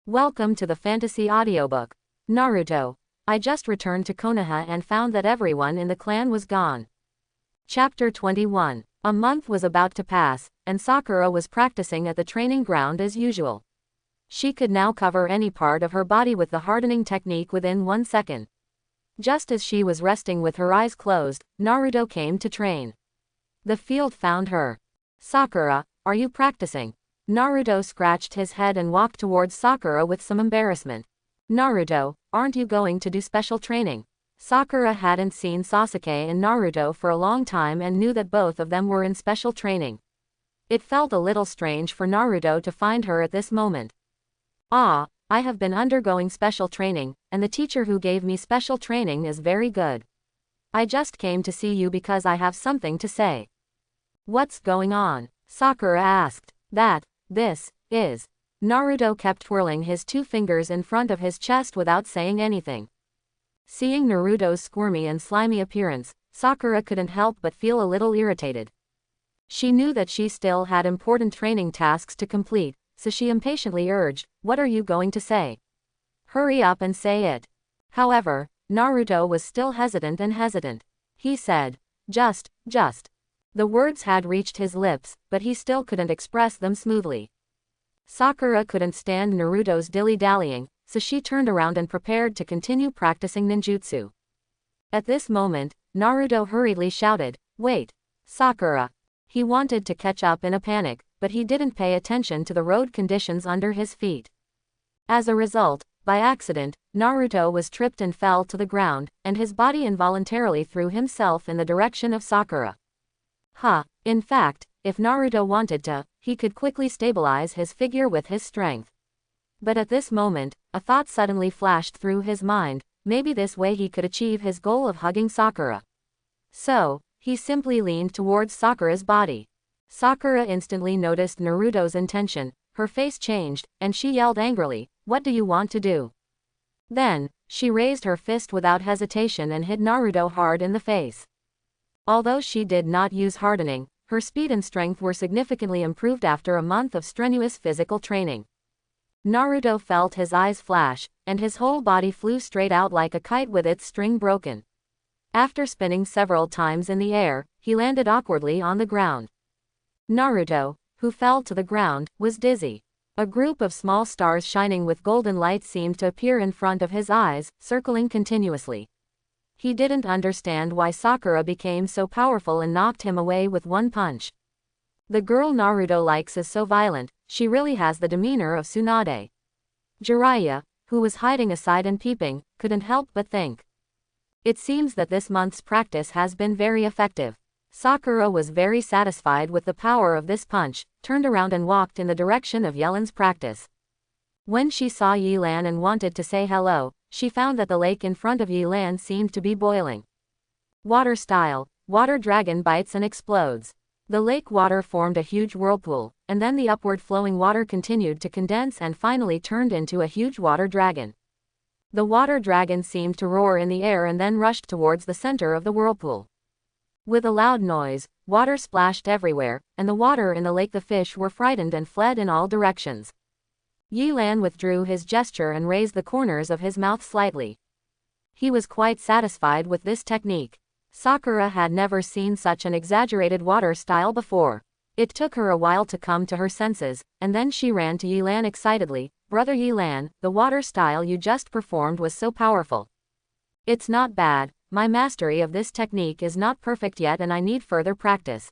Welcome to the fantasy audiobook. Naruto. I just returned to Konoha and found that everyone in the clan was gone. Chapter 21. A month was about to pass, and Sakura was practicing at the training ground as usual. She could now cover any part of her body with the hardening technique within 1 second. Just as she was resting with her eyes closed, Naruto came to train. The field found her. Sakura, are you practicing? Naruto scratched his head and walked towards Sakura with some embarrassment. Naruto, aren't you going to do special training? Sakura hadn't seen Sasuke and Naruto for a long time and knew that both of them were in special training. It felt a little strange for Naruto to find her at this moment. I have been undergoing special training, and the teacher who gave me special training is very good. I just came to see you because I have something to say. What's going on? Sakura asked. This is. Naruto kept twirling his 2 fingers in front of his chest without saying anything. Seeing Naruto's squirmy and slimy appearance, Sakura couldn't help but feel a little irritated. She knew that she still had important training tasks to complete, so she impatiently urged, "What are you going to say? Hurry up and say it." However, Naruto was still hesitant. He said, just. The words had reached his lips, but he still couldn't express them smoothly. Sakura couldn't stand Naruto's dilly-dallying, so she turned around and prepared to continue practicing ninjutsu. At this moment, Naruto hurriedly shouted, "Wait! Sakura!" He wanted to catch up in a panic, but he didn't pay attention to the road conditions under his feet. As a result, by accident, Naruto was tripped and fell to the ground, and his body involuntarily threw himself in the direction of Sakura. In fact, if Naruto wanted to, he could quickly stabilize his figure with his strength. But at this moment, a thought suddenly flashed through his mind, maybe this way he could achieve his goal of hugging Sakura. So, he simply leaned towards Sakura's body. Sakura instantly noticed Naruto's intention, her face changed, and she yelled angrily, "What do you want to do?" Then, she raised her fist without hesitation and hit Naruto hard in the face. Although she did not use hardening, her speed and strength were significantly improved after a month of strenuous physical training. Naruto felt his eyes flash, and his whole body flew straight out like a kite with its string broken. After spinning several times in the air, he landed awkwardly on the ground. Naruto, who fell to the ground, was dizzy. A group of small stars shining with golden light seemed to appear in front of his eyes, circling continuously. He didn't understand why Sakura became so powerful and knocked him away with one punch. The girl Naruto likes is so violent, she really has the demeanor of Tsunade. Jiraiya, who was hiding aside and peeping, couldn't help but think. It seems that this month's practice has been very effective. Sakura was very satisfied with the power of this punch, turned around and walked in the direction of Yelan's practice. When she saw Yelan and wanted to say hello, she found that the lake in front of Yelan seemed to be boiling. Water style, water dragon bites and explodes. The lake water formed a huge whirlpool, and then the upward flowing water continued to condense and finally turned into a huge water dragon. The water dragon seemed to roar in the air and then rushed towards the center of the whirlpool. With a loud noise, water splashed everywhere, and the water in the lake, the fish were frightened and fled in all directions. Yelan withdrew his gesture and raised the corners of his mouth slightly. He was quite satisfied with this technique. Sakura had never seen such an exaggerated water style before. It took her a while to come to her senses, and then she ran to Yelan excitedly, "Brother Yelan, the water style you just performed was so powerful." "It's not bad, my mastery of this technique is not perfect yet and I need further practice,"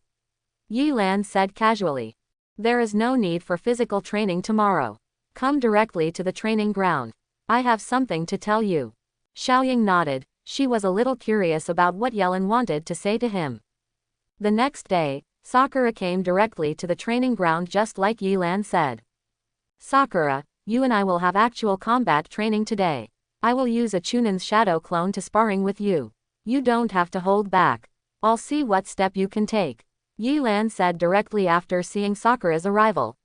Yelan said casually. "There is no need for physical training tomorrow. Come directly to the training ground. I have something to tell you." Xiaoying nodded. She was a little curious about what Yelan wanted to say to him. The next day, Sakura came directly to the training ground just like Yelan said. "Sakura, you and I will have actual combat training today. I will use a Chunin's shadow clone to sparring with you. You don't have to hold back. I'll see what step you can take," Yelan said directly after seeing Sakura's arrival.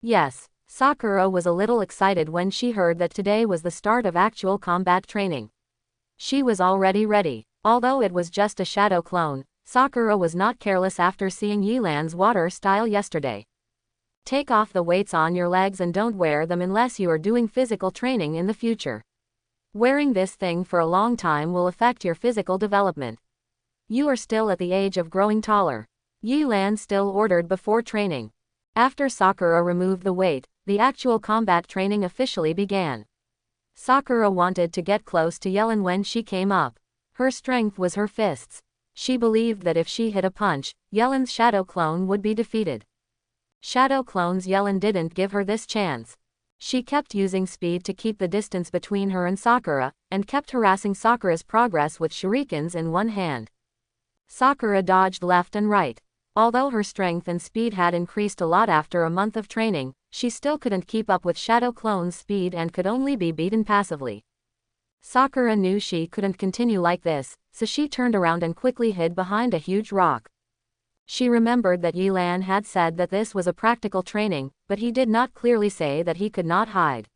Yes. Sakura was a little excited when she heard that today was the start of actual combat training. She was already ready. Although it was just a shadow clone, Sakura was not careless after seeing Yelan's water style yesterday. Take off the weights on your legs and don't wear them unless you are doing physical training in the future. Wearing this thing for a long time will affect your physical development. You are still at the age of growing taller. Yi Lan still ordered before training. After Sakura removed the weight, the actual combat training officially began. Sakura wanted to get close to Yellen when she came up. Her strength was her fists. She believed that if she hit a punch, Yellen's shadow clone would be defeated. Shadow clone's Yellen didn't give her this chance. She kept using speed to keep the distance between her and Sakura, and kept harassing Sakura's progress with shurikens in one hand. Sakura dodged left and right. Although her strength and speed had increased a lot after a month of training, she still couldn't keep up with Shadow Clone's speed and could only be beaten passively. Sakura knew she couldn't continue like this, so she turned around and quickly hid behind a huge rock. She remembered that Yi Lan had said that this was a practical training, but he did not clearly say that he could not hide.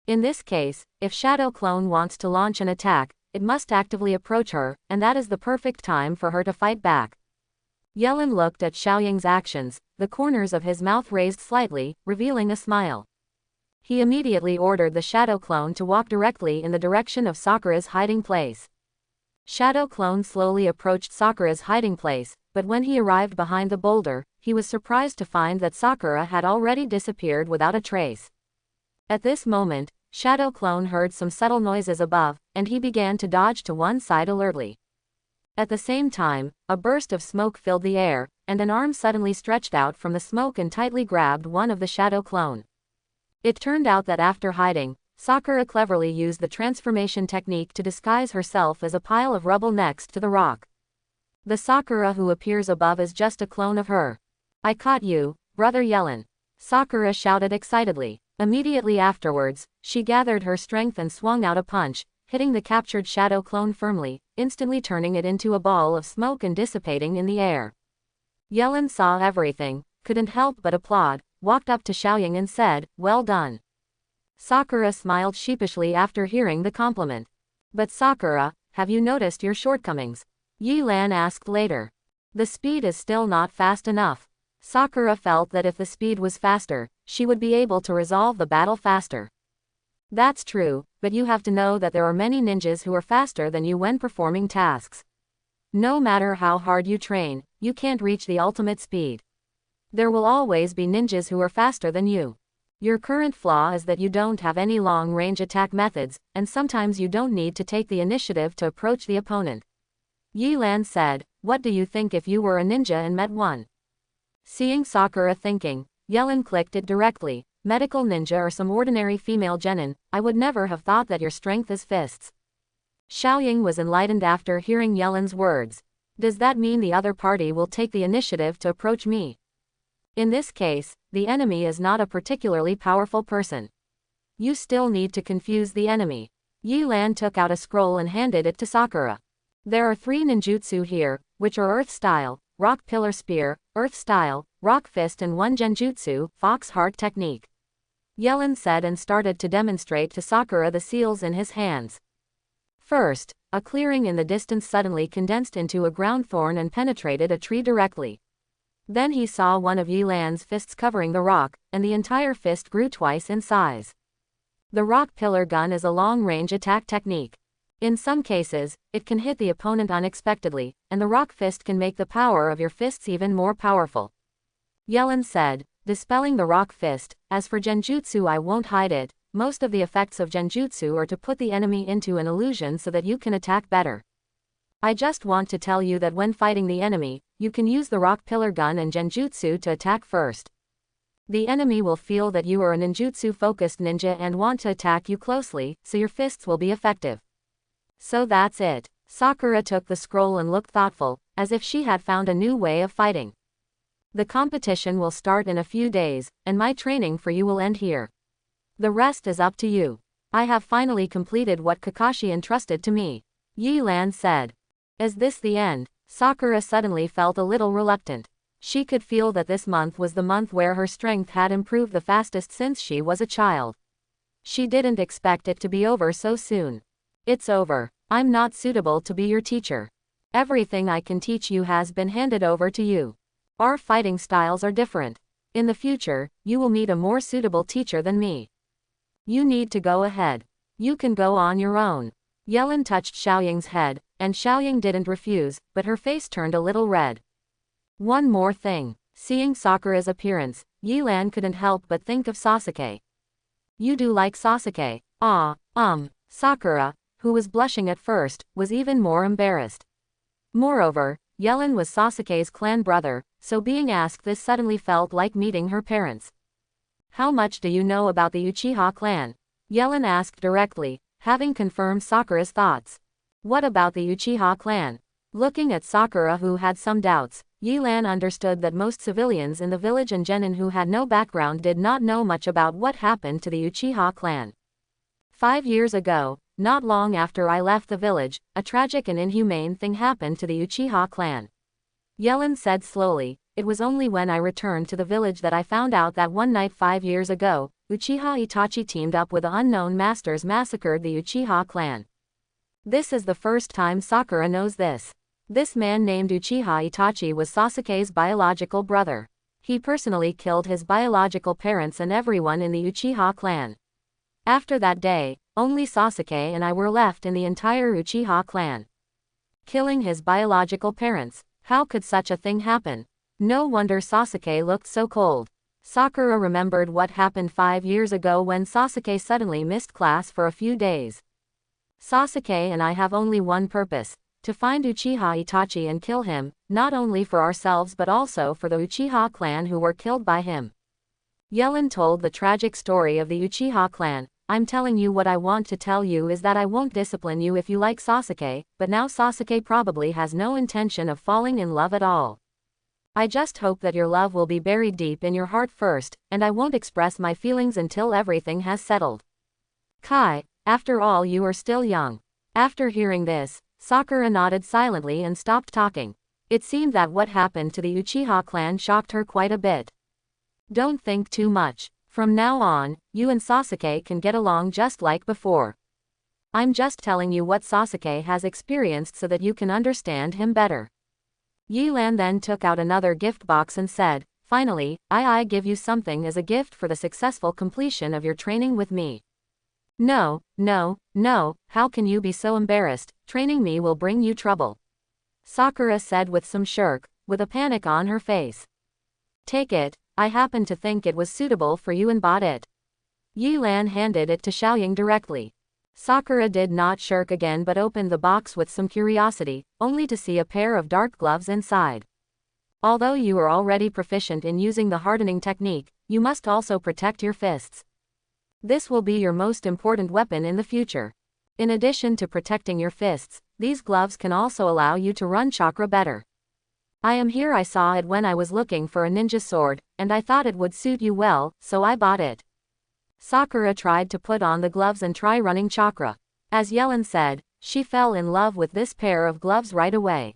In this case, if Shadow Clone wants to launch an attack, it must actively approach her, and that is the perfect time for her to fight back. Yellen looked at Xiaoying's actions, the corners of his mouth raised slightly, revealing a smile. He immediately ordered the Shadow Clone to walk directly in the direction of Sakura's hiding place. Shadow Clone slowly approached Sakura's hiding place, but when he arrived behind the boulder, he was surprised to find that Sakura had already disappeared without a trace. At this moment, Shadow Clone heard some subtle noises above, and he began to dodge to one side alertly. At the same time, a burst of smoke filled the air, and an arm suddenly stretched out from the smoke and tightly grabbed one of the Shadow Clone. It turned out that after hiding, Sakura cleverly used the transformation technique to disguise herself as a pile of rubble next to the rock. The Sakura who appears above is just a clone of her. I caught you, Brother Yellen. Sakura shouted excitedly. Immediately afterwards, she gathered her strength and swung out a punch, hitting the captured Shadow Clone firmly, instantly turning it into a ball of smoke and dissipating in the air. Yellen saw everything, couldn't help but applaud, walked up to Xiaoying and said, "Well done." Sakura smiled sheepishly after hearing the compliment. "But Sakura, have you noticed your shortcomings?" Yi Lan asked later. "The speed is still not fast enough." Sakura felt that if the speed was faster, she would be able to resolve the battle faster. "That's true, but you have to know that there are many ninjas who are faster than you when performing tasks. No matter how hard you train, you can't reach the ultimate speed. There will always be ninjas who are faster than you. Your current flaw is that you don't have any long-range attack methods, and sometimes you don't need to take the initiative to approach the opponent." Yi Lan said, "What do you think if you were a ninja and met one?" Seeing Sakura thinking, Yellen clicked it directly. "Medical ninja or some ordinary female genin, I would never have thought that your strength is fists." Xiaoying was enlightened after hearing Yellen's words. "Does that mean the other party will take the initiative to approach me? In this case, the enemy is not a particularly powerful person. You still need to confuse the enemy." Yi Lan took out a scroll and handed it to Sakura. "There are 3 ninjutsu here, which are Earth Style, Rock Pillar Spear, Earth Style, Rock Fist and 1 Genjutsu, Fox Heart Technique." Yellen said and started to demonstrate to Sakura the seals in his hands. First, a clearing in the distance suddenly condensed into a ground thorn and penetrated a tree directly. Then he saw one of Yi Lan's fists covering the rock, and the entire fist grew twice in size. The rock pillar gun is a long-range attack technique. In some cases, it can hit the opponent unexpectedly, and the rock fist can make the power of your fists even more powerful. Yellen said, dispelling the rock fist. "As for Genjutsu, I won't hide it. Most of the effects of Genjutsu are to put the enemy into an illusion so that you can attack better. I just want to tell you that when fighting the enemy, you can use the rock pillar gun and Genjutsu to attack first. The enemy will feel that you are a ninjutsu-focused ninja and want to attack you closely, so your fists will be effective." "So that's it." Sakura took the scroll and looked thoughtful, as if she had found a new way of fighting. "The competition will start in a few days, and my training for you will end here. The rest is up to you. I have finally completed what Kakashi entrusted to me," Yi Lan said. "Is this the end?" Sakura suddenly felt a little reluctant. She could feel that this month was the month where her strength had improved the fastest since she was a child. She didn't expect it to be over so soon. "It's over. I'm not suitable to be your teacher. Everything I can teach you has been handed over to you. Our fighting styles are different. In the future, you will meet a more suitable teacher than me. You need to go ahead. You can go on your own. Yelin touched Xiaoying's head, and Xiaoying didn't refuse, but her face turned a little red. One more thing. Seeing Sakura's appearance, Yilan couldn't help but think of Sasuke. You do like Sasuke? Sakura, who was blushing at first, was even more embarrassed. Moreover, Yelin was Sasuke's clan brother, so being asked this suddenly felt like meeting her parents. How much do you know about the Uchiha clan? Yelin asked directly, having confirmed Sakura's thoughts. What about the Uchiha clan? Looking at Sakura, who had some doubts, Yilan understood that most civilians in the village and genin who had no background did not know much about what happened to the Uchiha clan. 5 years ago, not long after I left the village, a tragic and inhumane thing happened to the Uchiha clan. Yelin said slowly, it was only when I returned to the village that I found out that one night 5 years ago, Uchiha Itachi teamed up with the unknown masters massacred the Uchiha clan. This is the first time Sakura knows this. This man named Uchiha Itachi was Sasuke's biological brother. He personally killed his biological parents and everyone in the Uchiha clan. After that day, only Sasuke and I were left in the entire Uchiha clan. Killing his biological parents, how could such a thing happen? No wonder Sasuke looked so cold. Sakura remembered what happened 5 years ago when Sasuke suddenly missed class for a few days. Sasuke and I have only one purpose, to find Uchiha Itachi and kill him, not only for ourselves but also for the Uchiha clan who were killed by him. Yelin told the tragic story of the Uchiha clan. I'm telling you what I want to tell you is that I won't discipline you if you like Sasuke, but now Sasuke probably has no intention of falling in love at all. I just hope that your love will be buried deep in your heart first, and I won't express my feelings until everything has settled. Kai, after all you are still young. After hearing this, Sakura nodded silently and stopped talking. It seemed that what happened to the Uchiha clan shocked her quite a bit. Don't think too much. From now on, you and Sasuke can get along just like before. I'm just telling you what Sasuke has experienced so that you can understand him better. Yilan then took out another gift box and said, finally, I give you something as a gift for the successful completion of your training with me. No, how can you be so embarrassed? Training me will bring you trouble. Sakura said with some shirk, with a panic on her face. Take it. I happened to think it was suitable for you and bought it. Yilan handed it to Xiaoying directly. Sakura did not shirk again but opened the box with some curiosity, only to see a pair of dark gloves inside. Although you are already proficient in using the hardening technique, you must also protect your fists. This will be your most important weapon in the future. In addition to protecting your fists, these gloves can also allow you to run chakra better. I saw it when I was looking for a ninja sword, and I thought it would suit you well, so I bought it. Sakura tried to put on the gloves and try running chakra. As Yelin said, she fell in love with this pair of gloves right away.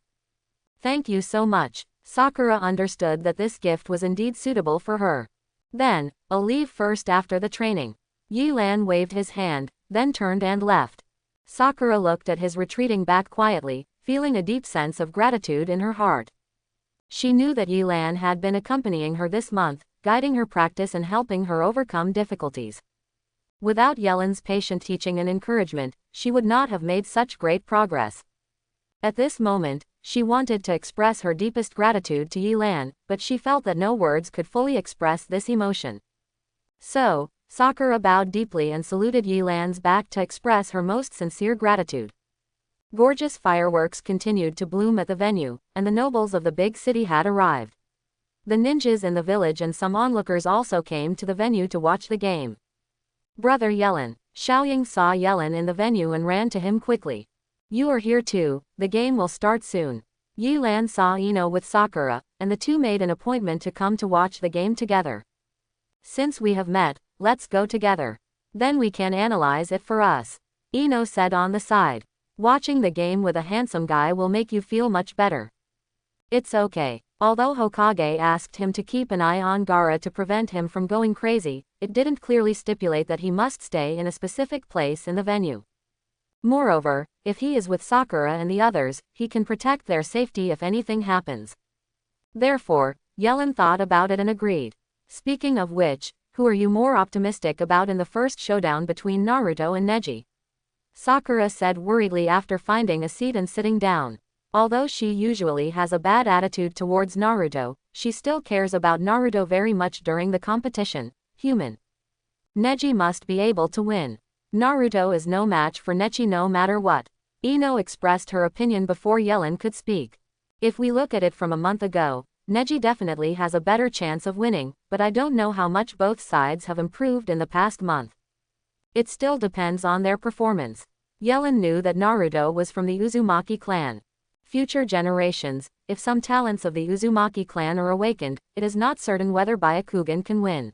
Thank you so much. Sakura understood that this gift was indeed suitable for her. Then, I'll leave first after the training. Yilan waved his hand, then turned and left. Sakura looked at his retreating back quietly, feeling a deep sense of gratitude in her heart. She knew that Yilan had been accompanying her this month, guiding her practice and helping her overcome difficulties. Without Yelin's patient teaching and encouragement, she would not have made such great progress. At this moment, she wanted to express her deepest gratitude to Yilan, but she felt that no words could fully express this emotion. So, Sakura bowed deeply and saluted Yilan's back to express her most sincere gratitude. Gorgeous fireworks continued to bloom at the venue, and the nobles of the big city had arrived. The ninjas in the village and some onlookers also came to the venue to watch the game. Brother Yelin. Xiaoying saw Yelin in the venue and ran to him quickly. You are here too, the game will start soon. Yilan saw Ino with Sakura, and the two made an appointment to come to watch the game together. Since we have met, let's go together. Then we can analyze it for us. Ino said on the side. Watching the game with a handsome guy will make you feel much better. It's okay. Although Hokage asked him to keep an eye on Gaara to prevent him from going crazy, it didn't clearly stipulate that he must stay in a specific place in the venue. Moreover, if he is with Sakura and the others, he can protect their safety if anything happens. Therefore, Yelin thought about it and agreed. Speaking of which, who are you more optimistic about in the first showdown between Naruto and Neji? Sakura said worriedly after finding a seat and sitting down. Although she usually has a bad attitude towards Naruto, she still cares about Naruto very much during the competition. Human. Neji must be able to win. Naruto is no match for Neji no matter what. Ino expressed her opinion before Yellen could speak. If we look at it from a month ago, Neji definitely has a better chance of winning, but I don't know how much both sides have improved in the past month. It still depends on their performance. Yellen knew that Naruto was from the Uzumaki clan. Future generations, if some talents of the Uzumaki clan are awakened, it is not certain whether Byakugan can win.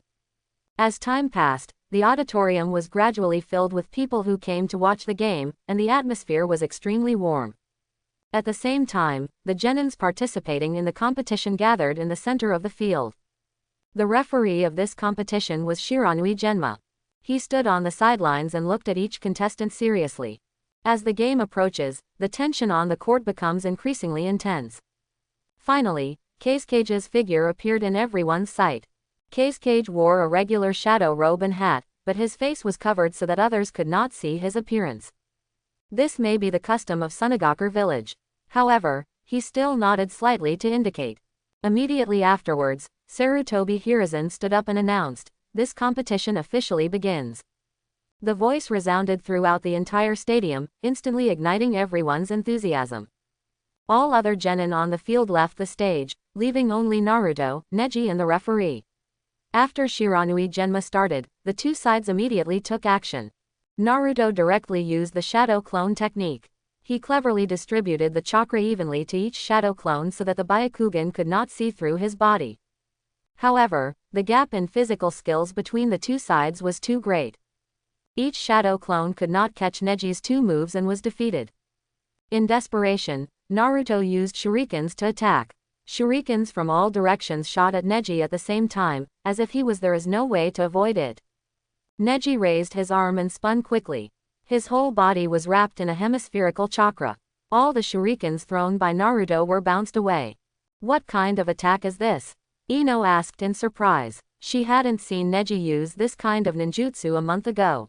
As time passed, the auditorium was gradually filled with people who came to watch the game, and the atmosphere was extremely warm. At the same time, the genins participating in the competition gathered in the center of the field. The referee of this competition was Shiranui Genma. He stood on the sidelines and looked at each contestant seriously. As the game approaches, the tension on the court becomes increasingly intense. Finally, Kazukage's figure appeared in everyone's sight. Kazukage wore a regular shadow robe and hat, but his face was covered so that others could not see his appearance. This may be the custom of Sunagaku village. However, he still nodded slightly to indicate. Immediately afterwards, Sarutobi Hiruzen stood up and announced, "This competition officially begins." The voice resounded throughout the entire stadium, instantly igniting everyone's enthusiasm. All other genin on the field left the stage, leaving only Naruto, Neji and the referee. After Shiranui Genma started, the two sides immediately took action. Naruto directly used the shadow clone technique. He cleverly distributed the chakra evenly to each shadow clone so that the Byakugan could not see through his body. However, the gap in physical skills between the two sides was too great. Each shadow clone could not catch Neji's two moves and was defeated. In desperation, Naruto used shurikens to attack. Shurikens from all directions shot at Neji at the same time, as if there is no way to avoid it. Neji raised his arm and spun quickly. His whole body was wrapped in a hemispherical chakra. All the shurikens thrown by Naruto were bounced away. What kind of attack is this? Ino asked in surprise. She hadn't seen Neji use this kind of ninjutsu a month ago.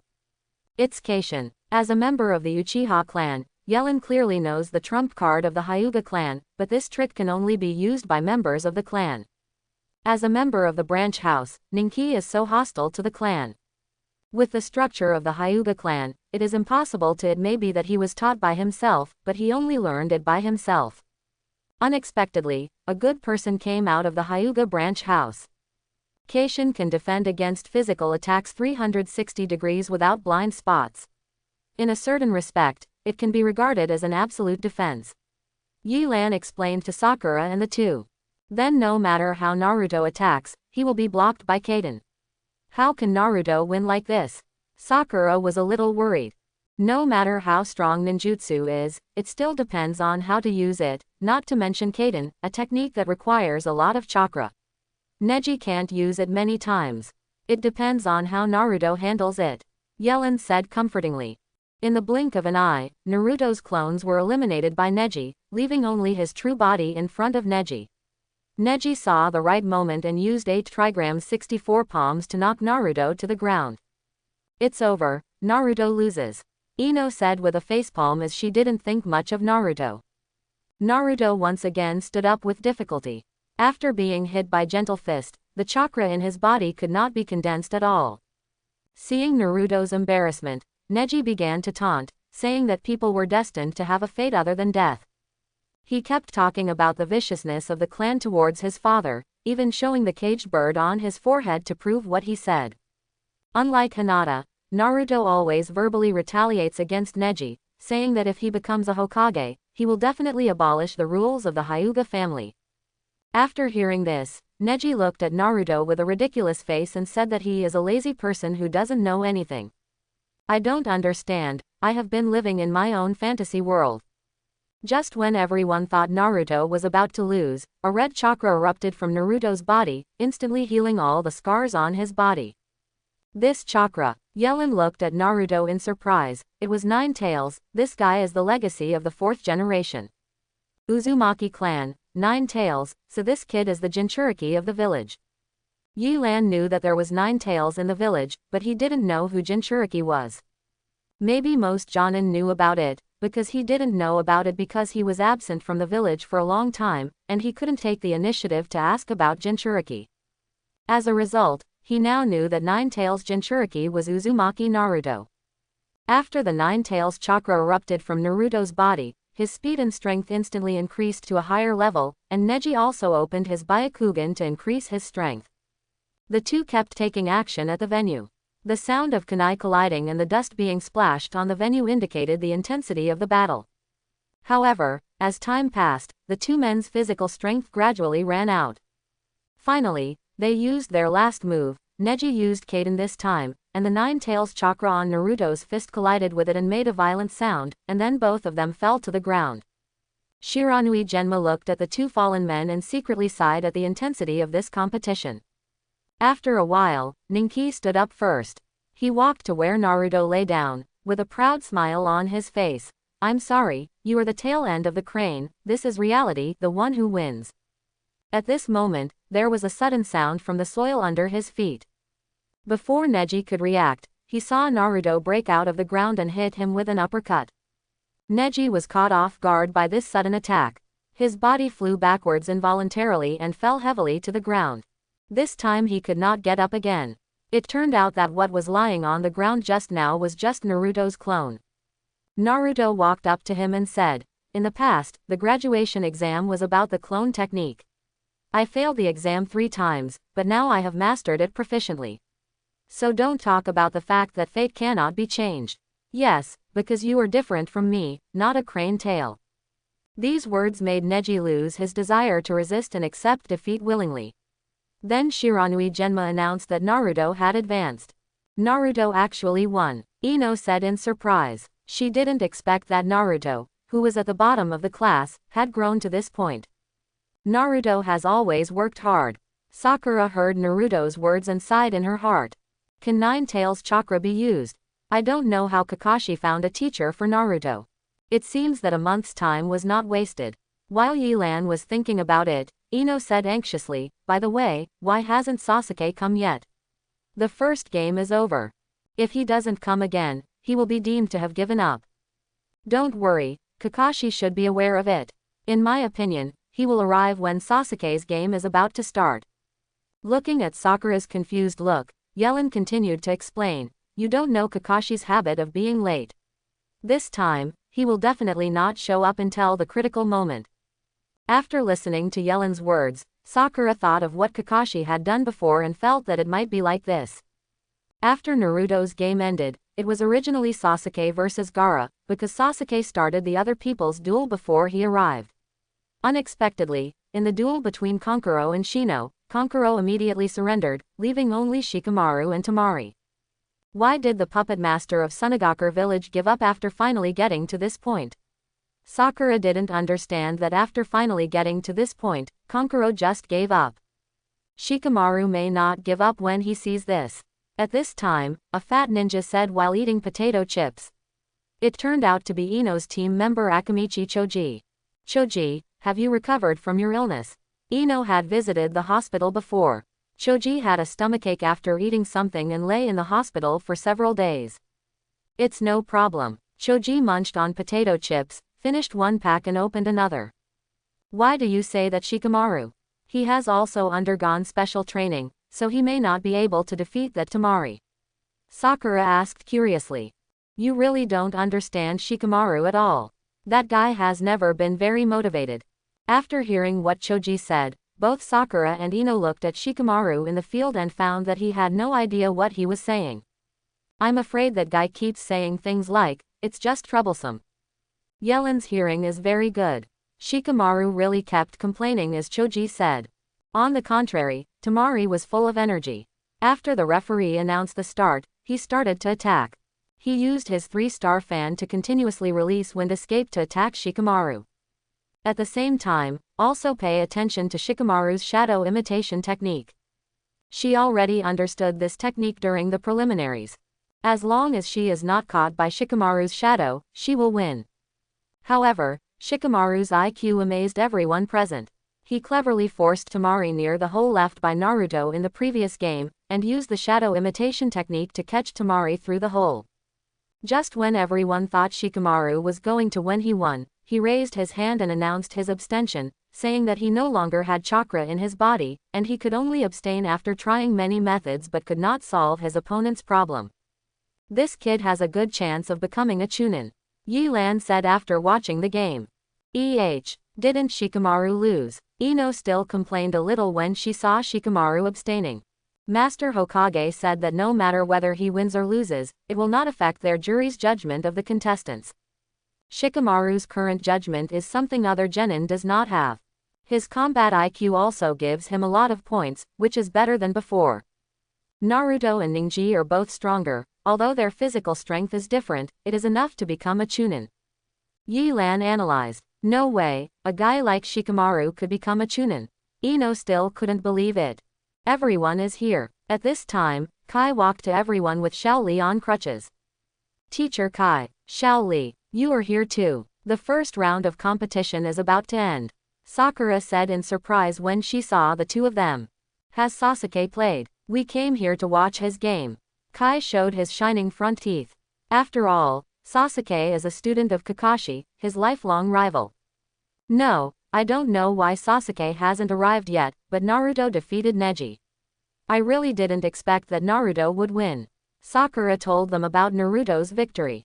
It's Keishin. As a member of the Uchiha clan, Yellen clearly knows the trump card of the Hyuga clan, but this trick can only be used by members of the clan. As a member of the branch house, Ninki is so hostile to the clan. With the structure of the Hyuga clan, it is impossible to. It may be that he was taught by himself, but he only learned it by himself. Unexpectedly, a good person came out of the Hyuga branch house. Keishin can defend against physical attacks 360 degrees without blind spots. In a certain respect, it can be regarded as an absolute defense. Yi Lan explained to Sakura and the two. Then no matter how Naruto attacks, he will be blocked by Kaden. How can Naruto win like this? Sakura was a little worried. No matter how strong ninjutsu is, it still depends on how to use it, not to mention Kaden, a technique that requires a lot of chakra. Neji can't use it many times. It depends on how Naruto handles it. Yellen said comfortingly. In the blink of an eye, Naruto's clones were eliminated by Neji, leaving only his true body in front of Neji. Neji saw the right moment and used 8 trigrams 64 palms to knock Naruto to the ground. It's over, Naruto loses. Ino said with a facepalm as she didn't think much of Naruto. Naruto once again stood up with difficulty. After being hit by Gentle Fist, the chakra in his body could not be condensed at all. Seeing Naruto's embarrassment, Neji began to taunt, saying that people were destined to have a fate other than death. He kept talking about the viciousness of the clan towards his father, even showing the caged bird on his forehead to prove what he said. Unlike Hinata, Naruto always verbally retaliates against Neji, saying that if he becomes a Hokage, he will definitely abolish the rules of the Hyuga family. After hearing this, Neji looked at Naruto with a ridiculous face and said that he is a lazy person who doesn't know anything. I don't understand, I have been living in my own fantasy world. Just when everyone thought Naruto was about to lose, a red chakra erupted from Naruto's body, instantly healing all the scars on his body. This chakra, Yellen looked at Naruto in surprise. It was 9 tails, this guy is the legacy of the 4th generation. Uzumaki clan, 9 tails, so this kid is the Jinchuriki of the village. Yilan knew that there was 9 tails in the village, but he didn't know who Jinchuriki was. Maybe most Jonin knew about it, because he didn't know about it because he was absent from the village for a long time, and he couldn't take the initiative to ask about Jinchuriki. As a result, he now knew that 9 tails Jinchuriki was Uzumaki Naruto. After the 9 tails chakra erupted from Naruto's body, his speed and strength instantly increased to a higher level, and Neji also opened his Byakugan to increase his strength. The two kept taking action at the venue. The sound of kunai colliding and the dust being splashed on the venue indicated the intensity of the battle. However, as time passed, the two men's physical strength gradually ran out. Finally, they used their last move. Neji used Kaden this time, and the 9 tails chakra on Naruto's fist collided with it and made a violent sound, and then both of them fell to the ground. Shiranui Genma looked at the two fallen men and secretly sighed at the intensity of this competition. After a while, Ninki stood up first. He walked to where Naruto lay down, with a proud smile on his face. "I'm sorry, you are the tail end of the crane, this is reality, the one who wins." At this moment, there was a sudden sound from the soil under his feet. Before Neji could react, he saw Naruto break out of the ground and hit him with an uppercut. Neji was caught off guard by this sudden attack. His body flew backwards involuntarily and fell heavily to the ground. This time he could not get up again. It turned out that what was lying on the ground just now was just Naruto's clone. Naruto walked up to him and said, "In the past, the graduation exam was about the clone technique. I failed the exam 3 times, but now I have mastered it proficiently. So don't talk about the fact that fate cannot be changed. Yes, because you are different from me, not a crane tail." These words made Neji lose his desire to resist and accept defeat willingly. Then Shiranui Genma announced that Naruto had advanced. Naruto actually won, Ino said in surprise. She didn't expect that Naruto, who was at the bottom of the class, had grown to this point. Naruto has always worked hard. Sakura heard Naruto's words and sighed in her heart. Can 9 tails chakra be used? I don't know how Kakashi found a teacher for Naruto. It seems that a month's time was not wasted. While Yilan was thinking about it, Ino said anxiously, "By the way, why hasn't Sasuke come yet? The first game is over. If he doesn't come again, he will be deemed to have given up." "Don't worry, Kakashi should be aware of it. In my opinion, he will arrive when Sasuke's game is about to start." Looking at Sakura's confused look, Yellen continued to explain, "You don't know Kakashi's habit of being late. This time, he will definitely not show up until the critical moment." After listening to Yellen's words, Sakura thought of what Kakashi had done before and felt that it might be like this. After Naruto's game ended, it was originally Sasuke versus Gaara, because Sasuke started the other people's duel before he arrived. Unexpectedly, in the duel between Kankuro and Shino, Kankuro immediately surrendered, leaving only Shikamaru and Temari. Why did the puppet master of Sunagakure village give up after finally getting to this point? Sakura didn't understand that after finally getting to this point, Kankuro just gave up. Shikamaru may not give up when he sees this. At this time, a fat ninja said while eating potato chips. It turned out to be Ino's team member Akamichi Choji. "Choji, have you recovered from your illness?" Ino had visited the hospital before. Choji had a stomachache after eating something and lay in the hospital for several days. "It's no problem." Choji munched on potato chips, finished one pack and opened another. "Why do you say that Shikamaru? He has also undergone special training, so he may not be able to defeat that Temari." Sakura asked curiously. "You really don't understand Shikamaru at all. That guy has never been very motivated." After hearing what Choji said, both Sakura and Ino looked at Shikamaru in the field and found that he had no idea what he was saying. "I'm afraid that guy keeps saying things like, 'It's just troublesome.'" Yellen's hearing is very good. Shikamaru really kept complaining as Choji said. On the contrary, Temari was full of energy. After the referee announced the start, he started to attack. He used his 3-star fan to continuously release wind escape to attack Shikamaru. At the same time, also pay attention to Shikamaru's shadow imitation technique. She already understood this technique during the preliminaries. As long as she is not caught by Shikamaru's shadow, she will win. However, Shikamaru's IQ amazed everyone present. He cleverly forced Temari near the hole left by Naruto in the previous game, and used the shadow imitation technique to catch Temari through the hole. Just when everyone thought Shikamaru was going to win, he won. He raised his hand and announced his abstention, saying that he no longer had chakra in his body, and he could only abstain after trying many methods but could not solve his opponent's problem. This kid has a good chance of becoming a Chunin, Yi-Lan said after watching the game. Didn't Shikamaru lose? Ino still complained a little when she saw Shikamaru abstaining. Master Hokage said that no matter whether he wins or loses, it will not affect their jury's judgment of the contestants. Shikamaru's current judgment is something other genin does not have. His combat IQ also gives him a lot of points, which is better than before. Naruto and Ninji are both stronger, although their physical strength is different, it is enough to become a Chunin. Yi-Lan analyzed. No way, a guy like Shikamaru could become a Chunin. Ino still couldn't believe it. Everyone is here. At this time, Kai walked to everyone with Xiaoli on crutches. Teacher Kai, Xiaoli, you are here too. The first round of competition is about to end. Sakura said in surprise when she saw the two of them. Has Sasuke played? We came here to watch his game. Kai showed his shining front teeth. After all, Sasuke is a student of Kakashi, his lifelong rival. No, I don't know why Sasuke hasn't arrived yet, but Naruto defeated Neji. I really didn't expect that Naruto would win. Sakura told them about Naruto's victory.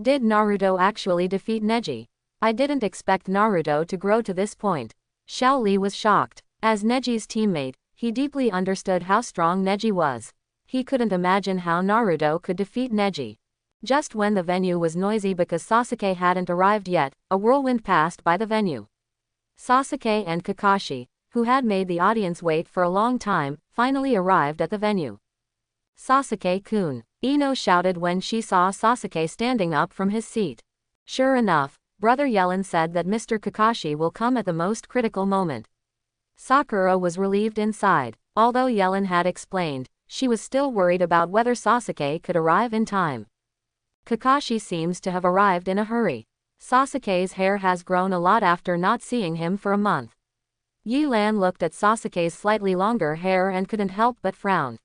Did Naruto actually defeat Neji? I didn't expect Naruto to grow to this point. Xiaoli was shocked. As Neji's teammate, he deeply understood how strong Neji was. He couldn't imagine how Naruto could defeat Neji. Just when the venue was noisy because Sasuke hadn't arrived yet, a whirlwind passed by the venue. Sasuke and Kakashi, who had made the audience wait for a long time, finally arrived at the venue. Sasuke-kun, Ino shouted when she saw Sasuke standing up from his seat. Sure enough, Brother Yellen said that Mr. Kakashi will come at the most critical moment. Sakura was relieved inside. Although Yellen had explained, she was still worried about whether Sasuke could arrive in time. Kakashi seems to have arrived in a hurry. Sasuke's hair has grown a lot after not seeing him for a month. Yi-Lan looked at Sasuke's slightly longer hair and couldn't help but frown.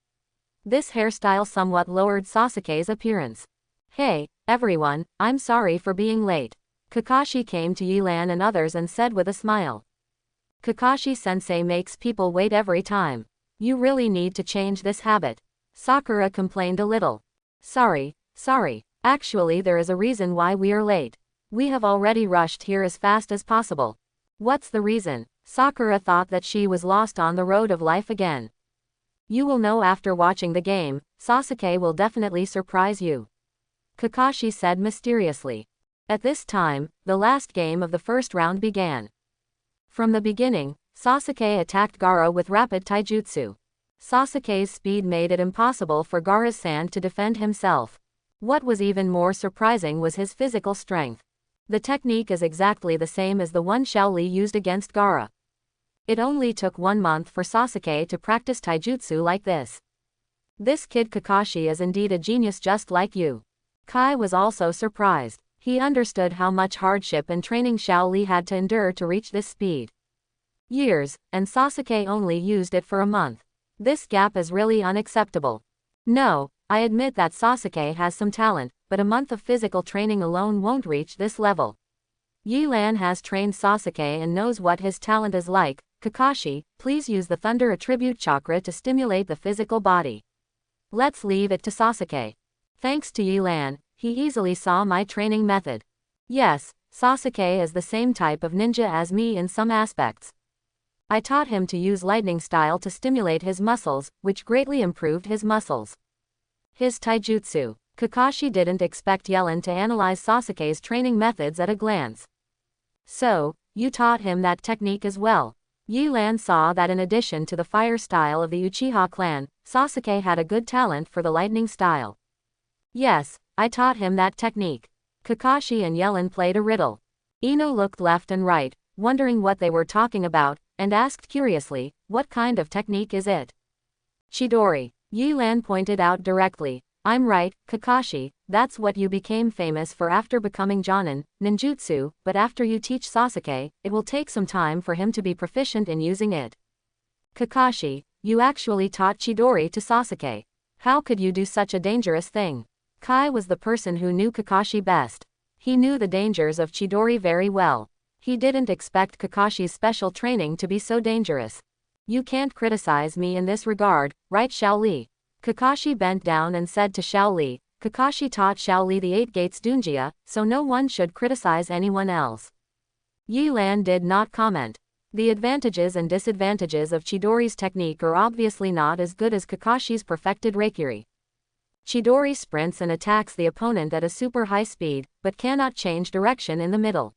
This hairstyle somewhat lowered Sasuke's appearance. Hey, everyone, I'm sorry for being late. Kakashi came to Yi-Lan and others and said with a smile. Kakashi-sensei makes people wait every time. You really need to change this habit. Sakura complained a little. Sorry. Actually there is a reason why we are late. We have already rushed here as fast as possible. What's the reason? Sakura thought that she was lost on the road of life again. You will know after watching the game. Sasuke will definitely surprise you. Kakashi said mysteriously. At this time, the last game of the first round began. From the beginning, Sasuke attacked Gaara with rapid taijutsu. Sasuke's speed made it impossible for Gaara's-san to defend himself. What was even more surprising was his physical strength. The technique is exactly the same as the one Xiaoli used against Gaara. It only took 1 month for Sasuke to practice taijutsu like this. This kid Kakashi is indeed a genius just like you. Kai was also surprised. He understood how much hardship and training Xiaoli had to endure to reach this speed. Years, and Sasuke only used it for a month. This gap is really unacceptable. No, I admit that Sasuke has some talent, but a month of physical training alone won't reach this level. Yi-Lan has trained Sasuke and knows what his talent is like. Kakashi, please use the Thunder Attribute Chakra to stimulate the physical body. Let's leave it to Sasuke. Thanks to Yi-Lan, he easily saw my training method. Yes, Sasuke is the same type of ninja as me in some aspects. I taught him to use lightning style to stimulate his muscles, which greatly improved his muscles. His taijutsu. Kakashi didn't expect Yellen to analyze Sasuke's training methods at a glance. So, you taught him that technique as well. Yi-Lan saw that in addition to the fire style of the Uchiha clan, Sasuke had a good talent for the lightning style. Yes, I taught him that technique. Kakashi and Yellen played a riddle. Ino looked left and right, wondering what they were talking about, and asked curiously, what kind of technique is it? Chidori. Yi-Lan pointed out directly. I'm right, Kakashi, that's what you became famous for after becoming Jonin, ninjutsu, but after you teach Sasuke, it will take some time for him to be proficient in using it. Kakashi, you actually taught Chidori to Sasuke. How could you do such a dangerous thing? Kai was the person who knew Kakashi best. He knew the dangers of Chidori very well. He didn't expect Kakashi's special training to be so dangerous. You can't criticize me in this regard, right Xiao Li? Kakashi bent down and said to Xiao Li, Kakashi taught Xiao Li the 8 Gates Dunjia, so no one should criticize anyone else. Yi Lan did not comment. The advantages and disadvantages of Chidori's technique are obviously not as good as Kakashi's perfected Reikiri. Chidori sprints and attacks the opponent at a super high speed, but cannot change direction in the middle.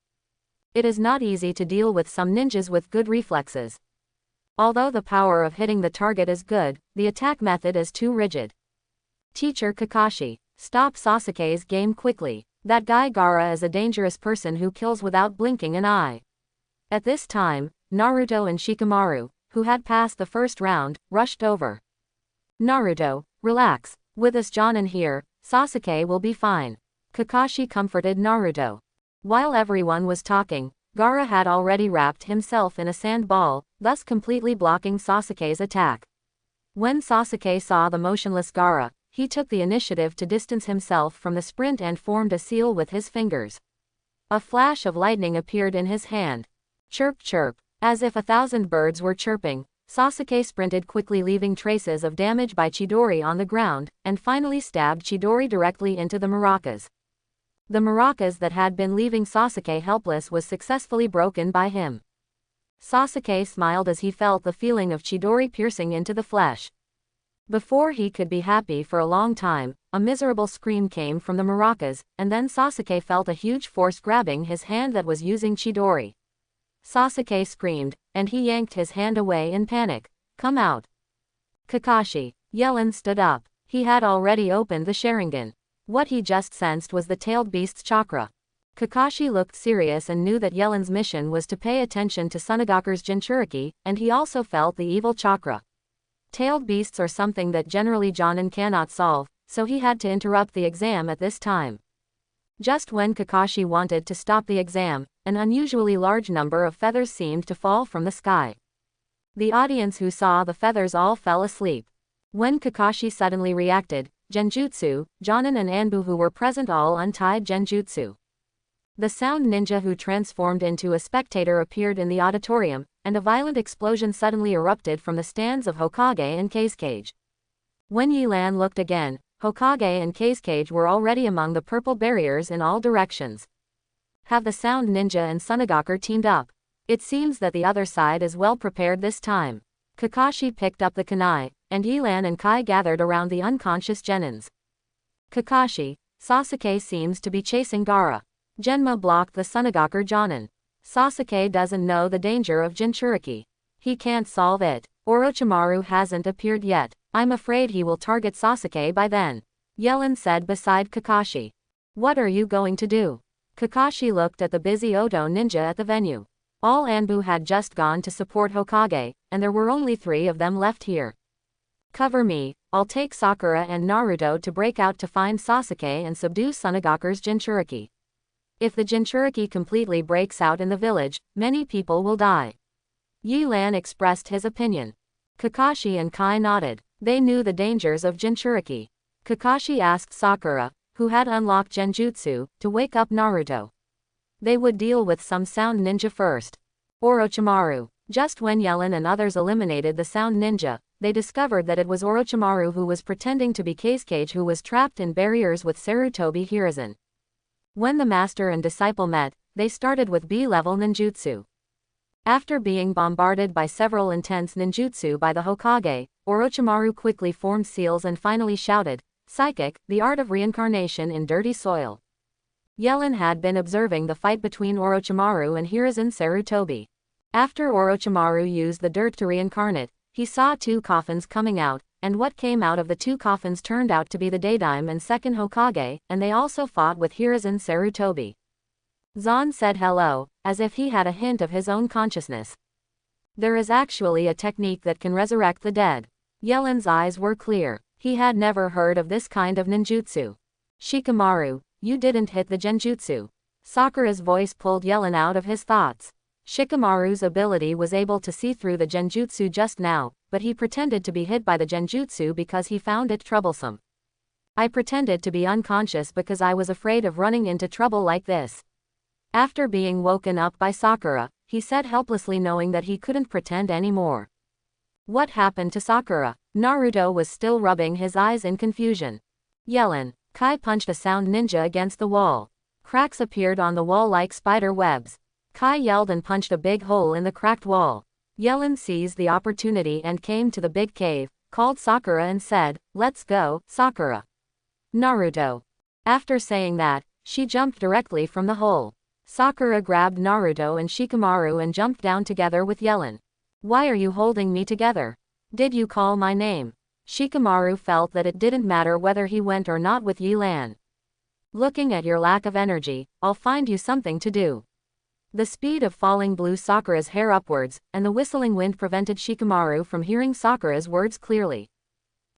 It is not easy to deal with some ninjas with good reflexes. Although the power of hitting the target is good, the attack method is too rigid. Teacher Kakashi, stop Sasuke's game quickly. That guy Gaara is a dangerous person who kills without blinking an eye. At this time, Naruto and Shikamaru, who had passed the first round, rushed over. Naruto, relax. With us Jonin here, Sasuke will be fine. Kakashi comforted Naruto. While everyone was talking, Gaara had already wrapped himself in a sand ball, thus completely blocking Sasuke's attack. When Sasuke saw the motionless Gaara, he took the initiative to distance himself from the sprint and formed a seal with his fingers. A flash of lightning appeared in his hand. Chirp chirp. As if 1,000 birds were chirping, Sasuke sprinted quickly, leaving traces of damage by Chidori on the ground, and finally stabbed Chidori directly into the maracas. The maracas that had been leaving Sasuke helpless was successfully broken by him. Sasuke smiled as he felt the feeling of Chidori piercing into the flesh. Before he could be happy for a long time, a miserable scream came from the maracas, and then Sasuke felt a huge force grabbing his hand that was using Chidori. Sasuke screamed, and he yanked his hand away in panic. Come out. Kakashi. Yellen stood up. He had already opened the Sharingan. What he just sensed was the tailed beast's chakra. Kakashi looked serious and knew that Yellen's mission was to pay attention to Tsunagaku's Jinchuriki, and he also felt the evil chakra. Tailed beasts are something that generally Jonin cannot solve, so he had to interrupt the exam at this time. Just when Kakashi wanted to stop the exam, an unusually large number of feathers seemed to fall from the sky. The audience who saw the feathers all fell asleep. When Kakashi suddenly reacted, Genjutsu, Jonin and Anbu who were present all untied Genjutsu. The sound ninja who transformed into a spectator appeared in the auditorium, and a violent explosion suddenly erupted from the stands of Hokage and Kazekage. When Yi Lan looked again, Hokage and Kazekage were already among the purple barriers in all directions. Have the sound ninja and Tsunagaku teamed up? It seems that the other side is well prepared this time. Kakashi picked up the kunai, and Yi Lan and Kai gathered around the unconscious Genins. Kakashi, Sasuke seems to be chasing Gaara. Genma blocked the Tsunagaku Jonin. Sasuke doesn't know the danger of Jinchuriki. He can't solve it. Orochimaru hasn't appeared yet. I'm afraid he will target Sasuke by then. Yellen said beside Kakashi. What are you going to do? Kakashi looked at the busy Oto ninja at the venue. All Anbu had just gone to support Hokage, and there were only 3 of them left here. Cover me, I'll take Sakura and Naruto to break out to find Sasuke and subdue Tsunagaku's Jinchuriki. If the Jinchuriki completely breaks out in the village, many people will die. Yi Lan expressed his opinion. Kakashi and Kai nodded. They knew the dangers of Jinchuriki. Kakashi asked Sakura, who had unlocked Genjutsu, to wake up Naruto. They would deal with some sound ninja first. Orochimaru. Just when Yellen and others eliminated the sound ninja, they discovered that it was Orochimaru who was pretending to be Kazekage who was trapped in barriers with Sarutobi Hiruzen. When the master and disciple met, they started with B-level ninjutsu. After being bombarded by several intense ninjutsu by the Hokage, Orochimaru quickly formed seals and finally shouted, Psychic, the art of reincarnation in dirty soil. Yellen had been observing the fight between Orochimaru and Hiruzen Sarutobi. After Orochimaru used the dirt to reincarnate, he saw 2 coffins coming out, and what came out of the 2 coffins turned out to be the Daidime and second Hokage, and they also fought with Hiruzen Sarutobi. Zan said hello, as if he had a hint of his own consciousness. There is actually a technique that can resurrect the dead. Yellen's eyes were clear. He had never heard of this kind of ninjutsu. Shikamaru, you didn't hit the genjutsu. Sakura's voice pulled Yellen out of his thoughts. Shikamaru's ability was able to see through the genjutsu just now, but he pretended to be hit by the genjutsu because he found it troublesome. I pretended to be unconscious because I was afraid of running into trouble like this. After being woken up by Sakura, he said helplessly, knowing that he couldn't pretend anymore. What happened to Sakura? Naruto was still rubbing his eyes in confusion. Yellen. Kai punched a sound ninja against the wall. Cracks appeared on the wall like spider webs. Kai yelled and punched a big hole in the cracked wall. Yellen seized the opportunity and came to the big cave, called Sakura and said, "Let's go, Sakura." Naruto. After saying that, she jumped directly from the hole. Sakura grabbed Naruto and Shikamaru and jumped down together with Yellen. Why are you holding me together? Did you call my name? Shikamaru felt that it didn't matter whether he went or not with Yilan. Looking at your lack of energy, I'll find you something to do. The speed of falling blew Sakura's hair upwards, and the whistling wind prevented Shikamaru from hearing Sakura's words clearly.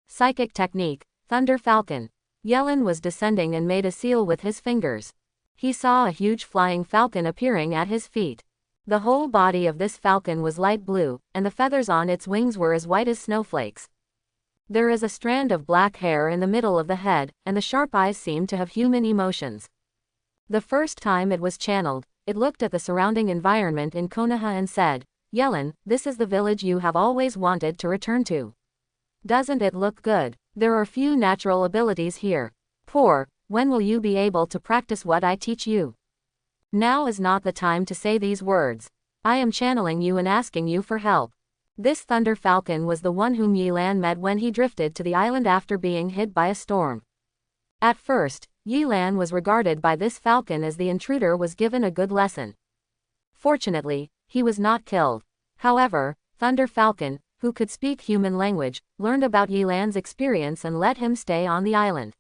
Psychic technique, Thunder Falcon. Yellen was descending and made a seal with his fingers. He saw a huge flying falcon appearing at his feet. The whole body of this falcon was light blue, and the feathers on its wings were as white as snowflakes. There is a strand of black hair in the middle of the head, and the sharp eyes seemed to have human emotions. The first time it was channeled, it looked at the surrounding environment in Konoha and said, "Yellen, this is the village you have always wanted to return to. Doesn't it look good? There are few natural abilities here. Poor, when will you be able to practice what I teach you? Now is not the time to say these words. I am channeling you and asking you for help." This Thunder Falcon was the one whom Yilan met when he drifted to the island after being hit by a storm. At first, Yilan was regarded by this falcon as the intruder was given a good lesson. Fortunately, he was not killed. However, Thunder Falcon, who could speak human language, learned about Yilan's experience and let him stay on the island.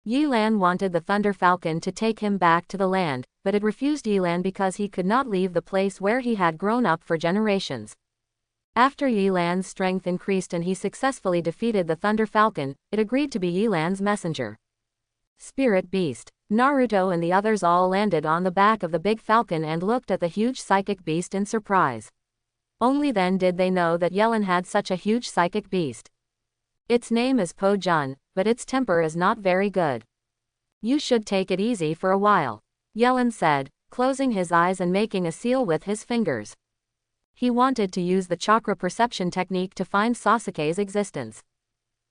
Yilan wanted the Thunder Falcon to take him back to the land, but it refused Yilan because he could not leave the place where he had grown up for generations. After Yilan's strength increased and he successfully defeated the Thunder Falcon, it agreed to be Yilan's messenger. Spirit Beast. Naruto and the others all landed on the back of the big falcon and looked at the huge psychic beast in surprise. Only then did they know that Yellen had such a huge psychic beast. Its name is Po-jun, but its temper is not very good. You should take it easy for a while, Yellen said, closing his eyes and making a seal with his fingers. He wanted to use the chakra perception technique to find Sasuke's existence.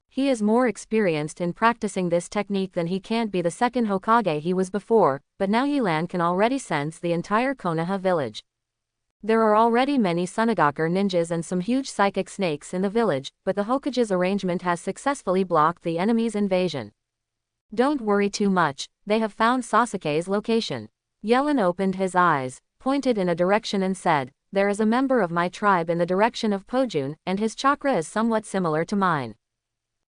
He is more experienced in practicing this technique than he can't be the second Hokage he was before, but now Yilan can already sense the entire Konoha village. There are already many Sunagaku ninjas and some huge psychic snakes in the village, but the Hokage's arrangement has successfully blocked the enemy's invasion. Don't worry too much, they have found Sasuke's location. Yellen opened his eyes, pointed in a direction and said, "There is a member of my tribe in the direction of Po-jun, and his chakra is somewhat similar to mine.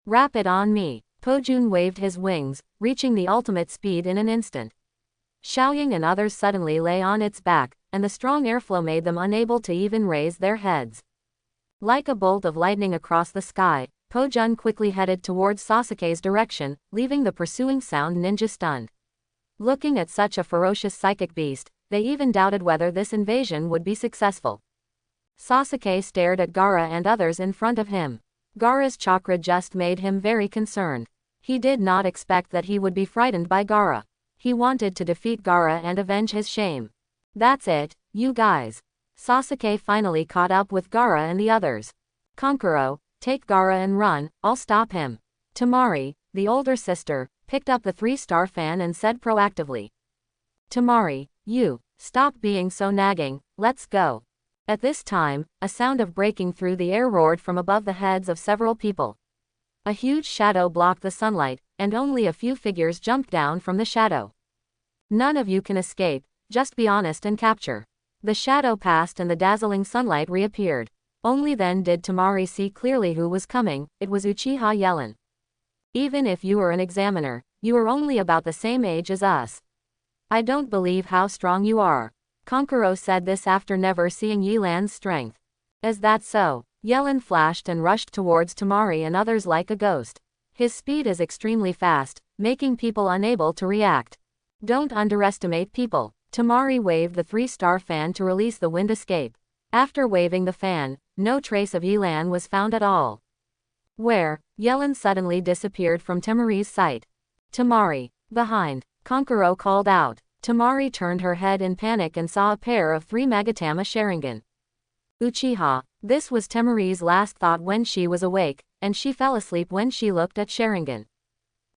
Wrap it on me." Po-jun waved his wings, reaching the ultimate speed in an instant. Xiaoying and others suddenly lay on its back, and the strong airflow made them unable to even raise their heads. Like a bolt of lightning across the sky, Po-jun quickly headed towards Sasuke's direction, leaving the pursuing sound ninja stunned. Looking at such a ferocious psychic beast, they even doubted whether this invasion would be successful. Sasuke stared at Gaara and others in front of him. Gaara's chakra just made him very concerned. He did not expect that he would be frightened by Gaara. He wanted to defeat Gaara and avenge his shame. That's it, you guys. Sasuke finally caught up with Gaara and the others. Kankuro, take Gaara and run, I'll stop him. Temari, the older sister, picked up the 3-star fan and said proactively. Temari, you, stop being so nagging, let's go. At this time, a sound of breaking through the air roared from above the heads of several people. A huge shadow blocked the sunlight, and only a few figures jumped down from the shadow. None of you can escape, just be honest and capture. The shadow passed and the dazzling sunlight reappeared. Only then did Temari see clearly who was coming. It was Uchiha Yellen. Even if you are an examiner, you are only about the same age as us. I don't believe how strong you are. Kankuro said this after never seeing Yilan's strength. Is that so? Yellen flashed and rushed towards Temari and others like a ghost. His speed is extremely fast, making people unable to react. Don't underestimate people. Temari waved the 3-star fan to release the wind escape. After waving the fan, no trace of Yelan was found at all. Where? Yelan suddenly disappeared from Temari's sight. Temari. Behind. Kankuro called out. Temari turned her head in panic and saw a pair of 3 Magatama Sharingan. Uchiha. This was Temari's last thought when she was awake, and she fell asleep when she looked at Sharingan.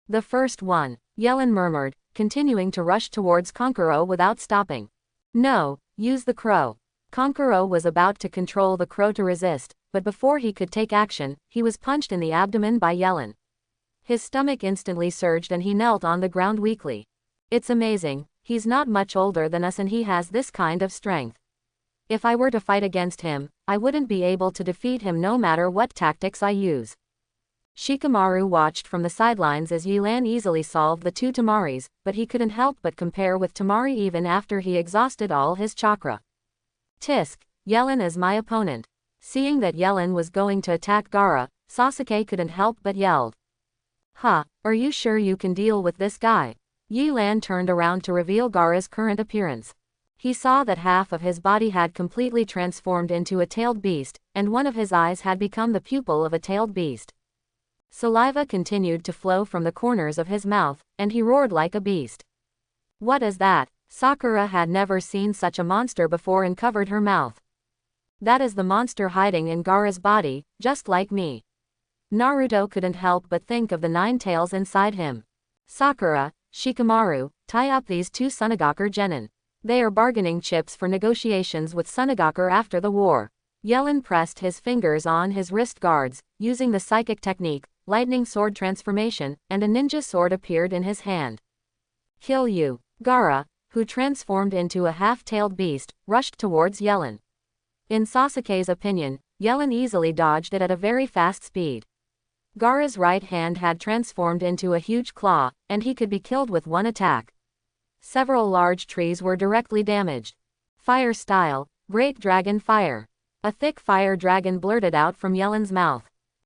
The first one, Yelan murmured, continuing to rush towards Kankuro without stopping. No, use the crow. Kankuro was about to control the crow to resist, but before he could take action, he was punched in the abdomen by Yelan. His stomach instantly surged and he knelt on the ground weakly. It's amazing, he's not much older than us and he has this kind of strength. If I were to fight against him, I wouldn't be able to defeat him no matter what tactics I use. Shikamaru watched from the sidelines as Yelan easily solved the 2 Tamaris, but he couldn't help but compare with Temari even after he exhausted all his chakra. Tisk, Yelan is my opponent. Seeing that Yelan was going to attack Gaara, Sasuke couldn't help but yelled. Huh, are you sure you can deal with this guy? Yelan turned around to reveal Gaara's current appearance. He saw that half of his body had completely transformed into a tailed beast, and one of his eyes had become the pupil of a tailed beast. Saliva continued to flow from the corners of his mouth, and he roared like a beast. What is that? Sakura had never seen such a monster before and covered her mouth. That is the monster hiding in Gaara's body, just like me. Naruto couldn't help but think of the 9 tails inside him. Sakura, Shikamaru, tie up these 2 Sunagaku genin. They are bargaining chips for negotiations with Sunagaku after the war. Yelan pressed his fingers on his wrist guards, using the psychic technique, lightning sword transformation, and a ninja sword appeared in his hand. Kill you. Gaara, who transformed into a half-tailed beast, rushed towards Yelan. In Sasuke's opinion, Yelan easily dodged it at a very fast speed. Gaara's right hand had transformed into a huge claw, and he could be killed with one attack. Several large trees were directly damaged. Fire style, Great Dragon Fire. A thick fire dragon blurted out from Yelan's mouth.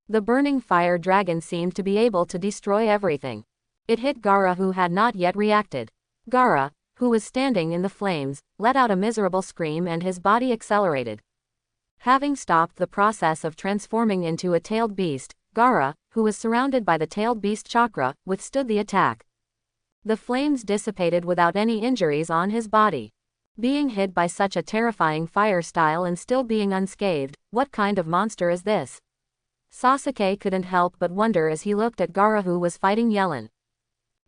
The burning fire dragon seemed to be able to destroy everything. It hit Gaara, who had not yet reacted. Gaara, who was standing in the flames, let out a miserable scream and his body accelerated. Having stopped the process of transforming into a tailed beast, Gaara, who was surrounded by the tailed beast chakra, withstood the attack. The flames dissipated without any injuries on his body. Being hit by such a terrifying fire style and still being unscathed, what kind of monster is this? Sasuke couldn't help but wonder as he looked at Gaara, who was fighting Yelan.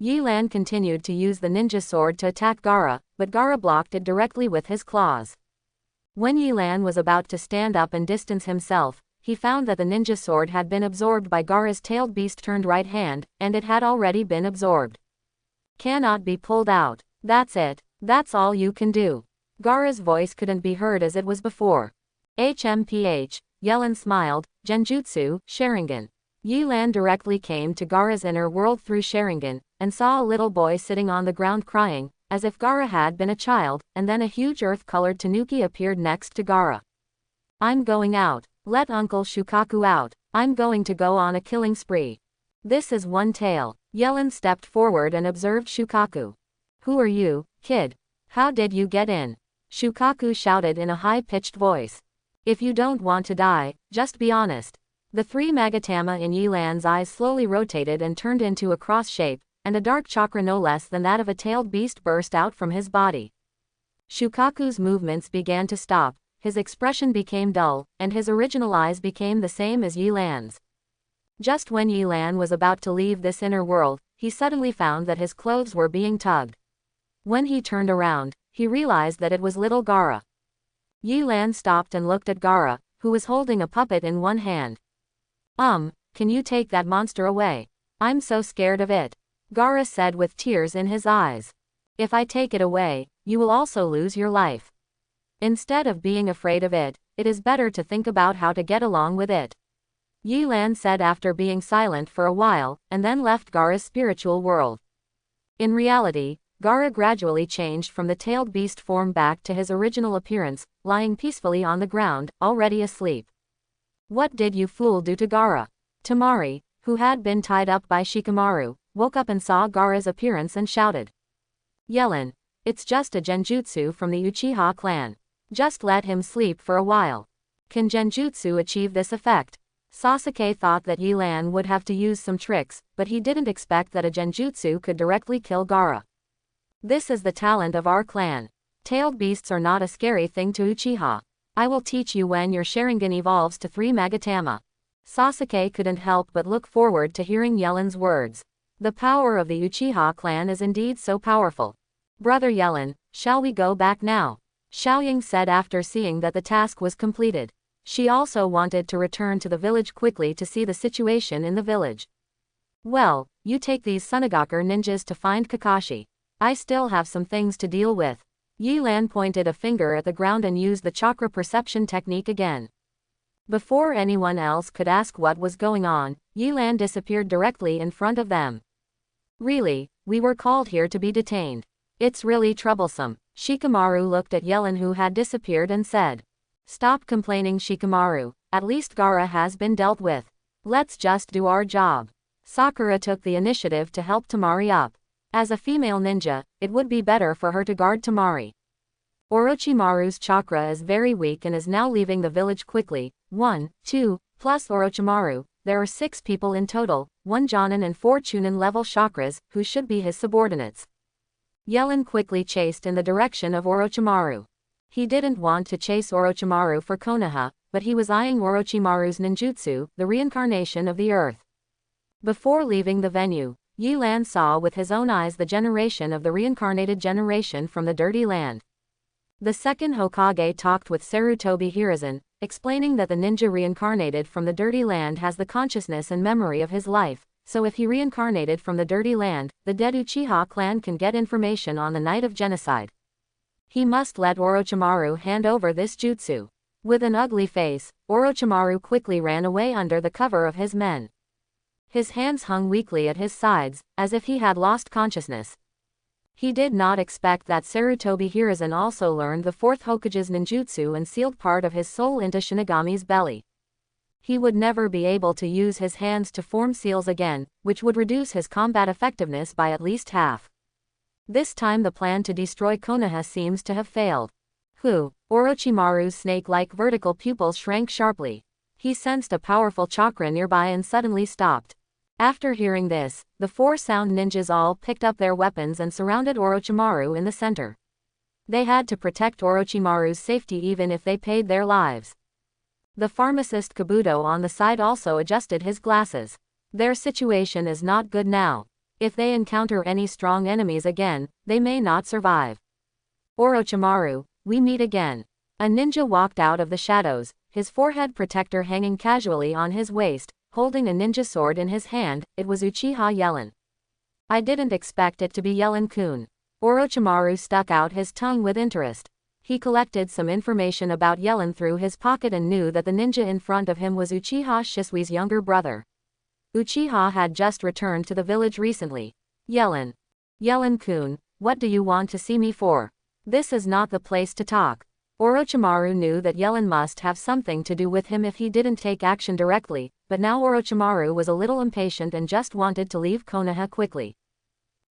Yelan continued to use the ninja sword to attack Gaara, but Gaara blocked it directly with his claws. When Yelan was about to stand up and distance himself, he found that the ninja sword had been absorbed by Gaara's tailed beast turned right hand, and it had already been absorbed. Cannot be pulled out. That's it. That's all you can do. Gaara's voice couldn't be heard as it was before. HMPH, Yelan smiled, Genjutsu, Sharingan. Yelan directly came to Gaara's inner world through Sharingan, and saw a little boy sitting on the ground crying, as if Gaara had been a child, and then a huge earth-colored tanuki appeared next to Gaara. I'm going out. Let Uncle Shukaku out. I'm going to go on a killing spree. This is one tail. Yelan stepped forward and observed Shukaku. Who are you, kid? How did you get in? Shukaku shouted in a high-pitched voice. If you don't want to die, just be honest. The 3 Magatama in Yelan's eyes slowly rotated and turned into a cross shape, and a dark chakra no less than that of a tailed beast burst out from his body. Shukaku's movements began to stop, his expression became dull, and his original eyes became the same as Yelan's. Just when Yelan was about to leave this inner world, he suddenly found that his clothes were being tugged. When he turned around, he realized that it was little Gaara. Yelan stopped and looked at Gaara, who was holding a puppet in one hand. Can you take that monster away? I'm so scared of it. Gaara said with tears in his eyes. If I take it away, you will also lose your life. Instead of being afraid of it, it is better to think about how to get along with it. Yelan said after being silent for a while, and then left Gaara's spiritual world. In reality, Gaara gradually changed from the tailed beast form back to his original appearance, lying peacefully on the ground, already asleep. What did you fool do to Gaara? Temari, who had been tied up by Shikamaru, woke up and saw Gaara's appearance and shouted. Yellen, it's just a genjutsu from the Uchiha clan. Just let him sleep for a while. Can genjutsu achieve this effect? Sasuke thought that Yelan would have to use some tricks, but he didn't expect that a genjutsu could directly kill Gaara. This is the talent of our clan. Tailed beasts are not a scary thing to Uchiha. I will teach you when your Sharingan evolves to 3 Magatama. Sasuke couldn't help but look forward to hearing Yellen's words. The power of the Uchiha clan is indeed so powerful. Brother Yellen, shall we go back now? Xiaoying said after seeing that the task was completed. She also wanted to return to the village quickly to see the situation in the village. Well, you take these Sunagakur ninjas to find Kakashi. I still have some things to deal with. Yelan pointed a finger at the ground and used the chakra perception technique again. Before anyone else could ask what was going on, Yelan disappeared directly in front of them. Really, we were called here to be detained. It's really troublesome. Shikamaru looked at Yellen who had disappeared and said. Stop complaining, Shikamaru, at least Gaara has been dealt with. Let's just do our job. Sakura took the initiative to help Tamari up. As a female ninja, it would be better for her to guard Tamari. Orochimaru's chakra is very weak and is now leaving the village quickly. 1, 2, plus Orochimaru, there are 6 people in total, 1 Jonin and 4 Chunin level chakras, who should be his subordinates. Yellen quickly chased in the direction of Orochimaru. He didn't want to chase Orochimaru for Konoha, but he was eyeing Orochimaru's ninjutsu, the reincarnation of the earth. Before leaving the venue, Yelan saw with his own eyes the generation of the reincarnated generation from the Dirty Land. The second Hokage talked with Sarutobi Hiruzen, explaining that the ninja reincarnated from the Dirty Land has the consciousness and memory of his life, so if he reincarnated from the Dirty Land, the dead Uchiha clan can get information on the night of genocide. He must let Orochimaru hand over this jutsu. With an ugly face, Orochimaru quickly ran away under the cover of his men. His hands hung weakly at his sides, as if he had lost consciousness. He did not expect that Sarutobi Hiruzen also learned the 4th Hokage's ninjutsu and sealed part of his soul into Shinigami's belly. He would never be able to use his hands to form seals again, which would reduce his combat effectiveness by at least half. This time the plan to destroy Konoha seems to have failed. Orochimaru's snake-like vertical pupils shrank sharply. He sensed a powerful chakra nearby and suddenly stopped. After hearing this, the 4 sound ninjas all picked up their weapons and surrounded Orochimaru in the center. They had to protect Orochimaru's safety even if they paid their lives. The pharmacist Kabuto on the side also adjusted his glasses. Their situation is not good now. If they encounter any strong enemies again, they may not survive. Orochimaru, we meet again. A ninja walked out of the shadows, his forehead protector hanging casually on his waist, holding a ninja sword in his hand. It was Uchiha Yellen. I didn't expect it to be Yellen-kun. Orochimaru stuck out his tongue with interest. He collected some information about Yellen through his pocket and knew that the ninja in front of him was Uchiha Shisui's younger brother. Uchiha had just returned to the village recently. Yellen. Yellen-kun, what do you want to see me for? This is not the place to talk. Orochimaru knew that Yellen must have something to do with him if he didn't take action directly, but now Orochimaru was a little impatient and just wanted to leave Konoha quickly.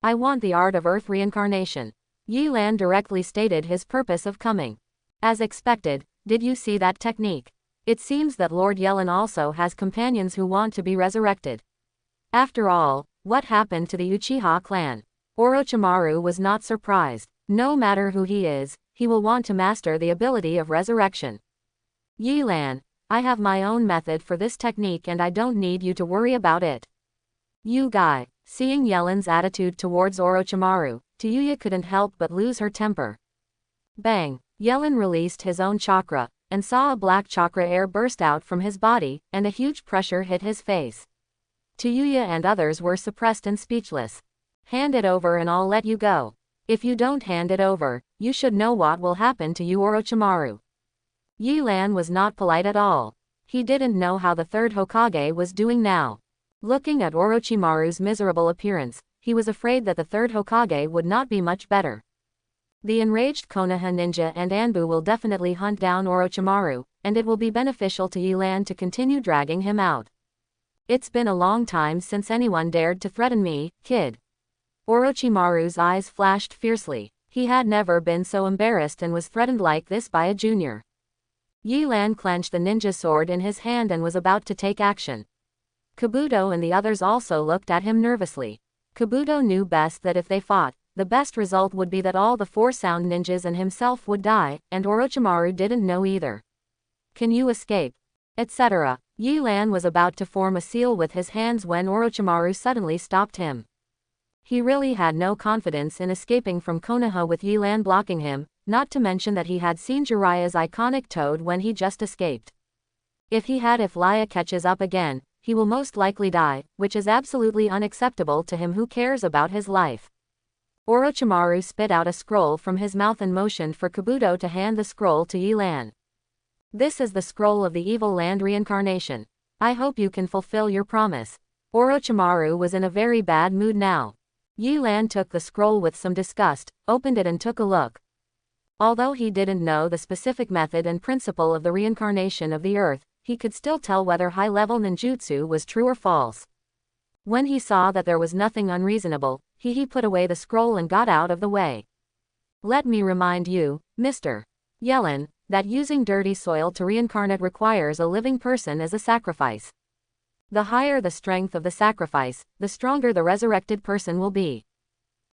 I want the art of earth reincarnation. Yelan directly stated his purpose of coming. As expected, did you see that technique? It seems that Lord Yellen also has companions who want to be resurrected. After all, what happened to the Uchiha clan? Orochimaru was not surprised. No matter who he is, he will want to master the ability of resurrection. Yelan, I have my own method for this technique and I don't need you to worry about it. You guy. Seeing Yellen's attitude towards Orochimaru, Tayuya couldn't help but lose her temper. Bang! Yellen released his own chakra, and saw a black chakra air burst out from his body, and a huge pressure hit his face. Tayuya and others were suppressed and speechless. Hand it over and I'll let you go. If you don't hand it over, you should know what will happen to you, Orochimaru. Yelan was not polite at all. He didn't know how the 3rd Hokage was doing now. Looking at Orochimaru's miserable appearance, he was afraid that the 3rd Hokage would not be much better. The enraged Konoha ninja and Anbu will definitely hunt down Orochimaru, and it will be beneficial to Yelan to continue dragging him out. It's been a long time since anyone dared to threaten me, kid. Orochimaru's eyes flashed fiercely. He had never been so embarrassed and was threatened like this by a junior. Yilan clenched the ninja sword in his hand and was about to take action. Kabuto and the others also looked at him nervously. Kabuto knew best that if they fought, the best result would be that all the 4 sound ninjas and himself would die, and Orochimaru didn't know either. Can you escape? Etc. Yilan was about to form a seal with his hands when Orochimaru suddenly stopped him. He really had no confidence in escaping from Konoha with Yilan blocking him, not to mention that he had seen Jiraiya's iconic toad when he just escaped. If Laya catches up again, he will most likely die, which is absolutely unacceptable to him who cares about his life. Orochimaru spit out a scroll from his mouth and motioned for Kabuto to hand the scroll to Yilan. This is the scroll of the evil land reincarnation. I hope you can fulfill your promise. Orochimaru was in a very bad mood now. Yilan took the scroll with some disgust, opened it and took a look. Although he didn't know the specific method and principle of the reincarnation of the earth, he could still tell whether high-level ninjutsu was true or false. When he saw that there was nothing unreasonable, he put away the scroll and got out of the way. Let me remind you, Mr. Yellen, that using dirty soil to reincarnate requires a living person as a sacrifice. The higher the strength of the sacrifice, the stronger the resurrected person will be.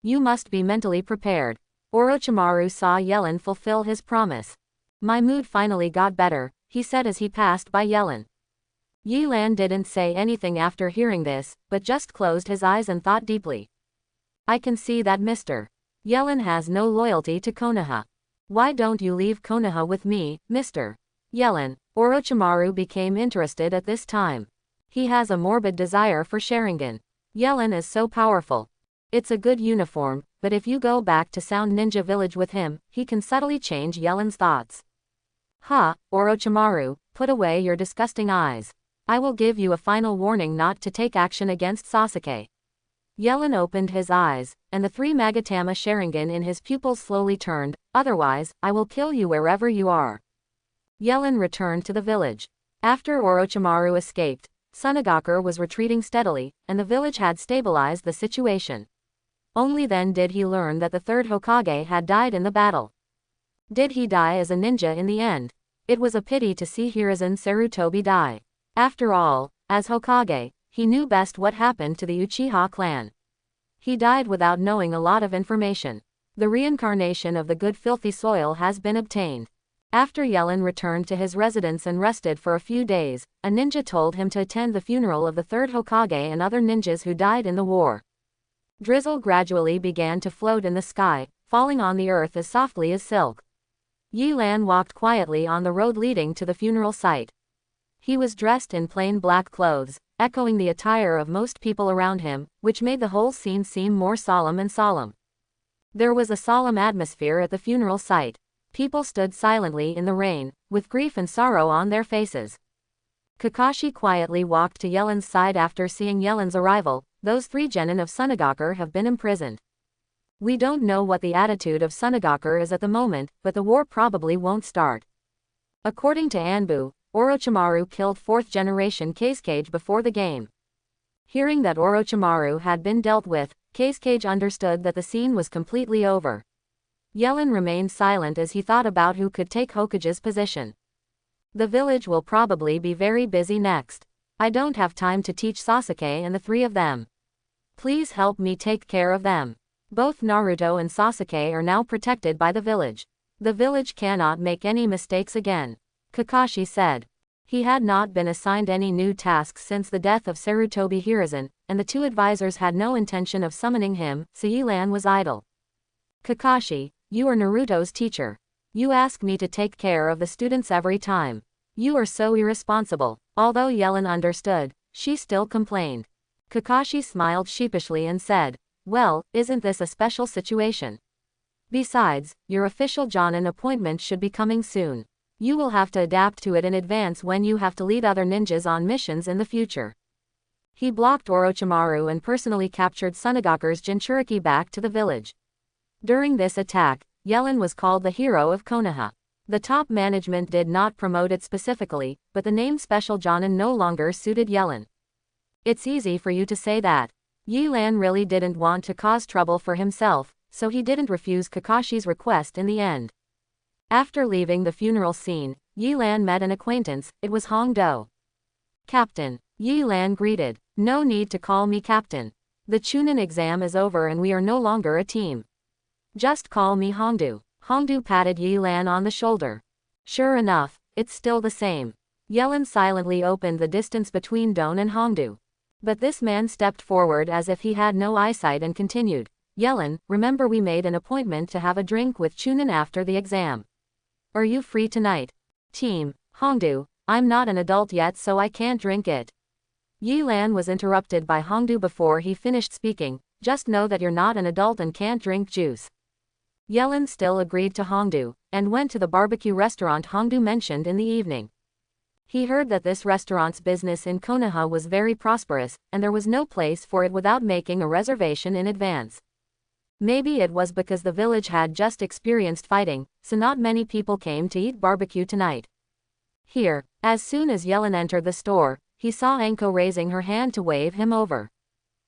You must be mentally prepared. Orochimaru saw Yellen fulfill his promise. My mood finally got better, he said as he passed by Yellen. Yilan didn't say anything after hearing this, but just closed his eyes and thought deeply. I can see that Mr. Yellen has no loyalty to Konoha. Why don't you leave Konoha with me, Mr. Yellen? Orochimaru became interested at this time. He has a morbid desire for Sharingan. Yellen is so powerful. It's a good uniform, but if you go back to Sound Ninja Village with him, he can subtly change Yellen's thoughts. Orochimaru, put away your disgusting eyes. I will give you a final warning not to take action against Sasuke. Yellen opened his eyes, and the 3 Magatama Sharingan in his pupils slowly turned, otherwise, I will kill you wherever you are. Yellen returned to the village. After Orochimaru escaped, Sunagakur was retreating steadily, and the village had stabilized the situation. Only then did he learn that the 3rd Hokage had died in the battle. Did he die as a ninja in the end? It was a pity to see Hiruzen Sarutobi die. After all, as Hokage, he knew best what happened to the Uchiha clan. He died without knowing a lot of information. The reincarnation of the good filthy soil has been obtained. After Yellen returned to his residence and rested for a few days, a ninja told him to attend the funeral of the 3rd Hokage and other ninjas who died in the war. Drizzle gradually began to float in the sky, falling on the earth as softly as silk. Yilan walked quietly on the road leading to the funeral site. He was dressed in plain black clothes, echoing the attire of most people around him, which made the whole scene seem more solemn and solemn. There was a solemn atmosphere at the funeral site. People stood silently in the rain, with grief and sorrow on their faces. Kakashi quietly walked to Yellen's side after seeing Yellen's arrival. Those 3 genin of Sunagakur have been imprisoned. We don't know what the attitude of Sunagakur is at the moment, but the war probably won't start. According to Anbu, Orochimaru killed 4th generation Kazekage before the game. Hearing that Orochimaru had been dealt with, Kazekage understood that the scene was completely over. Yellen remained silent as he thought about who could take Hokage's position. The village will probably be very busy next. I don't have time to teach Sasuke and the 3 of them. Please help me take care of them. Both Naruto and Sasuke are now protected by the village. The village cannot make any mistakes again, Kakashi said. He had not been assigned any new tasks since the death of Sarutobi Hiruzen, and the 2 advisors had no intention of summoning him, so Yilan was idle. Kakashi, you are Naruto's teacher. You ask me to take care of the students every time. You are so irresponsible. Although Yellen understood, she still complained. Kakashi smiled sheepishly and said, well, isn't this a special situation? Besides, your official Jonin appointment should be coming soon. You will have to adapt to it in advance when you have to lead other ninjas on missions in the future. He blocked Orochimaru and personally captured Sunagakur's Jinchuriki back to the village. During this attack, Yellen was called the hero of Konoha. The top management did not promote it specifically, but the name Special Jonin no longer suited Yellen. It's easy for you to say that. Yilan really didn't want to cause trouble for himself, so he didn't refuse Kakashi's request in the end. After leaving the funeral scene, Yilan met an acquaintance. It was Hongdo. Captain. Yilan greeted. No need to call me Captain. The Chunin exam is over and we are no longer a team. Just call me Hongdu. Hongdu patted Yilan on the shoulder. Sure enough, it's still the same. Yilan silently opened the distance between Don and Hongdu. But this man stepped forward as if he had no eyesight and continued. Yilan, remember we made an appointment to have a drink with Chunin after the exam. Are you free tonight? Team. Hongdu, I'm not an adult yet so I can't drink it. Yilan was interrupted by Hongdu before he finished speaking. Just know that you're not an adult and can't drink juice. Yilan still agreed to Hongdu, and went to the barbecue restaurant Hongdu mentioned in the evening. He heard that this restaurant's business in Konoha was very prosperous, and there was no place for it without making a reservation in advance. Maybe it was because the village had just experienced fighting, so not many people came to eat barbecue tonight. Here, as soon as Yilan entered the store, he saw Anko raising her hand to wave him over.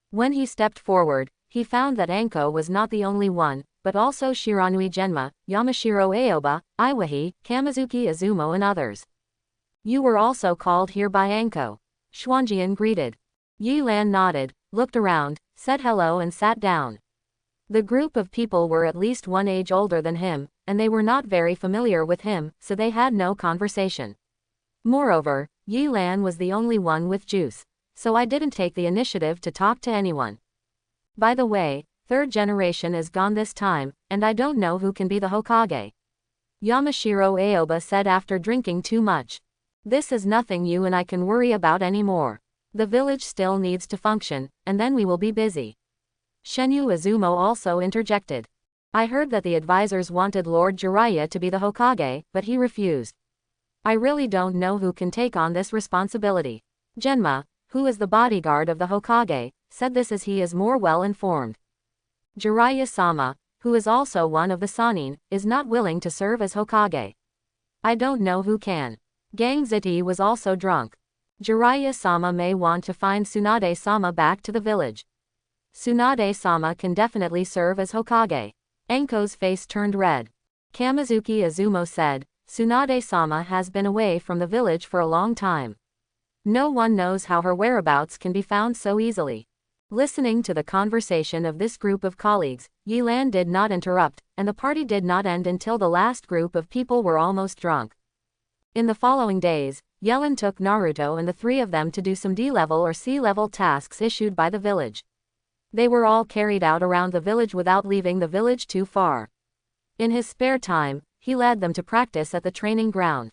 When he stepped forward, he found that Anko was not the only one, but also Shiranui Genma, Yamashiro Aoba, Iwahi, Kamizuki Izumo and others. You were also called here by Anko. Xuanjian greeted. Yilan nodded, looked around, said hello and sat down. The group of people were at least one age older than him, and they were not very familiar with him, so they had no conversation. Moreover, Yilan was the only one with juice, so I didn't take the initiative to talk to anyone. By the way, third generation is gone this time, and I don't know who can be the Hokage. Yamashiro Aoba said after drinking too much. This is nothing you and I can worry about anymore. The village still needs to function, and then we will be busy. Shenyu Izumo also interjected. I heard that the advisors wanted Lord Jiraiya to be the Hokage, but he refused. I really don't know who can take on this responsibility. Genma, who is the bodyguard of the Hokage, said this as he is more well informed. Jiraiya-sama, who is also one of the Sannin, is not willing to serve as Hokage. I don't know who can. Gang Ziti was also drunk. Jiraiya-sama may want to find Tsunade-sama back to the village. Tsunade-sama can definitely serve as Hokage. Anko's face turned red. Kamizuki Izumo said, Tsunade-sama has been away from the village for a long time. No one knows how her whereabouts can be found so easily. Listening to the conversation of this group of colleagues, Yilan did not interrupt, and the party did not end until the last group of people were almost drunk. In the following days, Yilan took Naruto and the three of them to do some D-level or C-level tasks issued by the village. They were all carried out around the village without leaving the village too far. In his spare time, he led them to practice at the training ground.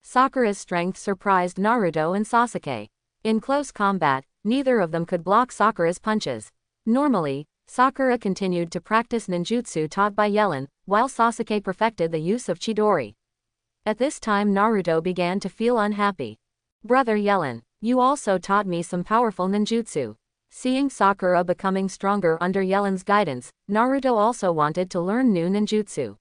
Sakura's strength surprised Naruto and Sasuke. In close combat, neither of them could block Sakura's punches. Normally, Sakura continued to practice ninjutsu taught by Yilan, while Sasuke perfected the use of Chidori. At this time Naruto began to feel unhappy. Brother Yilan, you also taught me some powerful ninjutsu. Seeing Sakura becoming stronger under Yilan's guidance, Naruto also wanted to learn new ninjutsu.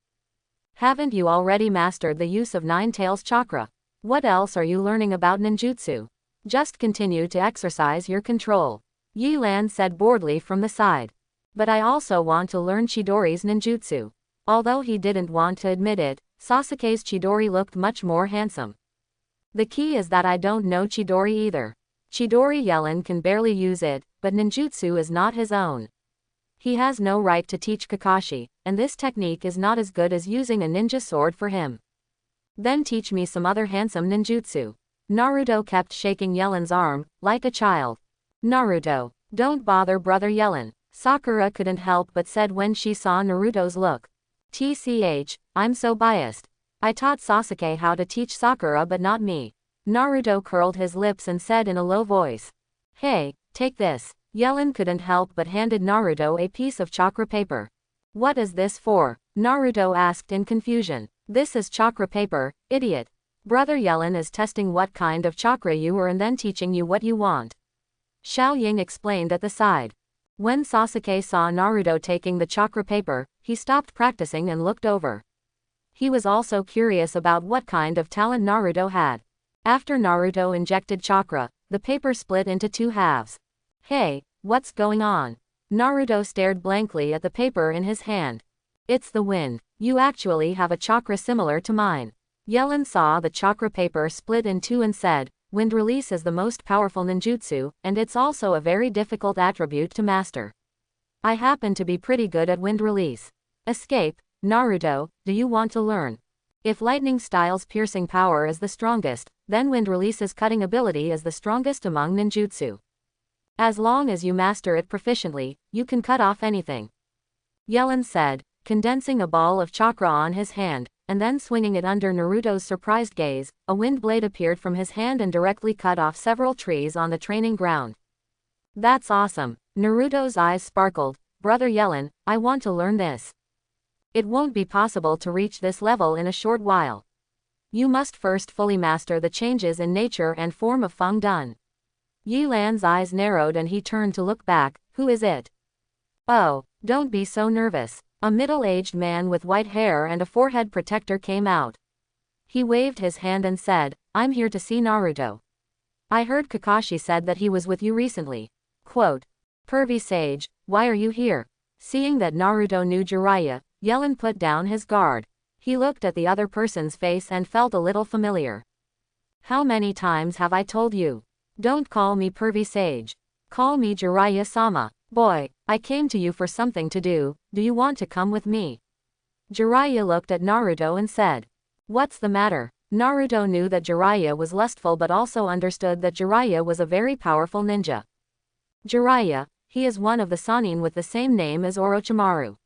Haven't you already mastered the use of Nine Tails chakra? What else are you learning about ninjutsu? Just continue to exercise your control. Yilan said boredly from the side. But I also want to learn Chidori's ninjutsu. Although he didn't want to admit it, Sasuke's Chidori looked much more handsome. The key is that I don't know Chidori either. Chidori Yilan can barely use it, but ninjutsu is not his own. He has no right to teach Kakashi, and this technique is not as good as using a ninja sword for him. Then teach me some other handsome ninjutsu. Naruto kept shaking Yilan's arm, like a child. Naruto, don't bother brother Yilan. Sakura couldn't help but said when she saw Naruto's look. TCH, I'm so biased. I taught Sasuke how to teach Sakura but not me. Naruto curled his lips and said in a low voice. Hey, take this. Yilan couldn't help but handed Naruto a piece of chakra paper. What is this for? Naruto asked in confusion. This is chakra paper, idiot. Brother Yilan is testing what kind of chakra you are and then teaching you what you want. Xiao Ying explained at the side. When Sasuke saw Naruto taking the chakra paper, he stopped practicing and looked over. He was also curious about what kind of talent Naruto had. After Naruto injected chakra, the paper split into two halves. Hey, what's going on? Naruto stared blankly at the paper in his hand. It's the wind. You actually have a chakra similar to mine. Yellen saw the chakra paper split in two and said, wind release is the most powerful ninjutsu, and it's also a very difficult attribute to master. I happen to be pretty good at wind release. Escape, Naruto, do you want to learn? If lightning style's piercing power is the strongest, then wind release's cutting ability is the strongest among ninjutsu. As long as you master it proficiently, you can cut off anything. Yellen said, condensing a ball of chakra on his hand, and then swinging it under Naruto's surprised gaze. A wind blade appeared from his hand and directly cut off several trees on the training ground. That's awesome. Naruto's eyes sparkled. Brother Yellen, I want to learn this. It won't be possible to reach this level in a short while. You must first fully master the changes in nature and form of Feng Dan. Yi Lan's eyes narrowed and he turned to look back. Who is it? Oh, don't be so nervous. A middle-aged man with white hair and a forehead protector came out. He waved his hand and said, I'm here to see Naruto. I heard Kakashi said that he was with you recently. Quote, Pervy Sage, why are you here? Seeing that Naruto knew Jiraiya, Yellen put down his guard. He looked at the other person's face and felt a little familiar. How many times have I told you? Don't call me Pervy Sage. Call me Jiraiya-sama. Boy, I came to you for something to do. Do you want to come with me? Jiraiya looked at Naruto and said, what's the matter? Naruto knew that Jiraiya was lustful but also understood that Jiraiya was a very powerful ninja. Jiraiya, he is one of the Sannin with the same name as Orochimaru.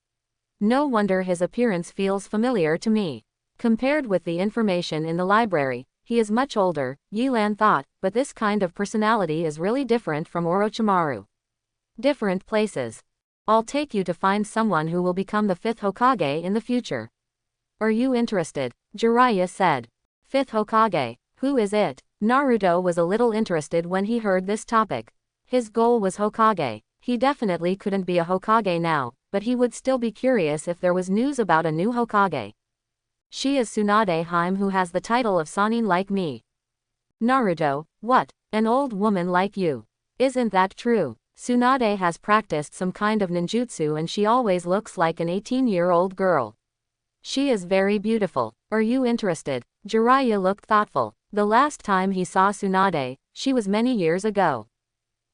No wonder his appearance feels familiar to me. Compared with the information in the library, he is much older, Yi Lan thought, but this kind of personality is really different from Orochimaru. Different places. I'll take you to find someone who will become the 5th Hokage in the future. Are you interested? Jiraiya said. 5th Hokage, who is it? Naruto was a little interested when he heard this topic. His goal was Hokage. He definitely couldn't be a Hokage now, but he would still be curious if there was news about a new Hokage. She is Tsunade Hime who has the title of Sannin like me. Naruto, what? An old woman like you? Isn't that true? Tsunade has practiced some kind of ninjutsu and she always looks like an 18-year-old girl. She is very beautiful. Are you interested? Jiraiya looked thoughtful. The last time he saw Tsunade, she was many years ago.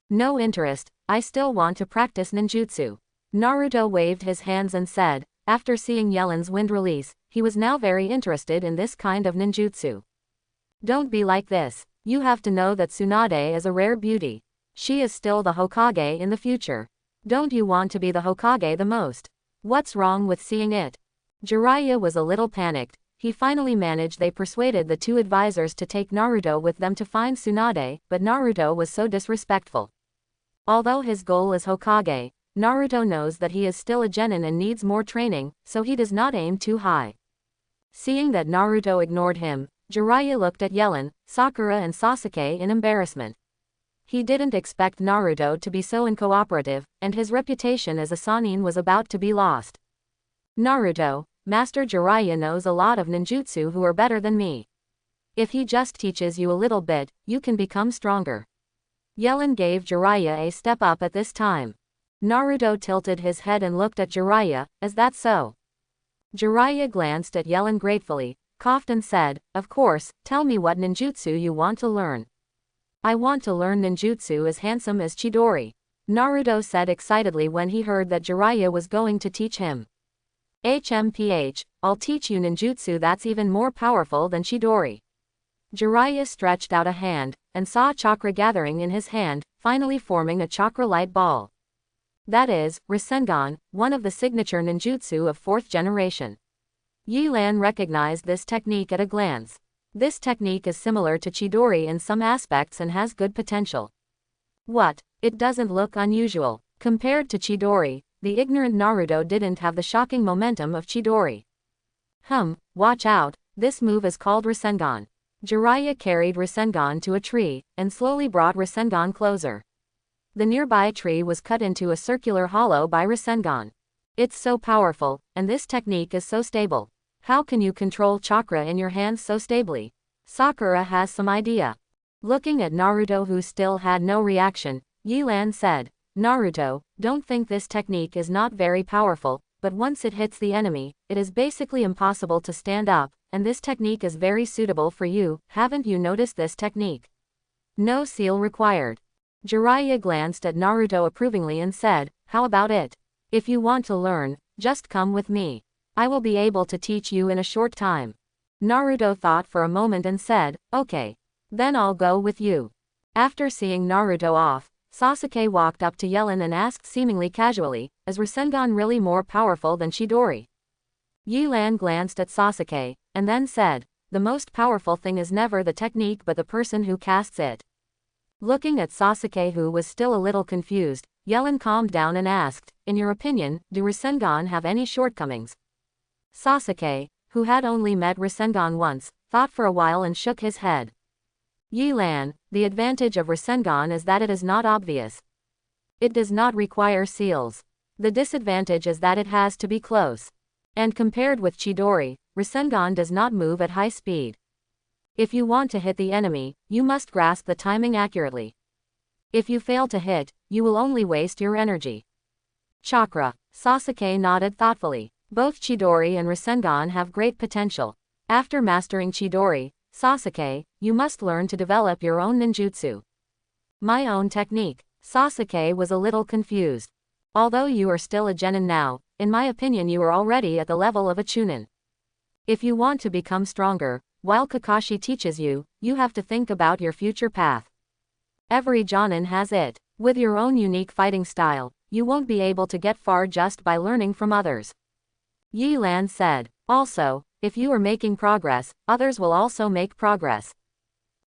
No interest, I still want to practice ninjutsu. Naruto waved his hands and said, after seeing Yellen's wind release, he was now very interested in this kind of ninjutsu. Don't be like this. You have to know that Tsunade is a rare beauty. She is still the Hokage in the future. Don't you want to be the Hokage the most? What's wrong with seeing it? Jiraiya was a little panicked. He finally managed. They persuaded the two advisors to take Naruto with them to find Tsunade, but Naruto was so disrespectful. Although his goal is Hokage, Naruto knows that he is still a genin and needs more training, so he does not aim too high. Seeing that Naruto ignored him, Jiraiya looked at Yellen, Sakura and Sasuke in embarrassment. He didn't expect Naruto to be so uncooperative, and his reputation as a Sannin was about to be lost. Naruto, Master Jiraiya knows a lot of ninjutsu who are better than me. If he just teaches you a little bit, you can become stronger. Yellen gave Jiraiya a step up at this time. Naruto tilted his head and looked at Jiraiya, is that so? Jiraiya glanced at Yellen gratefully, coughed and said, of course, tell me what ninjutsu you want to learn. I want to learn ninjutsu as handsome as Chidori. Naruto said excitedly when he heard that Jiraiya was going to teach him. HMPH, I'll teach you ninjutsu that's even more powerful than Chidori. Jiraiya stretched out a hand, and saw chakra gathering in his hand, finally forming a chakra light ball. That is, Rasengan, one of the signature ninjutsu of 4th generation. Yi Lan recognized this technique at a glance. This technique is similar to Chidori in some aspects and has good potential. What? It doesn't look unusual. Compared to Chidori, the ignorant Naruto didn't have the shocking momentum of Chidori. Watch out, this move is called Rasengan. Jiraiya carried Rasengan to a tree, and slowly brought Rasengan closer. The nearby tree was cut into a circular hollow by Rasengan. It's so powerful, and this technique is so stable. How can you control chakra in your hands so stably? Sakura has some idea. Looking at Naruto, who still had no reaction, Yilan said, Naruto, don't think this technique is not very powerful, but once it hits the enemy, it is basically impossible to stand up, and this technique is very suitable for you. Haven't you noticed this technique? No seal required. Jiraiya glanced at Naruto approvingly and said, how about it? If you want to learn, just come with me. I will be able to teach you in a short time. Naruto thought for a moment and said, okay. Then I'll go with you. After seeing Naruto off, Sasuke walked up to Yellen and asked seemingly casually, is Rasengan really more powerful than Chidori? Yilan glanced at Sasuke, and then said, the most powerful thing is never the technique but the person who casts it. Looking at Sasuke, who was still a little confused, Yellen calmed down and asked, in your opinion, do Rasengan have any shortcomings? Sasuke, who had only met Rasengan once, thought for a while and shook his head. Yilan, the advantage of Rasengan is that it is not obvious. It does not require seals. The disadvantage is that it has to be close. And compared with Chidori, Rasengan does not move at high speed. If you want to hit the enemy, you must grasp the timing accurately. If you fail to hit, you will only waste your energy. Chakra. Sasuke nodded thoughtfully. Both Chidori and Rasengan have great potential. After mastering Chidori, Sasuke, you must learn to develop your own ninjutsu. My own technique. Sasuke was a little confused. Although you are still a genin now, in my opinion you are already at the level of a chunin. If you want to become stronger, while Kakashi teaches you, you have to think about your future path. Every jonin has it. With your own unique fighting style, you won't be able to get far just by learning from others. Yilan said, also, if you are making progress, others will also make progress.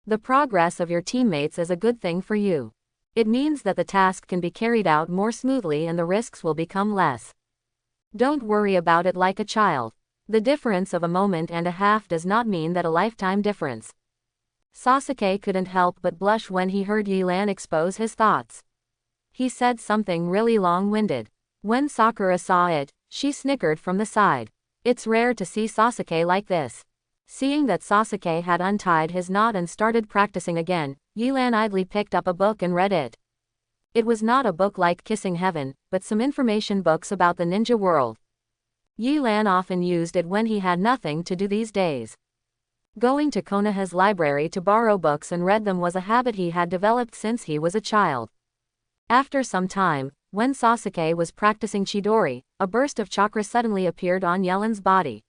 The progress of your teammates is a good thing for you. It means that the task can be carried out more smoothly and the risks will become less. Don't worry about it like a child. The difference of a moment and a half does not mean that a lifetime difference. Sasuke couldn't help but blush when he heard Yilan expose his thoughts. He said something really long-winded. When Sakura saw it, she snickered from the side. It's rare to see Sasuke like this. Seeing that Sasuke had untied his knot and started practicing again, Yilan idly picked up a book and read it. It was not a book like Kissing Heaven, but some information books about the ninja world. Yilan often used it when he had nothing to do these days. Going to Konoha's library to borrow books and read them was a habit he had developed since he was a child. After some time, when Sasuke was practicing Chidori, a burst of chakra suddenly appeared on Yellen's body.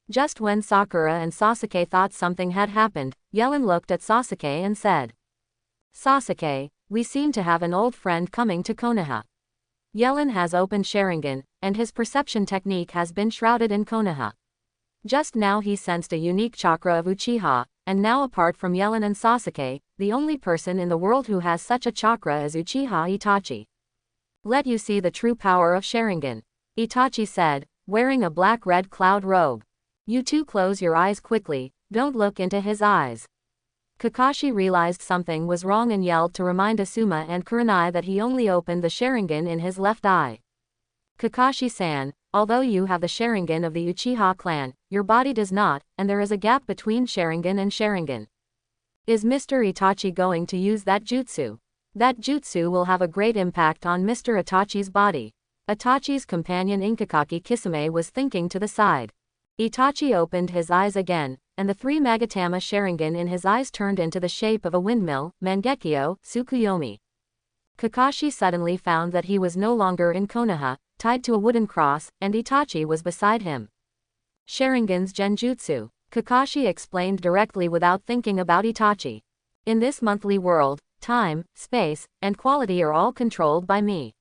Just when Sakura and Sasuke thought something had happened, Yellen looked at Sasuke and said, Sasuke, we seem to have an old friend coming to Konoha. Yellen has opened Sharingan, and his perception technique has been shrouded in Konoha. Just now he sensed a unique chakra of Uchiha, and now apart from Yellen and Sasuke, the only person in the world who has such a chakra is Uchiha Itachi. Let you see the true power of Sharingan. Itachi said, wearing a black-red cloud robe. You two close your eyes quickly, don't look into his eyes. Kakashi realized something was wrong and yelled to remind Asuma and Kurenai that he only opened the Sharingan in his left eye. Kakashi-san, although you have the Sharingan of the Uchiha clan, your body does not, and there is a gap between Sharingan and Sharingan. Is Mr. Itachi going to use that jutsu? That jutsu will have a great impact on Mr. Itachi's body. Itachi's companion Inkakaki Kisame was thinking to the side. Itachi opened his eyes again, and the three Magatama Sharingan in his eyes turned into the shape of a windmill, Mangekyo, Tsukuyomi. Kakashi suddenly found that he was no longer in Konoha, tied to a wooden cross, and Itachi was beside him. Sharingan's Genjutsu. Kakashi explained directly without thinking about Itachi. In this monthly world, time, space, and quality are all controlled by me.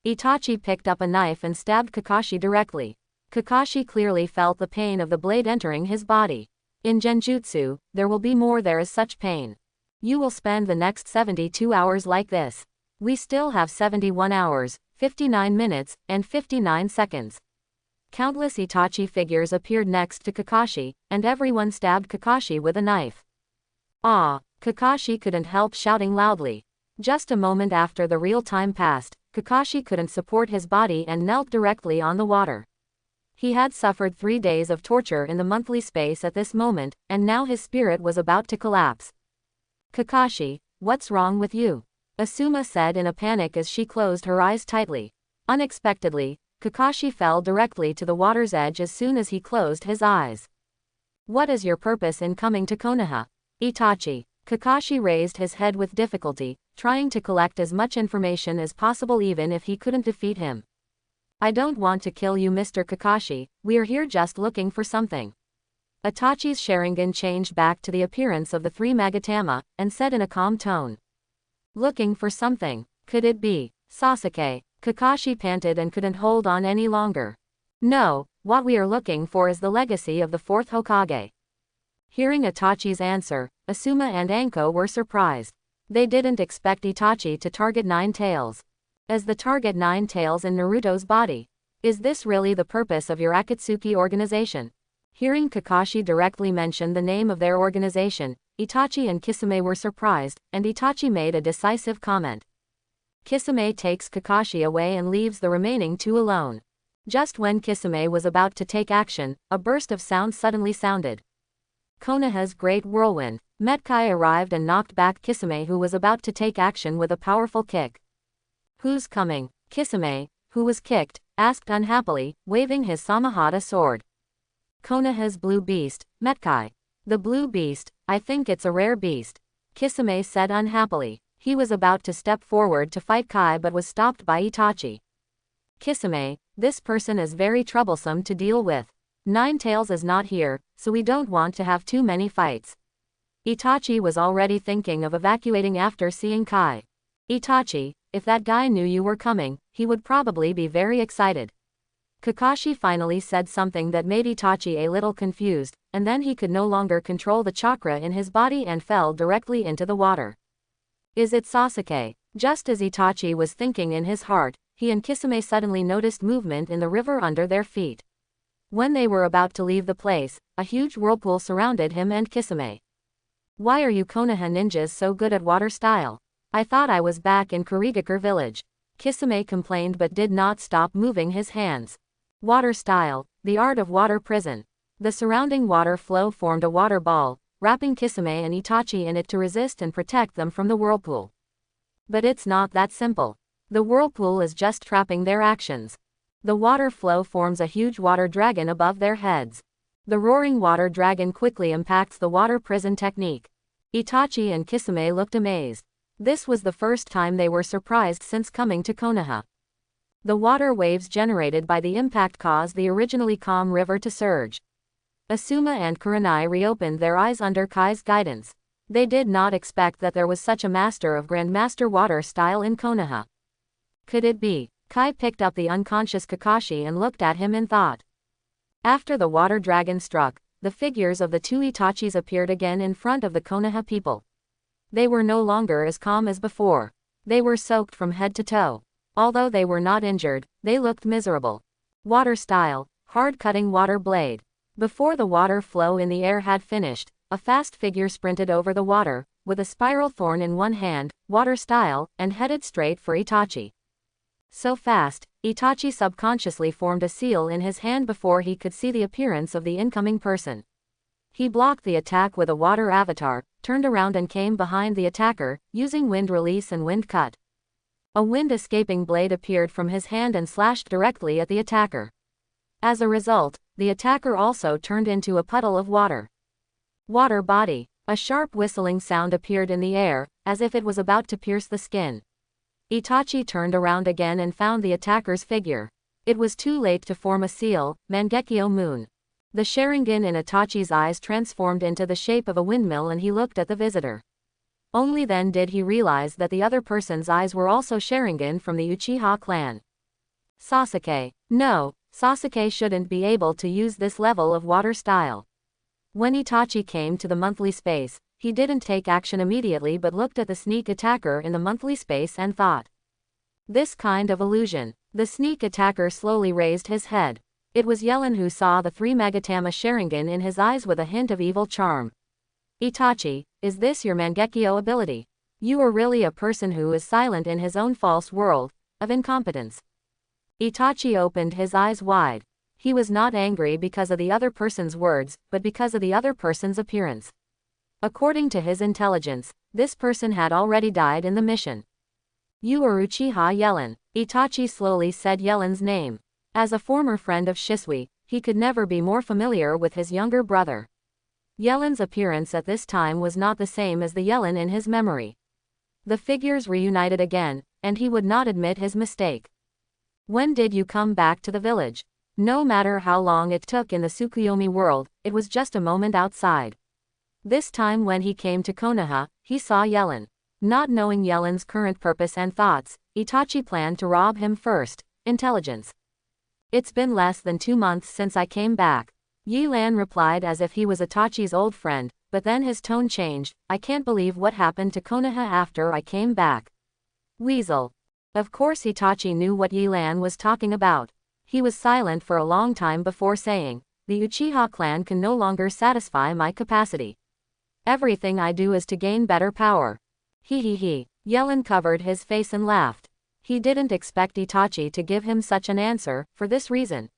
Itachi picked up a knife and stabbed Kakashi directly. Kakashi clearly felt the pain of the blade entering his body. In Genjutsu, there will be more there is such pain. You will spend the next 72 hours like this. We still have 71 hours, 59 minutes, and 59 seconds. Countless Itachi figures appeared next to Kakashi, and everyone stabbed Kakashi with a knife. Ah! Kakashi couldn't help shouting loudly. Just a moment after the real time passed, Kakashi couldn't support his body and knelt directly on the water. He had suffered 3 days of torture in the monthly space at this moment, and now his spirit was about to collapse. Kakashi, what's wrong with you? Asuma said in a panic as she closed her eyes tightly. Unexpectedly, Kakashi fell directly to the water's edge as soon as he closed his eyes. What is your purpose in coming to Konoha? Itachi. Kakashi raised his head with difficulty, trying to collect as much information as possible even if he couldn't defeat him. I don't want to kill you, Mr. Kakashi, we're here just looking for something. Itachi's Sharingan changed back to the appearance of the three Magatama, and said in a calm tone. Looking for something. Could it be Sasuke? Kakashi panted and couldn't hold on any longer. No, what we are looking for is the legacy of the fourth Hokage. Hearing Itachi's answer, Asuma and Anko were surprised. They didn't expect Itachi to target Nine Tails. As the target Nine Tails in Naruto's body. Is this really the purpose of your Akatsuki organization? Hearing Kakashi directly mention the name of their organization, Itachi and Kisame were surprised, and Itachi made a decisive comment. Kisame takes Kakashi away and leaves the remaining two alone. Just when Kisame was about to take action, a burst of sound suddenly sounded. Konoha's great whirlwind. Metkai arrived and knocked back Kisame, who was about to take action with a powerful kick. Who's coming? Kisame, who was kicked, asked unhappily, waving his Samahata sword. Konoha's blue beast, Metkai. The blue beast, I think it's a rare beast. Kisame said unhappily. He was about to step forward to fight Kai but was stopped by Itachi. Kisame, this person is very troublesome to deal with. Nine Tails is not here, so we don't want to have too many fights. Itachi was already thinking of evacuating after seeing Kai. Itachi, if that guy knew you were coming, he would probably be very excited. Kakashi finally said something that made Itachi a little confused, and then he could no longer control the chakra in his body and fell directly into the water. Is it Sasuke? Just as Itachi was thinking in his heart, he and Kisame suddenly noticed movement in the river under their feet. When they were about to leave the place, a huge whirlpool surrounded him and Kisame. Why are you Konoha ninjas so good at water style? I thought I was back in Kurigakure village. Kisame complained but did not stop moving his hands. Water style, the art of water prison. The surrounding water flow formed a water ball, wrapping Kisame and Itachi in it to resist and protect them from the whirlpool. But it's not that simple. The whirlpool is just trapping their actions. The water flow forms a huge water dragon above their heads. The roaring water dragon quickly impacts the water prison technique. Itachi and Kisame looked amazed. This was the first time they were surprised since coming to Konoha. The water waves generated by the impact caused the originally calm river to surge. Asuma and Kurenai reopened their eyes under Kai's guidance. They did not expect that there was such a master of Grandmaster water style in Konoha. Could it be? Kai picked up the unconscious Kakashi and looked at him in thought. After the water dragon struck, the figures of the two Itachis appeared again in front of the Konoha people. They were no longer as calm as before. They were soaked from head to toe. Although they were not injured, they looked miserable. Water style, hard-cutting water blade. Before the water flow in the air had finished, a fast figure sprinted over the water, with a spiral thorn in one hand, water style, and headed straight for Itachi. So fast, Itachi subconsciously formed a seal in his hand before he could see the appearance of the incoming person. He blocked the attack with a water avatar, turned around and came behind the attacker, using wind release and wind cut. A wind-escaping blade appeared from his hand and slashed directly at the attacker. As a result, the attacker also turned into a puddle of water. Water body. A sharp whistling sound appeared in the air, as if it was about to pierce the skin. Itachi turned around again and found the attacker's figure. It was too late to form a seal, Mangekyo Moon. The Sharingan in Itachi's eyes transformed into the shape of a windmill and he looked at the visitor. Only then did he realize that the other person's eyes were also Sharingan from the Uchiha clan. Sasuke. No, Sasuke shouldn't be able to use this level of water style. When Itachi came to the monthly space, he didn't take action immediately but looked at the sneak attacker in the monthly space and thought. This kind of illusion. The sneak attacker slowly raised his head. It was Yellen who saw the three Magatama Sharingan in his eyes with a hint of evil charm. Itachi, is this your Mangekyo ability? You are really a person who is silent in his own false world of incompetence. Itachi opened his eyes wide. He was not angry because of the other person's words, but because of the other person's appearance. According to his intelligence, This person had already died in the mission. You are Uchiha Yellen. Itachi slowly said Yellen's name. As a former friend of Shisui, he could never be more familiar with his younger brother. Yellen's appearance at this time was not the same as the Yellen in his memory. The figures reunited again, and he would not admit his mistake. When did you come back to the village? No matter how long it took in the Tsukuyomi world, it was just a moment outside. This time when he came to Konoha, he saw Yellen. Not knowing Yellen's current purpose and thoughts, Itachi planned to rob him first. Intelligence. It's been less than 2 months since I came back. Yilan replied as if he was Itachi's old friend, but then his tone changed. I can't believe what happened to Konoha after I came back. Weasel. Of course Itachi knew what Yilan was talking about. He was silent for a long time before saying, the Uchiha clan can no longer satisfy my capacity. Everything I do is to gain better power. He. Yellen covered his face and laughed. He didn't expect Itachi to give him such an answer, for this reason.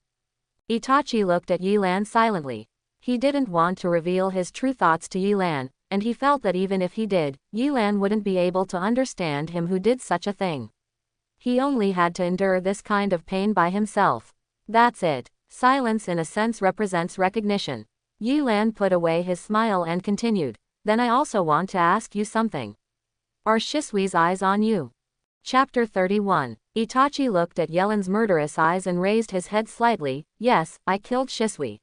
Itachi looked at Yilan silently. He didn't want to reveal his true thoughts to Yilan, and he felt that even if he did, Yilan wouldn't be able to understand him who did such a thing. He only had to endure this kind of pain by himself. That's it. Silence in a sense represents recognition. Yilan put away his smile and continued. Then I also want to ask you something. Are Shisui's eyes on you? Chapter 31. Itachi looked at Yellen's murderous eyes and raised his head slightly. Yes, I killed Shisui.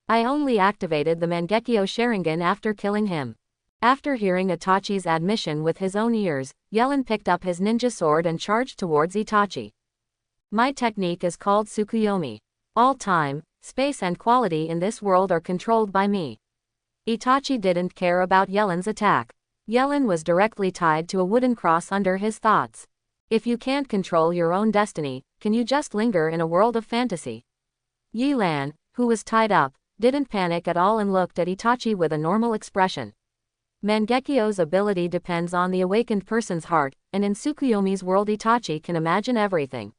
I only activated the Mangekyo Sharingan after killing him. After hearing Itachi's admission with his own ears, Yellen picked up his ninja sword and charged towards Itachi. My technique is called Tsukuyomi. All time, space and quality in this world are controlled by me. Itachi didn't care about Yellen's attack. Yellen was directly tied to a wooden cross under his thoughts. If you can't control your own destiny, can you just linger in a world of fantasy? Yilan, who was tied up, didn't panic at all and looked at Itachi with a normal expression. Mangekyo's ability depends on the awakened person's heart, and in Tsukuyomi's world Itachi can imagine everything.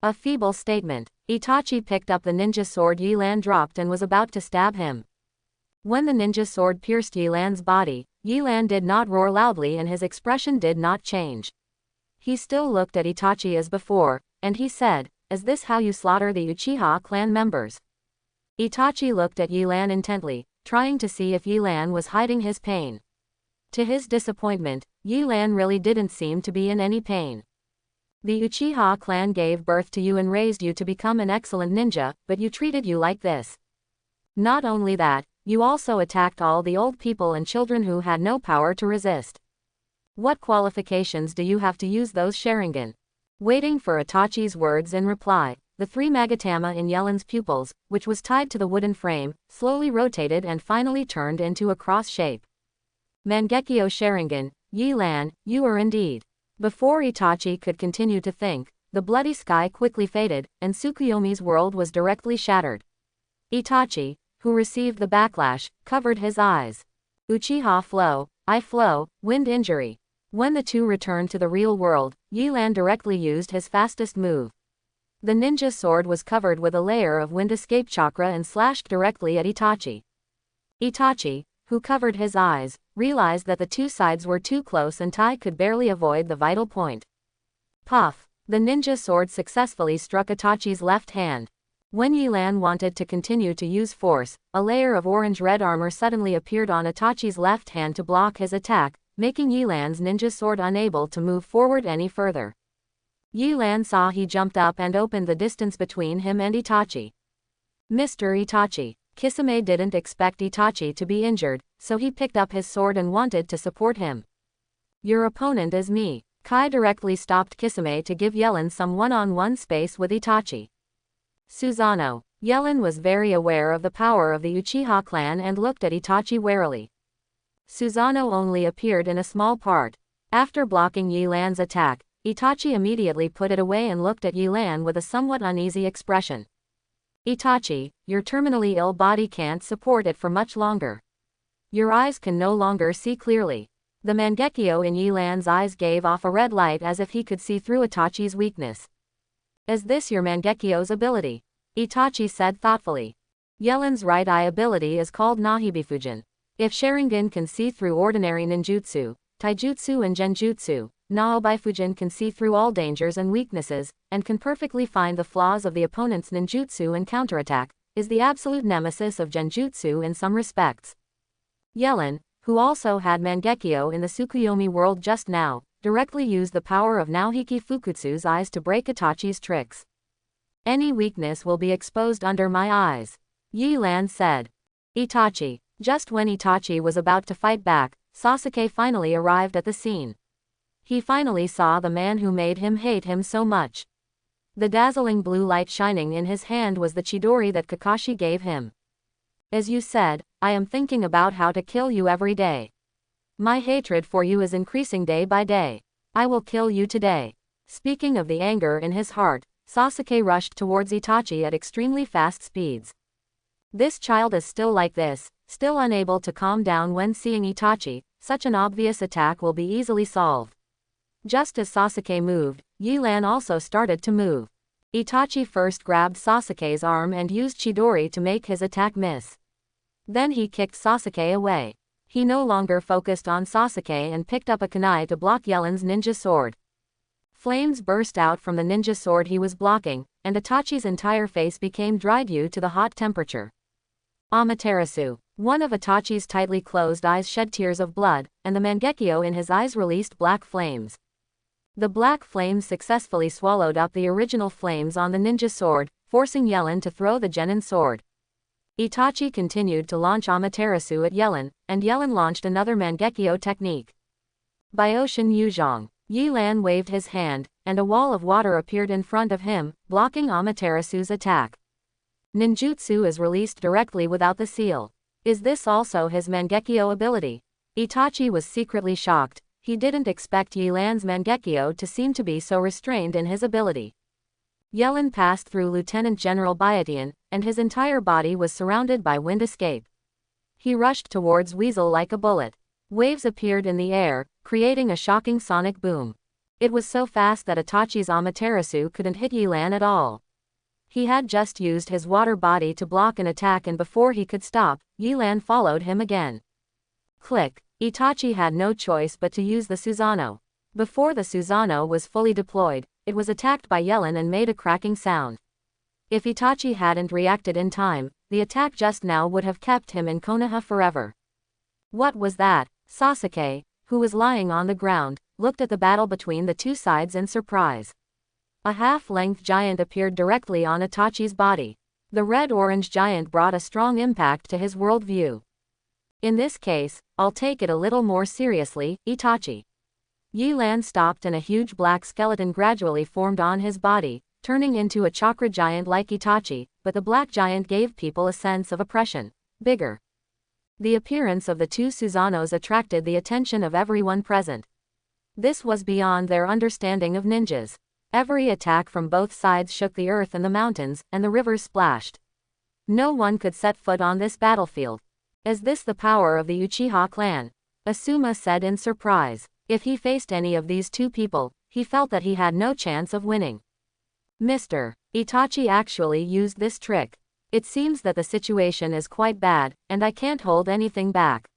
A feeble statement. Itachi picked up the ninja sword Yilan dropped and was about to stab him. When the ninja sword pierced Yilan's body, Yilan did not roar loudly and his expression did not change. He still looked at Itachi as before, and he said, is this how you slaughter the Uchiha clan members? Itachi looked at Yilan intently, trying to see if Yilan was hiding his pain. To his disappointment, Yilan really didn't seem to be in any pain. The Uchiha clan gave birth to you and raised you to become an excellent ninja, but you treated you like this. Not only that, you also attacked all the old people and children who had no power to resist. What qualifications do you have to use those Sharingan? Waiting for Itachi's words in reply, the 3 Magatama in Yellen's pupils, which was tied to the wooden frame, slowly rotated and finally turned into a cross shape. Mangekyo Sharingan, Yilan, you are indeed. Before Itachi could continue to think, the bloody sky quickly faded, and Tsukuyomi's world was directly shattered. Itachi, who received the backlash, covered his eyes. Uchiha flow, I flow, wind injury. When the two returned to the real world, Yilan directly used his fastest move. The ninja sword was covered with a layer of wind escape chakra and slashed directly at Itachi. Itachi, who covered his eyes, realized that the two sides were too close and Tai could barely avoid the vital point. Puff! The ninja sword successfully struck Itachi's left hand. When Yilan wanted to continue to use force, a layer of orange-red armor suddenly appeared on Itachi's left hand to block his attack, making Yilan's ninja sword unable to move forward any further. Yilan saw he jumped up and opened the distance between him and Itachi. Mr. Itachi. Kisame didn't expect Itachi to be injured, so he picked up his sword and wanted to support him. Your opponent is me. Kai directly stopped Kisame to give Yellen some one-on-one space with Itachi. Susanoo. Yellen was very aware of the power of the Uchiha clan and looked at Itachi warily. Susanoo only appeared in a small part. After blocking Yilan's attack, Itachi immediately put it away and looked at Yilan with a somewhat uneasy expression. Itachi, your terminally ill body can't support it for much longer. Your eyes can no longer see clearly. The Mangekyo in Yilan's eyes gave off a red light as if he could see through Itachi's weakness. Is this your Mangekyo's ability? Itachi said thoughtfully. Yellen's right eye ability is called Nahibifujin. If Sharingan can see through ordinary ninjutsu, taijutsu and genjutsu, Naobaifujin can see through all dangers and weaknesses, and can perfectly find the flaws of the opponent's ninjutsu and counterattack, is the absolute nemesis of genjutsu in some respects. Yellen, who also had Mangekyo in the Tsukuyomi world just now, directly used the power of Naohiki Fukutsu's eyes to break Itachi's tricks. Any weakness will be exposed under my eyes, Yi Lan said. Itachi. Just when Itachi was about to fight back, Sasuke finally arrived at the scene. He finally saw the man who made him hate him so much. The dazzling blue light shining in his hand was the Chidori that Kakashi gave him. As you said, I am thinking about how to kill you every day. My hatred for you is increasing day by day. I will kill you today. Speaking of the anger in his heart, Sasuke rushed towards Itachi at extremely fast speeds. This child is still like this, still unable to calm down when seeing Itachi. Such an obvious attack will be easily solved. Just as Sasuke moved, Yi Lan also started to move. Itachi first grabbed Sasuke's arm and used Chidori to make his attack miss. Then he kicked Sasuke away. He no longer focused on Sasuke and picked up a kunai to block Yellen's ninja sword. Flames burst out from the ninja sword he was blocking, and Itachi's entire face became dry due to the hot temperature. Amaterasu. One of Itachi's tightly closed eyes shed tears of blood, and the Mangekyo in his eyes released black flames. The black flames successfully swallowed up the original flames on the ninja sword, forcing Yellen to throw the Genin sword. Itachi continued to launch Amaterasu at Yellen, and Yellen launched another Mangekyo technique. Bioshin Yuzhong. Yi Lan waved his hand, and a wall of water appeared in front of him, blocking Amaterasu's attack. Ninjutsu is released directly without the seal. Is this also his Mangekyo ability? Itachi was secretly shocked. He didn't expect Yi Lan's Mangekyo to seem to be so restrained in his ability. Yellen passed through Lieutenant General Byatian, and his entire body was surrounded by wind escape. He rushed towards Weasel like a bullet. Waves appeared in the air, creating a shocking sonic boom. It was so fast that Itachi's Amaterasu couldn't hit Yi Lan at all. He had just used his water body to block an attack, and before he could stop, Yi Lan followed him again. Click. Itachi had no choice but to use the Susanoo. Before the Susanoo was fully deployed, it was attacked by Yellen and made a cracking sound. If Itachi hadn't reacted in time, the attack just now would have kept him in Konoha forever. What was that? Sasuke, who was lying on the ground, looked at the battle between the two sides in surprise. A half-length giant appeared directly on Itachi's body. The red-orange giant brought a strong impact to his worldview. In this case, I'll take it a little more seriously, Itachi. Yi Lan stopped and a huge black skeleton gradually formed on his body, turning into a chakra giant like Itachi, but the black giant gave people a sense of oppression. Bigger. The appearance of the two Susanos attracted the attention of everyone present. This was beyond their understanding of ninjas. Every attack from both sides shook the earth and the mountains, and the rivers splashed. No one could set foot on this battlefield. Is this the power of the Uchiha clan? Asuma said in surprise. If he faced any of these two people, he felt that he had no chance of winning. Mr. Itachi actually used this trick. It seems that the situation is quite bad, and I can't hold anything back.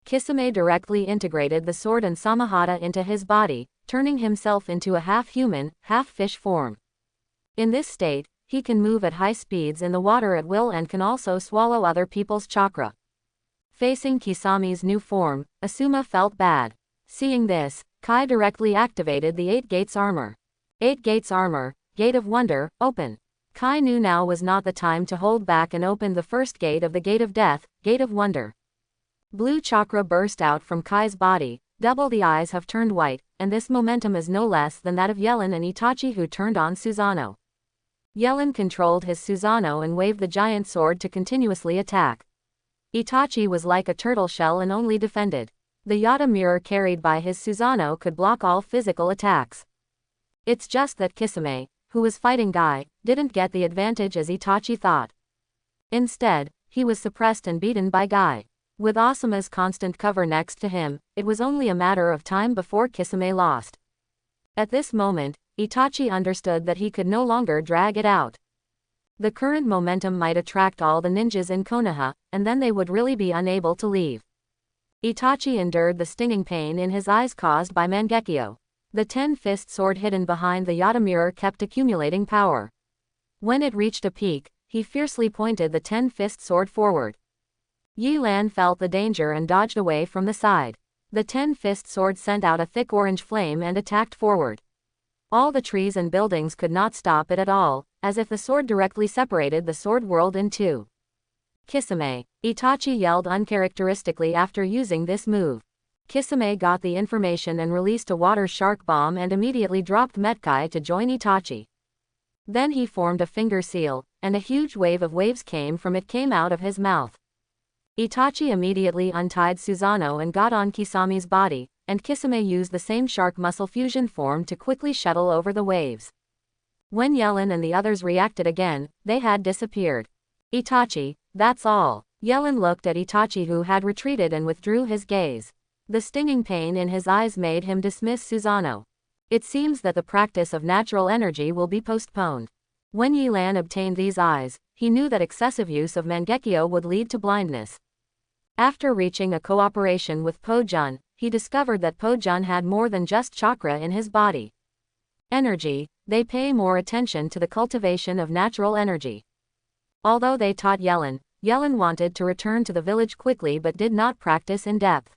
Kisame directly integrated the sword and Samahata into his body, turning himself into a half-human, half-fish form. In this state, he can move at high speeds in the water at will and can also swallow other people's chakra. Facing Kisame's new form, Asuma felt bad. Seeing this, Kai directly activated the 8 Gates armor. 8 Gates armor, Gate of Wonder, open. Kai knew now was not the time to hold back and opened the first gate of the Gate of Death, Gate of Wonder. Blue chakra burst out from Kai's body, double the eyes have turned white, and this momentum is no less than that of Yellen and Itachi, who turned on Susanoo. Yellen controlled his Susanoo and waved the giant sword to continuously attack. Itachi was like a turtle shell and only defended. The Yata mirror carried by his Susanoo could block all physical attacks. It's just that Kisame, who was fighting Guy, didn't get the advantage as Itachi thought. Instead, he was suppressed and beaten by Guy. With Asuma's constant cover next to him, it was only a matter of time before Kisame lost. At this moment, Itachi understood that he could no longer drag it out. The current momentum might attract all the ninjas in Konoha, and then they would really be unable to leave. Itachi endured the stinging pain in his eyes caused by Mangekyo. The 10-fist sword hidden behind the Yata mirror kept accumulating power. When it reached a peak, he fiercely pointed the 10-fist sword forward. Yi Lan felt the danger and dodged away from the side. The 10-fist sword sent out a thick orange flame and attacked forward. All the trees and buildings could not stop it at all, as if the sword directly separated the sword world in two. Kisame, Itachi yelled uncharacteristically after using this move. Kisame got the information and released a water shark bomb and immediately dropped Metkai to join Itachi. Then he formed a finger seal, and a huge wave of waves came out of his mouth. Itachi immediately untied Susanoo and got on Kisame's body, and Kisame used the same shark muscle fusion form to quickly shuttle over the waves. When Yellen and the others reacted again, they had disappeared. Itachi, that's all. Yellen looked at Itachi, who had retreated, and withdrew his gaze. The stinging pain in his eyes made him dismiss Susanoo. It seems that the practice of natural energy will be postponed. When Yi Lan obtained these eyes, he knew that excessive use of Mangekyo would lead to blindness. After reaching a cooperation with Po-jun, he discovered that Po-jun had more than just chakra in his body. Energy, they pay more attention to the cultivation of natural energy. Although they taught Yellen wanted to return to the village quickly but did not practice in depth.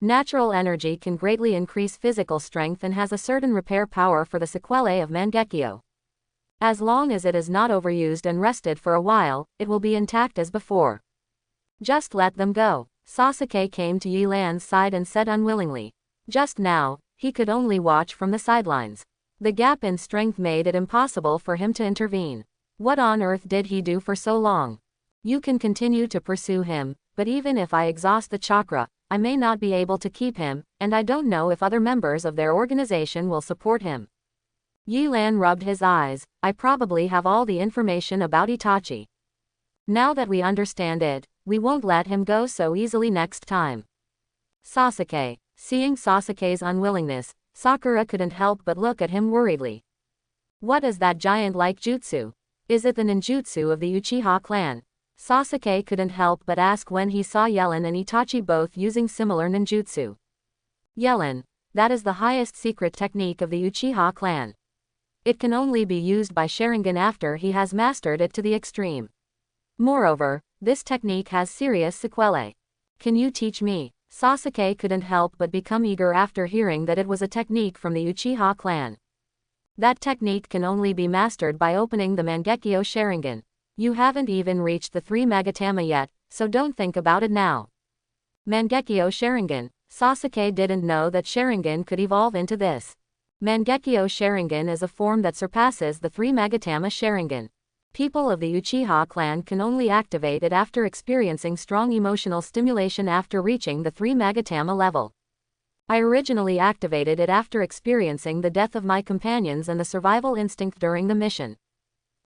Natural energy can greatly increase physical strength and has a certain repair power for the sequelae of Mangekyo. As long as it is not overused and rested for a while, it will be intact as before. Just let them go. Sasuke came to Yi Lan's side and said unwillingly. Just now, he could only watch from the sidelines. The gap in strength made it impossible for him to intervene. What on earth did he do for so long? You can continue to pursue him, but even if I exhaust the chakra, I may not be able to keep him, and I don't know if other members of their organization will support him. Yi Lan rubbed his eyes. I probably have all the information about Itachi. Now that we understand it, we won't let him go so easily next time. Sasuke. Seeing Sasuke's unwillingness, Sakura couldn't help but look at him worriedly. What is that giant-like jutsu? Is it the ninjutsu of the Uchiha clan? Sasuke couldn't help but ask when he saw Yellen and Itachi both using similar ninjutsu. Yellen. That is the highest secret technique of the Uchiha clan. It can only be used by Sharingan after he has mastered it to the extreme. Moreover, this technique has serious sequelae. Can you teach me? Sasuke couldn't help but become eager after hearing that it was a technique from the Uchiha clan. That technique can only be mastered by opening the Mangekyo Sharingan. You haven't even reached the 3 Magatama yet, so don't think about it now. Mangekyo Sharingan. Sasuke didn't know that Sharingan could evolve into this. Mangekyo Sharingan is a form that surpasses the 3 Magatama Sharingan. People of the Uchiha clan can only activate it after experiencing strong emotional stimulation after reaching the 3 Magatama level. I originally activated it after experiencing the death of my companions and the survival instinct during the mission.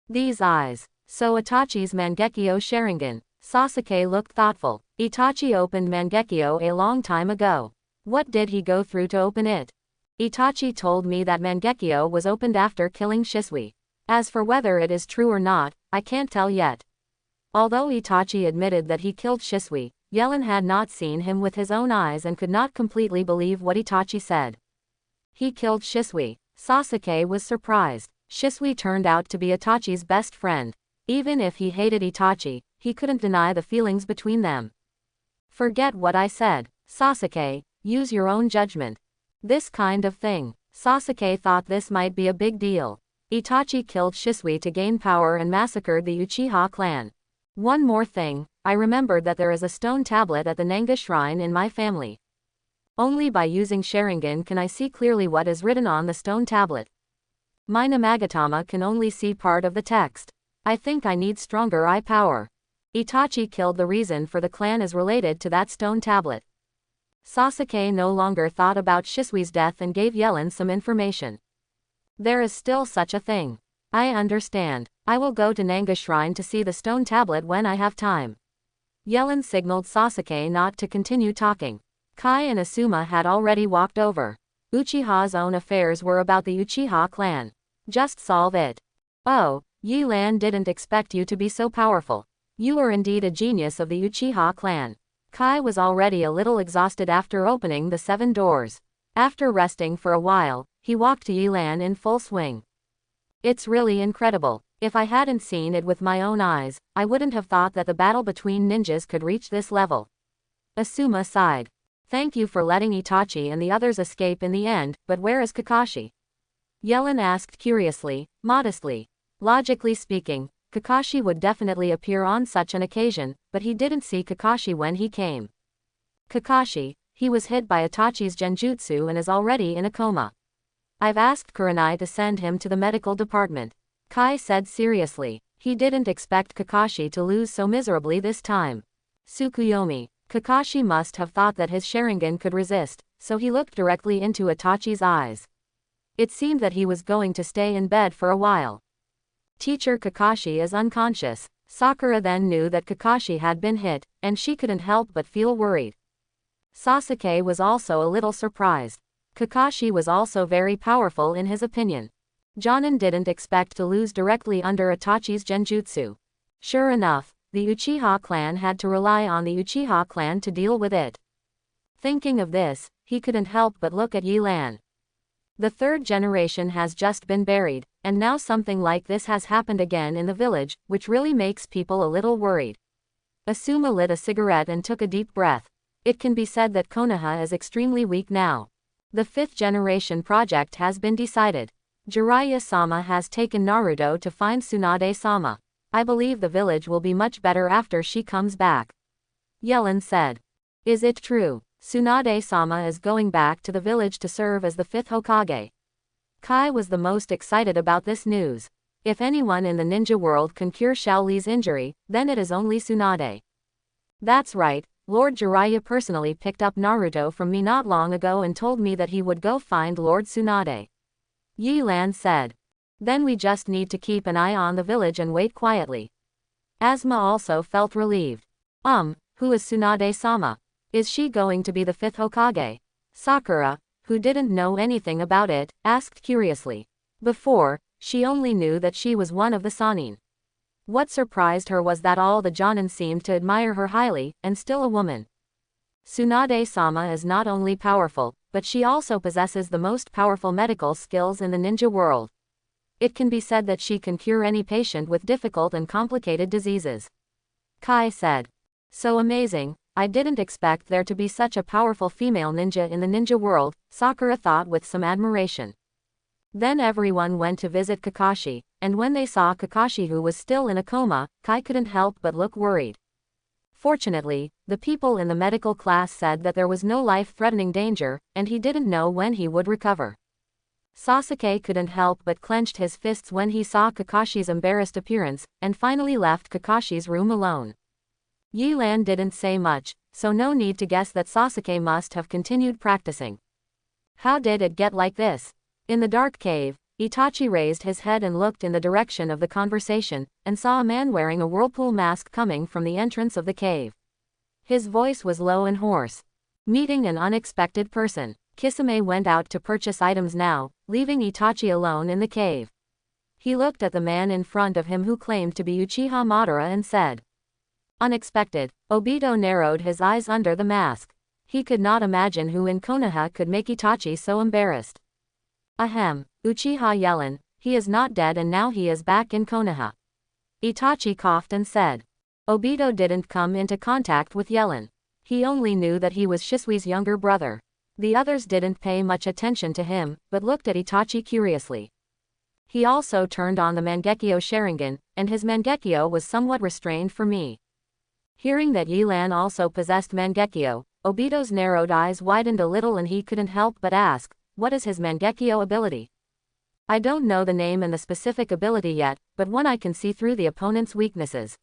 These eyes. So Itachi's Mangekyo Sharingan. Sasuke looked thoughtful. Itachi opened Mangekyo a long time ago. What did he go through to open it? Itachi told me that Mangekyo was opened after killing Shisui. As for whether it is true or not, I can't tell yet. Although Itachi admitted that he killed Shisui, Yellen had not seen him with his own eyes and could not completely believe what Itachi said. He killed Shisui. Sasuke was surprised. Shisui turned out to be Itachi's best friend. Even if he hated Itachi, he couldn't deny the feelings between them. Forget what I said. Sasuke, use your own judgment. This kind of thing. Sasuke thought this might be a big deal. Itachi killed Shisui to gain power and massacred the Uchiha clan. One more thing, I remembered that there is a stone tablet at the Nanga shrine in my family. Only by using Sharingan can I see clearly what is written on the stone tablet. My Namagatama can only see part of the text. I think I need stronger eye power. Itachi killed the reason for the clan is related to that stone tablet. Sasuke no longer thought about Shisui's death and gave Yellen some information. There is still such a thing. I understand. I will go to Nanga Shrine to see the stone tablet when I have time. Yellen signaled Sasuke not to continue talking. Kai and Asuma had already walked over. Uchiha's own affairs were about the Uchiha clan. Just solve it. Oh, Yi Lan didn't expect you to be so powerful. You are indeed a genius of the Uchiha clan. Kai was already a little exhausted after opening the 7 doors. After resting for a while, he walked to Yilan in full swing. It's really incredible. If I hadn't seen it with my own eyes, I wouldn't have thought that the battle between ninjas could reach this level. Asuma sighed. Thank you for letting Itachi and the others escape in the end, but where is Kakashi? Yellen asked curiously, modestly. Logically speaking, Kakashi would definitely appear on such an occasion, but he didn't see Kakashi when he came. Kakashi, he was hit by Itachi's genjutsu and is already in a coma. I've asked Kurenai to send him to the medical department. Kai said seriously. He didn't expect Kakashi to lose so miserably this time. Tsukuyomi. Kakashi must have thought that his Sharingan could resist, so he looked directly into Itachi's eyes. It seemed that he was going to stay in bed for a while. Teacher Kakashi is unconscious. Sakura then knew that Kakashi had been hit, and she couldn't help but feel worried. Sasuke was also a little surprised. Kakashi was also very powerful in his opinion. Jonin didn't expect to lose directly under Itachi's genjutsu. Sure enough, the Uchiha clan had to rely on the Uchiha clan to deal with it. Thinking of this, he couldn't help but look at Yilan. The 3rd generation has just been buried, and now something like this has happened again in the village, which really makes people a little worried. Asuma lit a cigarette and took a deep breath. It can be said that Konoha is extremely weak now. The 5th generation project has been decided. Jiraiya-sama has taken Naruto to find Tsunade-sama. I believe the village will be much better after she comes back. Yellen said. Is it true? Tsunade-sama is going back to the village to serve as the 5th Hokage. Kai was the most excited about this news. If anyone in the ninja world can cure Shaoli's injury, then it is only Tsunade. That's right, Lord Jiraiya personally picked up Naruto from me not long ago and told me that he would go find Lord Tsunade. Yilan said. Then we just need to keep an eye on the village and wait quietly. Asuma also felt relieved. Who is Tsunade-sama? Is she going to be the 5th Hokage? Sakura, who didn't know anything about it, asked curiously. Before, she only knew that she was one of the Sannin. What surprised her was that all the Jonin seemed to admire her highly, and still a woman. Tsunade-sama is not only powerful, but she also possesses the most powerful medical skills in the ninja world. It can be said that she can cure any patient with difficult and complicated diseases. Kai said. So amazing, I didn't expect there to be such a powerful female ninja in the ninja world, Sakura thought with some admiration. Then everyone went to visit Kakashi, and when they saw Kakashi who was still in a coma, Kai couldn't help but look worried. Fortunately, the people in the medical class said that there was no life-threatening danger, and he didn't know when he would recover. Sasuke couldn't help but clenched his fists when he saw Kakashi's embarrassed appearance, and finally left Kakashi's room alone. Yilan didn't say much, so no need to guess that Sasuke must have continued practicing. How did it get like this? In the dark cave, Itachi raised his head and looked in the direction of the conversation, and saw a man wearing a whirlpool mask coming from the entrance of the cave. His voice was low and hoarse. Meeting an unexpected person, Kisame went out to purchase items now, leaving Itachi alone in the cave. He looked at the man in front of him who claimed to be Uchiha Madara and said. Unexpected. Obito narrowed his eyes under the mask. He could not imagine who in Konoha could make Itachi so embarrassed. Ahem, Uchiha Yellen, he is not dead and now he is back in Konoha. Itachi coughed and said. Obito didn't come into contact with Yellen. He only knew that he was Shisui's younger brother. The others didn't pay much attention to him, but looked at Itachi curiously. He also turned on the Mangekyo Sharingan, and his Mangekyo was somewhat restrained for me. Hearing that Yilan also possessed Mangekyo, Obito's narrowed eyes widened a little and he couldn't help but ask, what is his Mangekyo ability? I don't know the name and the specific ability yet, but one I can see through the opponent's weaknesses.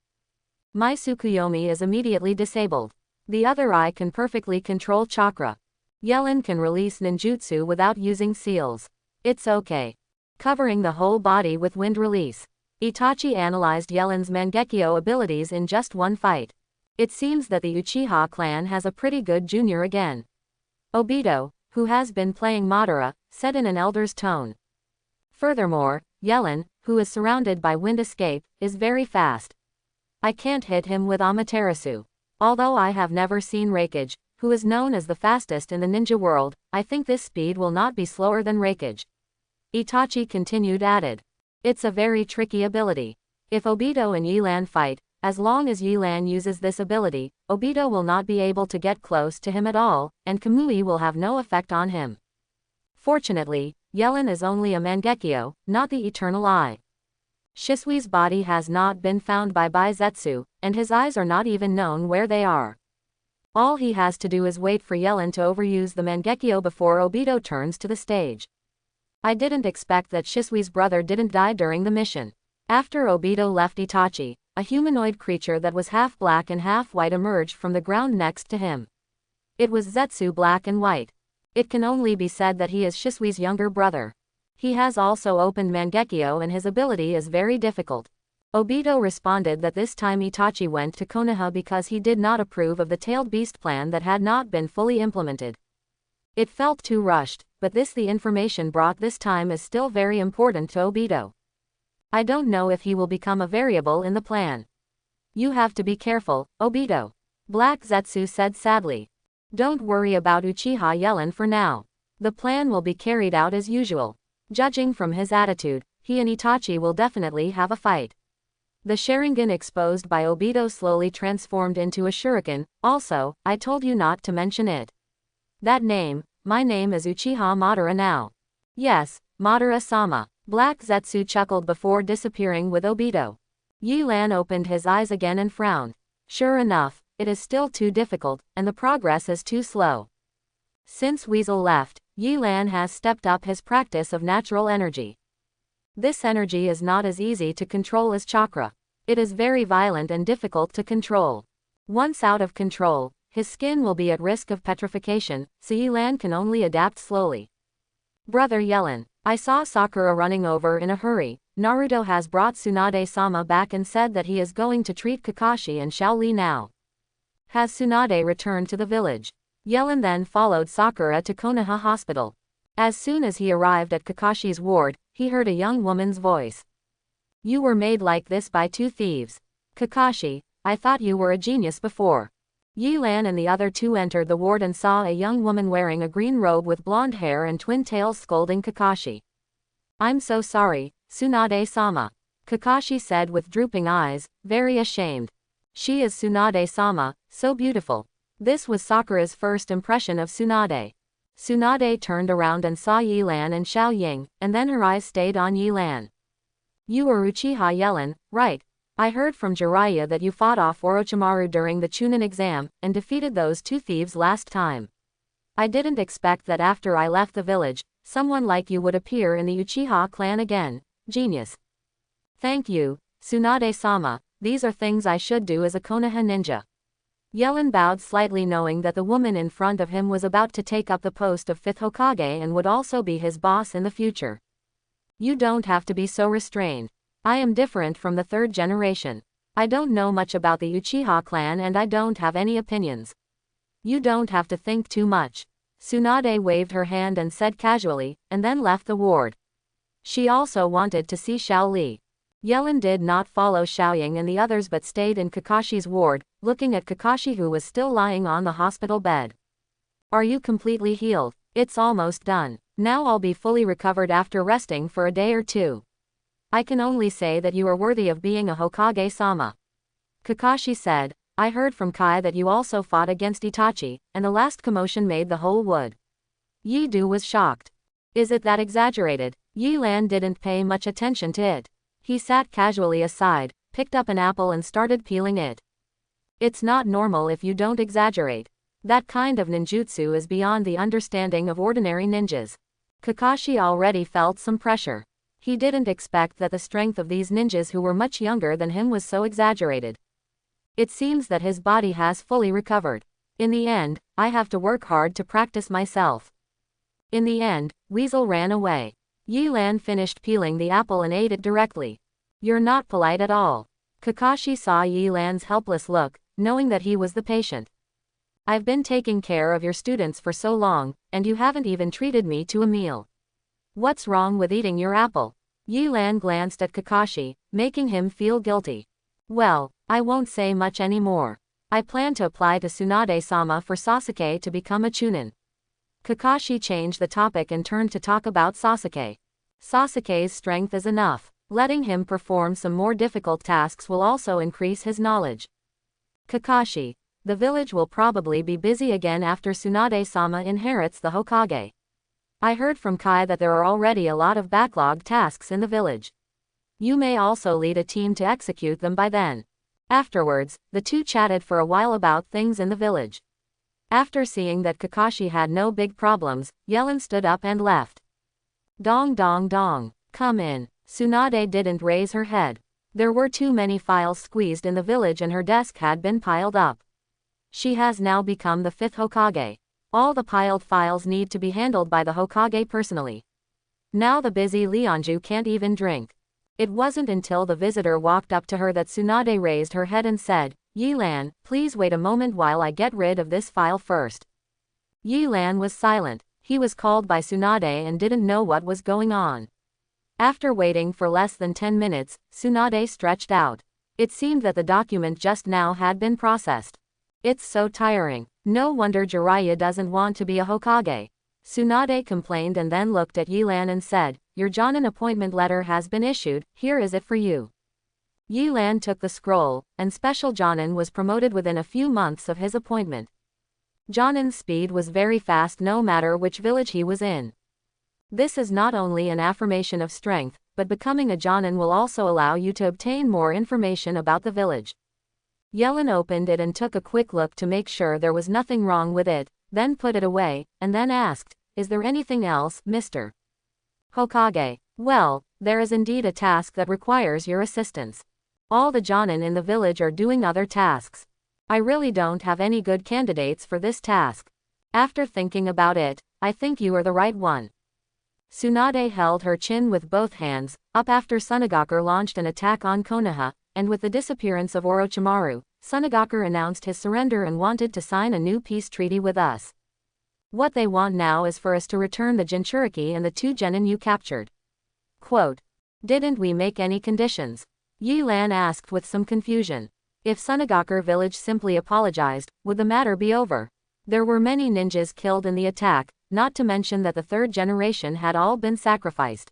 My Tsukuyomi is immediately disabled. The other eye can perfectly control chakra. Yellen can release ninjutsu without using seals. It's okay. Covering the whole body with wind release. Itachi analyzed Yellen's Mangekyo abilities in just one fight. It seems that the Uchiha clan has a pretty good junior again. Obito, who has been playing Madara, said in an elder's tone. Furthermore, Yellen, who is surrounded by wind escape, is very fast. I can't hit him with Amaterasu. Although I have never seen Raikage, who is known as the fastest in the ninja world, I think this speed will not be slower than Raikage. Itachi continued added. It's a very tricky ability. If Obito and Yilan fight, as long as Yilan uses this ability, Obito will not be able to get close to him at all, and Kamui will have no effect on him. Fortunately, Yellen is only a Mangekyo, not the Eternal Eye. Shisui's body has not been found by Baizetsu, and his eyes are not even known where they are. All he has to do is wait for Yellen to overuse the Mangekyo before Obito turns to the stage. I didn't expect that Shisui's brother didn't die during the mission. After Obito left Itachi, a humanoid creature that was half black and half white emerged from the ground next to him. It was Zetsu black and white. It can only be said that he is Shisui's younger brother. He has also opened Mangekyo and his ability is very difficult. Obito responded that this time Itachi went to Konoha because he did not approve of the tailed beast plan that had not been fully implemented. It felt too rushed, but the information brought this time is still very important to Obito. I don't know if he will become a variable in the plan. You have to be careful, Obito. Black Zetsu said sadly. Don't worry about Uchiha Yellen for now. The plan will be carried out as usual. Judging from his attitude, he and Itachi will definitely have a fight. The Sharingan exposed by Obito slowly transformed into a shuriken. Also, I told you not to mention it. That name, my name is Uchiha Madara now. Yes, Madara-sama. Black Zetsu chuckled before disappearing with Obito. Yilan opened his eyes again and frowned. Sure enough, it is still too difficult, and the progress is too slow. Since Weasel left, Yilan has stepped up his practice of natural energy. This energy is not as easy to control as chakra. It is very violent and difficult to control. Once out of control, his skin will be at risk of petrification, so Yilan can only adapt slowly. Brother Yellen, I saw Sakura running over in a hurry. Naruto has brought Tsunade-sama back and said that he is going to treat Kakashi and Shaoli now. Has Tsunade returned to the village? Yellen then followed Sakura to Konoha Hospital. As soon as he arrived at Kakashi's ward, he heard a young woman's voice. You were made like this by two thieves. Kakashi, I thought you were a genius before. Yilan and the other two entered the ward and saw a young woman wearing a green robe with blonde hair and twin tails scolding Kakashi. I'm so sorry, Tsunade-sama. Kakashi said with drooping eyes, very ashamed. She is Tsunade-sama, so beautiful. This was Sakura's first impression of Tsunade. Tsunade turned around and saw Yilan and Xiao Ying, and then her eyes stayed on Yilan. You are Uchiha Yellen, right? I heard from Jiraiya that you fought off Orochimaru during the Chunin exam, and defeated those two thieves last time. I didn't expect that after I left the village, someone like you would appear in the Uchiha clan again. Genius. Thank you, Tsunade-sama, these are things I should do as a Konoha ninja. Yellen bowed slightly knowing that the woman in front of him was about to take up the post of 5th Hokage and would also be his boss in the future. You don't have to be so restrained. I am different from the third generation. I don't know much about the Uchiha clan and I don't have any opinions. You don't have to think too much. Tsunade waved her hand and said casually, and then left the ward. She also wanted to see Shaoli. Yellen did not follow Xiaoying and the others but stayed in Kakashi's ward, looking at Kakashi who was still lying on the hospital bed. Are you completely healed? It's almost done. Now I'll be fully recovered after resting for a day or two. I can only say that you are worthy of being a Hokage-sama. Kakashi said, I heard from Kai that you also fought against Itachi, and the last commotion made the whole wood. Yi-Do was shocked. Is it that exaggerated? Yi-Lan didn't pay much attention to it. He sat casually aside, picked up an apple and started peeling it. It's not normal if you don't exaggerate. That kind of ninjutsu is beyond the understanding of ordinary ninjas. Kakashi already felt some pressure. He didn't expect that the strength of these ninjas who were much younger than him was so exaggerated. It seems that his body has fully recovered. In the end, I have to work hard to practice myself. In the end, Weasel ran away. Yilan finished peeling the apple and ate it directly. You're not polite at all. Kakashi saw Yilan's helpless look, knowing that he was the patient. I've been taking care of your students for so long, and you haven't even treated me to a meal. What's wrong with eating your apple? Yilan glanced at Kakashi, making him feel guilty. Well, I won't say much anymore. I plan to apply to Tsunade-sama for Sasuke to become a chunin. Kakashi changed the topic and turned to talk about Sasuke. Sasuke's strength is enough. Letting him perform some more difficult tasks will also increase his knowledge. Kakashi. The village will probably be busy again after Tsunade-sama inherits the Hokage. I heard from Kai that there are already a lot of backlog tasks in the village. You may also lead a team to execute them by then. Afterwards, the two chatted for a while about things in the village. After seeing that Kakashi had no big problems, Yellen stood up and left. Dong dong dong. Come in. Tsunade didn't raise her head. There were too many files squeezed in the village and her desk had been piled up. She has now become the 5th Hokage. All the piled files need to be handled by the Hokage personally. Now the busy Leonju can't even drink. It wasn't until the visitor walked up to her that Tsunade raised her head and said, Yilan, please wait a moment while I get rid of this file first. Yilan was silent. He was called by Tsunade and didn't know what was going on. After waiting for less than 10 minutes, Tsunade stretched out. It seemed that the document just now had been processed. It's so tiring. No wonder Jiraiya doesn't want to be a Hokage. Tsunade complained and then looked at Yilan and said, Your Jonin appointment letter has been issued, here is it for you. Yilan took the scroll, and Special Jonin was promoted within a few months of his appointment. Jonin's speed was very fast no matter which village he was in. This is not only an affirmation of strength, but becoming a Jonin will also allow you to obtain more information about the village. Yellen opened it and took a quick look to make sure there was nothing wrong with it, then put it away, and then asked, Is there anything else, Mr. Hokage? Well, there is indeed a task that requires your assistance. All the Jonin in the village are doing other tasks. I really don't have any good candidates for this task. After thinking about it, I think you are the right one. Tsunade held her chin with both hands, up after Sunagakur launched an attack on Konoha, and with the disappearance of Orochimaru, Sunagakur announced his surrender and wanted to sign a new peace treaty with us. What they want now is for us to return the Jinchuriki and the 2 genin you captured. Quote. Didn't we make any conditions? Yilan asked with some confusion. If Sunagakur village simply apologized, would the matter be over? There were many ninjas killed in the attack, not to mention that the 3rd generation had all been sacrificed.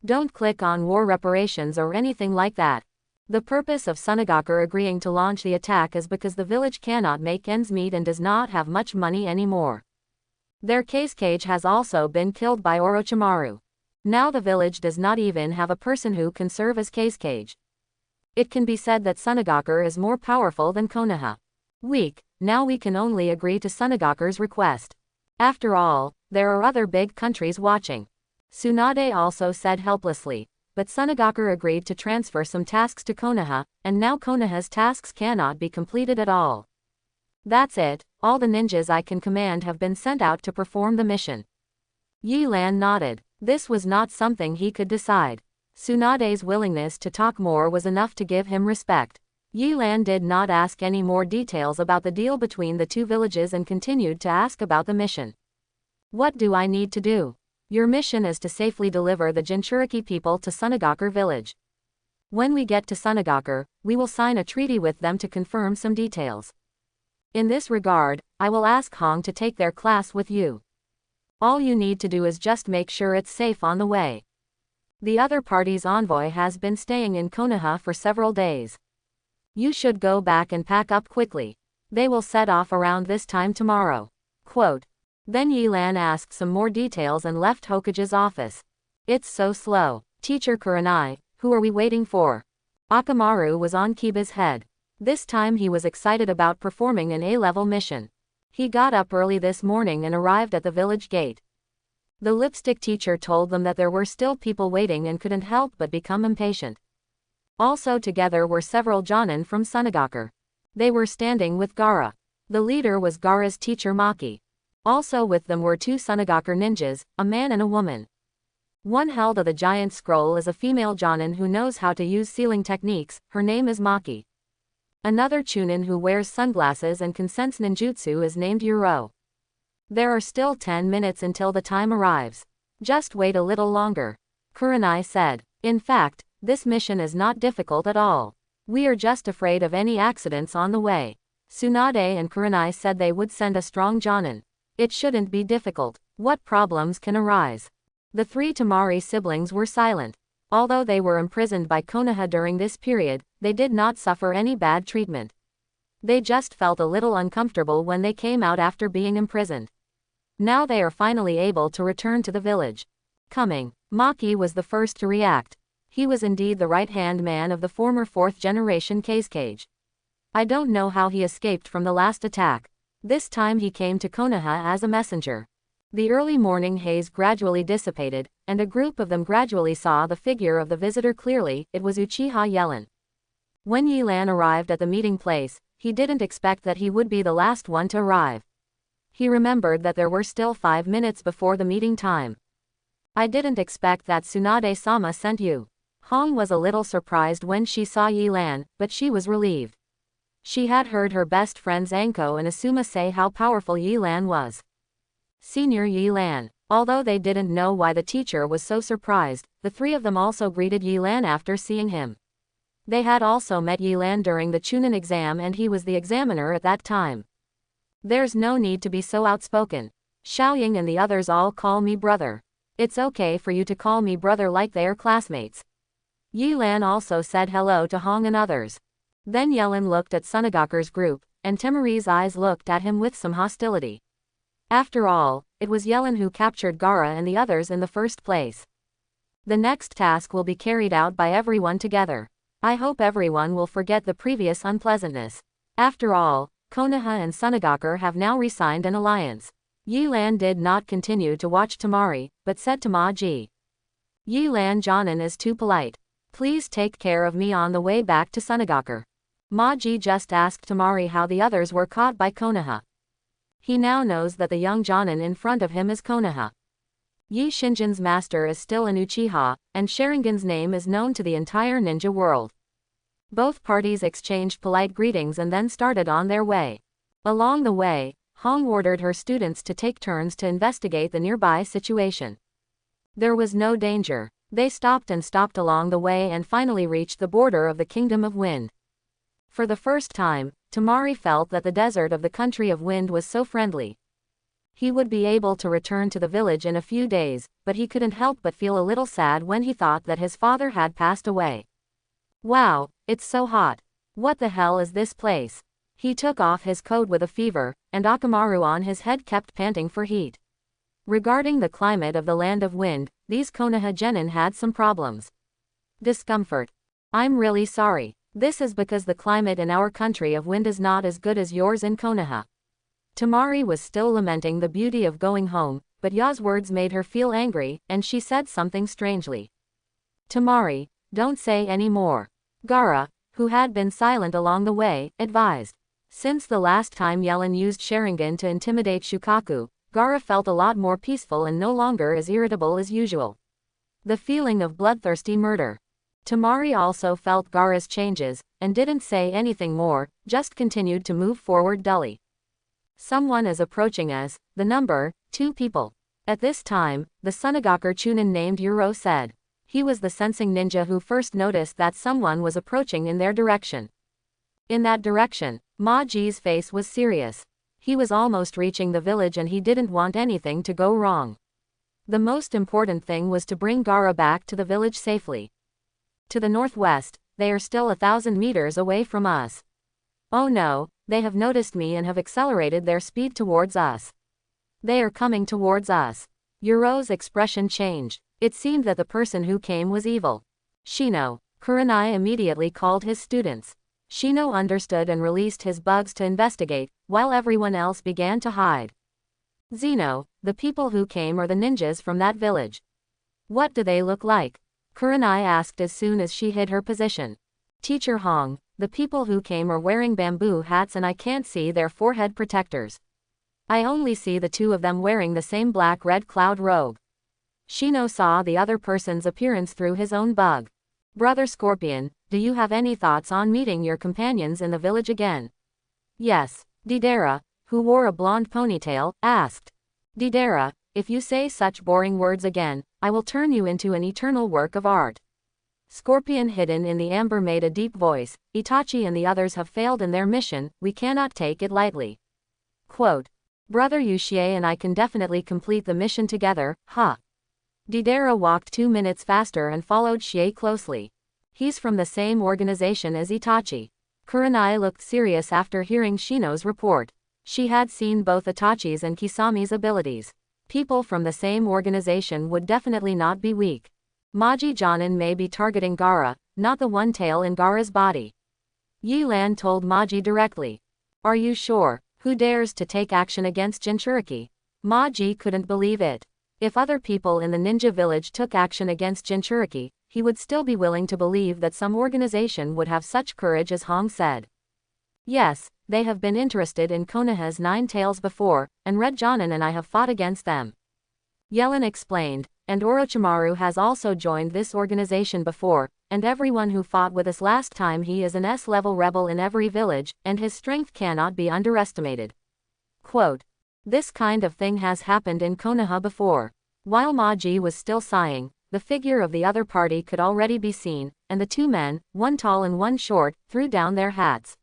Don't click on war reparations or anything like that. The purpose of Sunagakur agreeing to launch the attack is because the village cannot make ends meet and does not have much money anymore. Their case cage has also been killed by Orochimaru. Now the village does not even have a person who can serve as case cage. It can be said that Sunagakur is more powerful than Konoha. Weak, now we can only agree to Sunagakur's request. After all, there are other big countries watching. Tsunade also said helplessly. But Sunagakur agreed to transfer some tasks to Konoha, and now Konoha's tasks cannot be completed at all. That's it, all the ninjas I can command have been sent out to perform the mission. Yilan nodded. This was not something he could decide. Tsunade's willingness to talk more was enough to give him respect. Yilan did not ask any more details about the deal between the 2 villages and continued to ask about the mission. What do I need to do? Your mission is to safely deliver the Jinchuriki people to Sunagakur village. When we get to Sunagakur, we will sign a treaty with them to confirm some details. In this regard, I will ask Hong to take their class with you. All you need to do is just make sure it's safe on the way. The other party's envoy has been staying in Konoha for several days. You should go back and pack up quickly. They will set off around this time tomorrow. Quote. Then Yilan asked some more details and left Hokage's office. It's so slow. Teacher Kurenai, who are we waiting for? Akamaru was on Kiba's head. This time he was excited about performing an A-level mission. He got up early this morning and arrived at the village gate. The lipstick teacher told them that there were still people waiting and couldn't help but become impatient. Also together were several Jonin from Sunagakur. They were standing with Gaara. The leader was Gaara's teacher Maki. Also with them were 2 Sunagakur ninjas, a man and a woman. One held of the giant scroll is a female Jonin who knows how to use sealing techniques, her name is Maki. Another Chunin who wears sunglasses and can sense ninjutsu is named Yuro. There are still 10 minutes until the time arrives. Just wait a little longer. Kurenai said. In fact, this mission is not difficult at all. We are just afraid of any accidents on the way. Tsunade and Kurenai said they would send a strong Jonin. It shouldn't be difficult. What problems can arise? The three Temari siblings were silent. Although they were imprisoned by Konoha during this period, they did not suffer any bad treatment. They just felt a little uncomfortable when they came out after being imprisoned. Now they are finally able to return to the village. Coming, Maki was the first to react. He was indeed the right-hand man of the former fourth-generation Kazekage. I don't know how he escaped from the last attack. This time he came to Konoha as a messenger. The early morning haze gradually dissipated, and a group of them gradually saw the figure of the visitor clearly. It was Uchiha Yellen. When Yilan arrived at the meeting place, he didn't expect that he would be the last one to arrive. He remembered that there were still 5 minutes before the meeting time. I didn't expect that Tsunade-sama sent you. Hong was a little surprised when she saw Yilan, but she was relieved. She had heard her best friends Anko and Asuma say how powerful Yilan was. Senior Yilan. Although they didn't know why the teacher was so surprised, the three of them also greeted Yilan after seeing him. They had also met Yilan during the Chunin exam and he was the examiner at that time. There's no need to be so outspoken. Xiaoying and the others all call me brother. It's okay for you to call me brother like they are classmates. Yilan also said hello to Hong and others. Then Yellen looked at Sunagaku's group, and Temari's eyes looked at him with some hostility. After all, it was Yellen who captured Gaara and the others in the first place. The next task will be carried out by everyone together. I hope everyone will forget the previous unpleasantness. After all, Konoha and Sunagaku have now re-signed an alliance. Yilan did not continue to watch Temari, but said to Ma-ji. Yilan Jonin is too polite. Please take care of me on the way back to Sunagaku. Ma-ji just asked Temari how the others were caught by Konoha. He now knows that the young Jonin in front of him is Konoha. Yi Shinjin's master is still an Uchiha, and Sharingan's name is known to the entire ninja world. Both parties exchanged polite greetings and then started on their way. Along the way, Hong ordered her students to take turns to investigate the nearby situation. There was no danger. They stopped along the way and finally reached the border of the Kingdom of Wind. For the first time, Temari felt that the desert of the Country of Wind was so friendly. He would be able to return to the village in a few days, but he couldn't help but feel a little sad when he thought that his father had passed away. Wow, it's so hot. What the hell is this place? He took off his coat with a fever, and Akamaru on his head kept panting for heat. Regarding the climate of the Land of Wind, these Konoha genin had some problems. Discomfort. I'm really sorry. This is because the climate in our Country of Wind is not as good as yours in Konoha. Temari was still lamenting the beauty of going home, but Ya's words made her feel angry, and she said something strangely. Temari, don't say any more. Gaara, who had been silent along the way, advised. Since the last time Yellen used Sharingan to intimidate Shukaku, Gaara felt a lot more peaceful and no longer as irritable as usual. The feeling of bloodthirsty murder. Temari also felt Gaara's changes, and didn't say anything more, just continued to move forward dully. Someone is approaching us, the number, 2 people. At this time, the Sunagaku Chunin named Yuro said. He was the sensing ninja who first noticed that someone was approaching in their direction. In that direction, Ma-ji's face was serious. He was almost reaching the village and he didn't want anything to go wrong. The most important thing was to bring Gaara back to the village safely. To the northwest, they are still 1,000 meters away from us. Oh no, they have noticed me and have accelerated their speed towards us. They are coming towards us. Yuro's expression changed. It seemed that the person who came was evil. Shino. Kurenai immediately called his students. Shino understood and released his bugs to investigate, while everyone else began to hide. Zeno, the people who came are the ninjas from that village. What do they look like? Kurenai asked as soon as she hid her position. Teacher Hong, the people who came are wearing bamboo hats and I can't see their forehead protectors. I only see the 2 of them wearing the same black-red cloud robe. Shino saw the other person's appearance through his own bug. Brother Scorpion, do you have any thoughts on meeting your companions in the village again? Yes, Deidara, who wore a blonde ponytail, asked. Deidara, if you say such boring words again, I will turn you into an eternal work of art. Scorpion hidden in the amber made a deep voice. Itachi and the others have failed in their mission, we cannot take it lightly. Quote. Brother Yushie and I can definitely complete the mission together, huh? Deidara walked 2 minutes faster and followed Shie closely. He's from the same organization as Itachi. Kurenai looked serious after hearing Shino's report. She had seen both Itachi's and Kisami's abilities. People from the same organization would definitely not be weak. Maji Jonin may be targeting Gaara, not the one tail in Gaara's body. Yi Lan told Maji directly. Are you sure? Who dares to take action against Jinchuriki? Maji couldn't believe it. If other people in the ninja village took action against Jinchuriki, he would still be willing to believe that some organization would have such courage as Hong said. Yes, they have been interested in Konoha's 9 tails before, and Red Jonin and I have fought against them. Yellen explained, and Orochimaru has also joined this organization before, and everyone who fought with us last time he is an S-level rebel in every village, and his strength cannot be underestimated. Quote. This kind of thing has happened in Konoha before. While Maji was still sighing, the figure of the other party could already be seen, and the 2 men, one tall and one short, threw down their hats.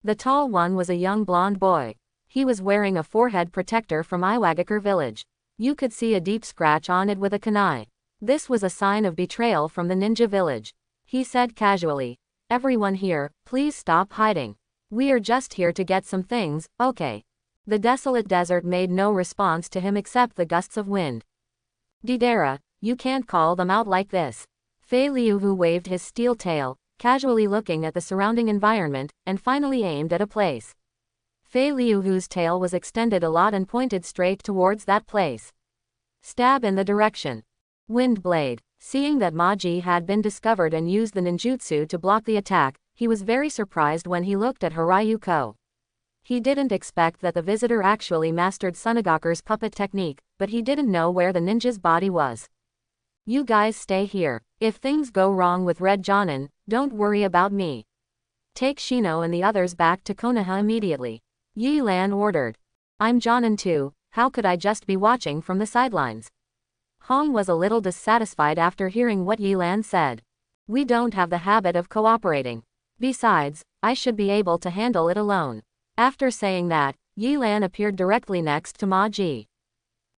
The tall one was a young blonde boy. He was wearing a forehead protector from Iwagakure village. You could see a deep scratch on it with a kunai. This was a sign of betrayal from the ninja village. He said casually, everyone here, please stop hiding. We are just here to get some things, okay? The desolate desert made no response to him except the gusts of wind. Deidara, you can't call them out like this. Fei Liuhu waved his steel tail, casually looking at the surrounding environment, and finally aimed at a place. Fei Liuhu's tail was extended a lot and pointed straight towards that place. Stab in the direction. Wind blade. Seeing that Maji had been discovered and used the ninjutsu to block the attack, he was very surprised when he looked at Hirayuko. He didn't expect that the visitor actually mastered Sunagakure's puppet technique, but he didn't know where the ninja's body was. You guys stay here. If things go wrong with Red Jonin, don't worry about me. Take Shino and the others back to Konoha immediately. Yi Lan ordered. I'm Jonin too, how could I just be watching from the sidelines? Hong was a little dissatisfied after hearing what Yi Lan said. We don't have the habit of cooperating. Besides, I should be able to handle it alone. After saying that, Yi Lan appeared directly next to Maji.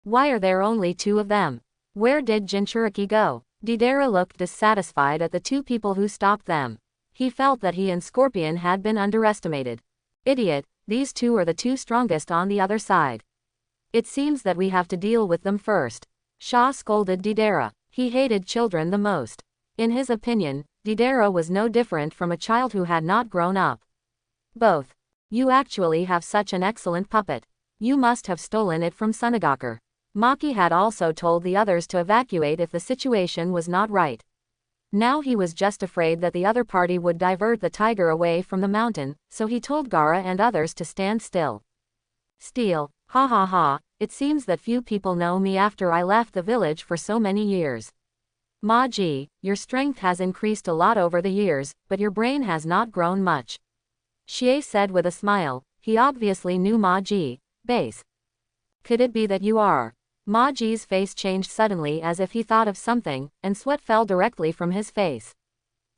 Why are there only 2 of them? Where did Jinchuriki go? Deidara looked dissatisfied at the 2 people who stopped them. He felt that he and Scorpion had been underestimated. Idiot, these 2 are the 2 strongest on the other side. It seems that we have to deal with them first. Sha scolded Deidara. He hated children the most. In his opinion, Deidara was no different from a child who had not grown up. Both. You actually have such an excellent puppet. You must have stolen it from Sunagakure. Maki had also told the others to evacuate if the situation was not right. Now he was just afraid that the other party would divert the tiger away from the mountain, so he told Gaara and others to stand still. Steal, ha ha ha, it seems that few people know me after I left the village for so many years. Maji, your strength has increased a lot over the years, but your brain has not grown much. Shie said with a smile, he obviously knew Maji, base. Could it be that you are? Maji's face changed suddenly as if he thought of something, and sweat fell directly from his face.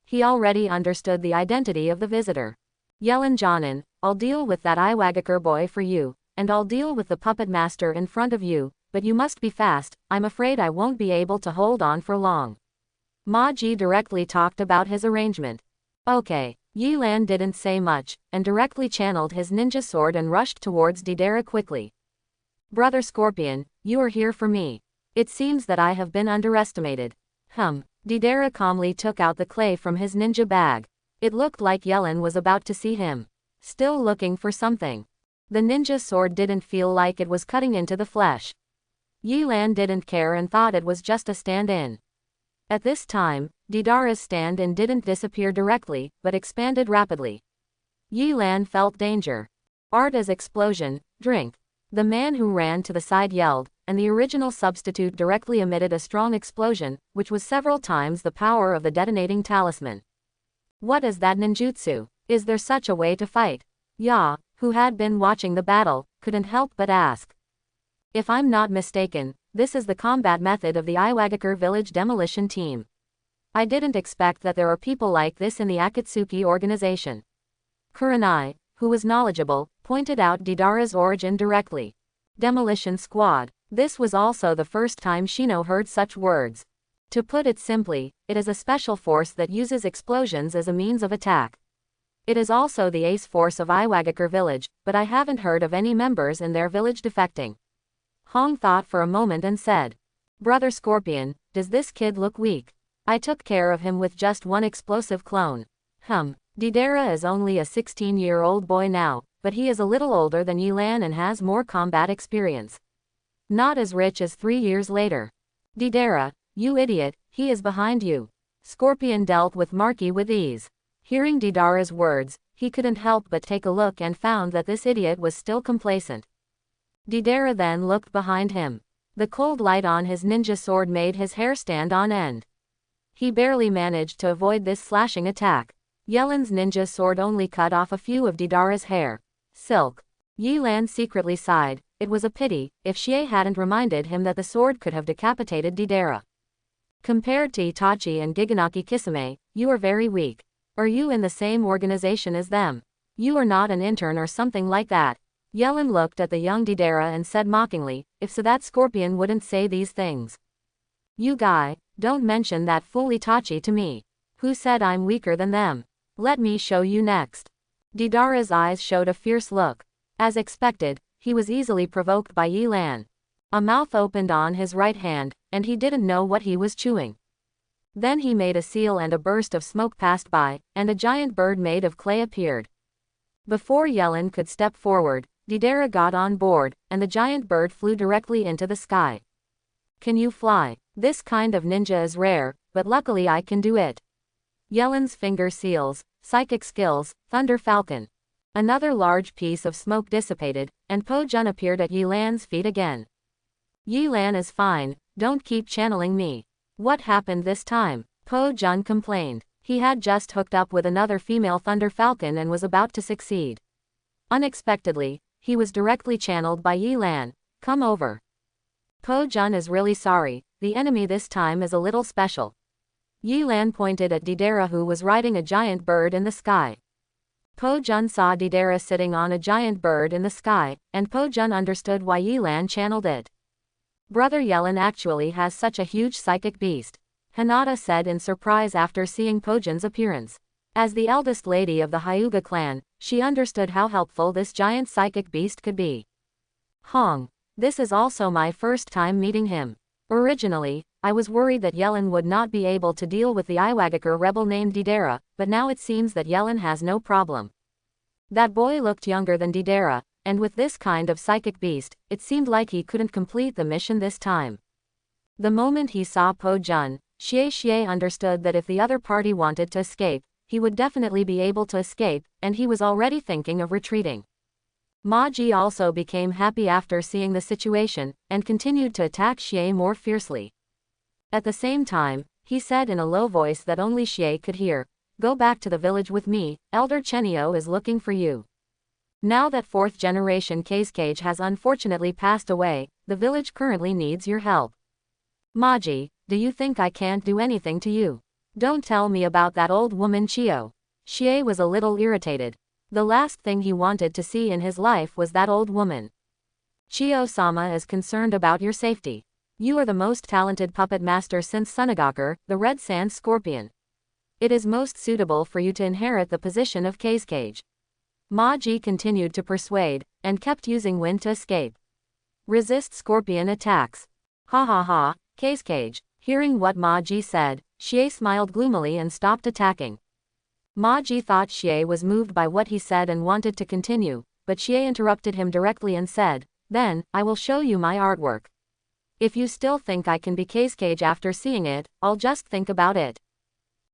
He already understood the identity of the visitor. Yellen Jonin, I'll deal with that Iwagakure boy for you, and I'll deal with the puppet master in front of you, but you must be fast, I'm afraid I won't be able to hold on for long. Maji directly talked about his arrangement. Okay. Yi Lan didn't say much, and directly channeled his ninja sword and rushed towards Deidara quickly. Brother Scorpion, you are here for me. It seems that I have been underestimated. Deidara calmly took out the clay from his ninja bag. It looked like Yellen was about to see him. Still looking for something. The ninja sword didn't feel like it was cutting into the flesh. Yi Lan didn't care and thought it was just a stand-in. At this time, Deidara's stand-in didn't disappear directly, but expanded rapidly. Yi Lan felt danger. Art as explosion, drink. The man who ran to the side yelled, and the original substitute directly emitted a strong explosion, which was several times the power of the detonating talisman. What is that ninjutsu? Is there such a way to fight? Ya, who had been watching the battle, couldn't help but ask. If I'm not mistaken, this is the combat method of the Iwagakure village demolition team. I didn't expect that there are people like this in the Akatsuki organization. Kurenai, who was knowledgeable, pointed out Deidara's origin directly. Demolition Squad. This was also the first time Shino heard such words. To put it simply, it is a special force that uses explosions as a means of attack. It is also the ace force of Iwagakure village, but I haven't heard of any members in their village defecting. Hong thought for a moment and said, Brother Scorpion, does this kid look weak? I took care of him with just one explosive clone. Deidara is only a 16-year-old boy now, but he is a little older than Yilan and has more combat experience. Not as rich as 3 years later. Deidara, you idiot, he is behind you. Scorpion dealt with Marky with ease. Hearing Deidara's words, he couldn't help but take a look and found that this idiot was still complacent. Deidara then looked behind him. The cold light on his ninja sword made his hair stand on end. He barely managed to avoid this slashing attack. Yelan's ninja sword only cut off a few of Deidara's hair. Silk. Yilan secretly sighed. It was a pity, if Xie hadn't reminded him that the sword could have decapitated Deidara. Compared to Itachi and Giganaki Kisame, you are very weak. Are you in the same organization as them? You are not an intern or something like that. Yelan looked at the young Deidara and said mockingly, if so that Scorpion wouldn't say these things. You guy, don't mention that fool Itachi to me. Who said I'm weaker than them? Let me show you next. Deidara's eyes showed a fierce look. As expected, he was easily provoked by Yilan. A mouth opened on his right hand, and he didn't know what he was chewing. Then he made a seal and a burst of smoke passed by, and a giant bird made of clay appeared. Before Yelan could step forward, Deidara got on board, and the giant bird flew directly into the sky. Can you fly? This kind of ninja is rare, but luckily I can do it. Yelan's finger seals, psychic skills, Thunder Falcon. Another large piece of smoke dissipated, and Po Jun appeared at Yilan's feet again. Yilan is fine, don't keep channeling me. What happened this time? Po Jun complained. He had just hooked up with another female Thunder Falcon and was about to succeed. Unexpectedly, he was directly channeled by Yilan. Come over. Po Jun is really sorry, the enemy this time is a little special. Yilan pointed at Deidara who was riding a giant bird in the sky. Po Jun saw Deidara sitting on a giant bird in the sky, and Po Jun understood why Yilan channeled it. Brother Yelan actually has such a huge psychic beast, Hinata said in surprise after seeing Po Jun's appearance. As the eldest lady of the Hyuga clan, she understood how helpful this giant psychic beast could be. Hong. This is also my first time meeting him. Originally, I was worried that Yelan would not be able to deal with the Iwagakure rebel named Deidara, but now it seems that Yelan has no problem. That boy looked younger than Deidara, and with this kind of psychic beast, it seemed like he couldn't complete the mission this time. The moment he saw Po Jun, Xie understood that if the other party wanted to escape, he would definitely be able to escape, and he was already thinking of retreating. Ma Ji also became happy after seeing the situation, and continued to attack Xie more fiercely. At the same time, he said in a low voice that only Xie could hear, go back to the village with me, Elder Chenio is looking for you. Now that 4th generation Kazekage has unfortunately passed away, the village currently needs your help. Maji, do you think I can't do anything to you? Don't tell me about that old woman Chio. Xie was a little irritated. The last thing he wanted to see in his life was that old woman. Chio-sama is concerned about your safety. You are the most talented puppet master since Sunagakure, the Red Sand Scorpion. It is most suitable for you to inherit the position of Kazekage. Ma Ji continued to persuade, and kept using wind to escape. Resist scorpion attacks. Ha ha ha, Kazekage. Hearing what Ma Ji said, Xie smiled gloomily and stopped attacking. Ma Ji thought Xie was moved by what he said and wanted to continue, but Xie interrupted him directly and said, then, I will show you my artwork. If you still think I can be Kazekage after seeing it, I'll just think about it.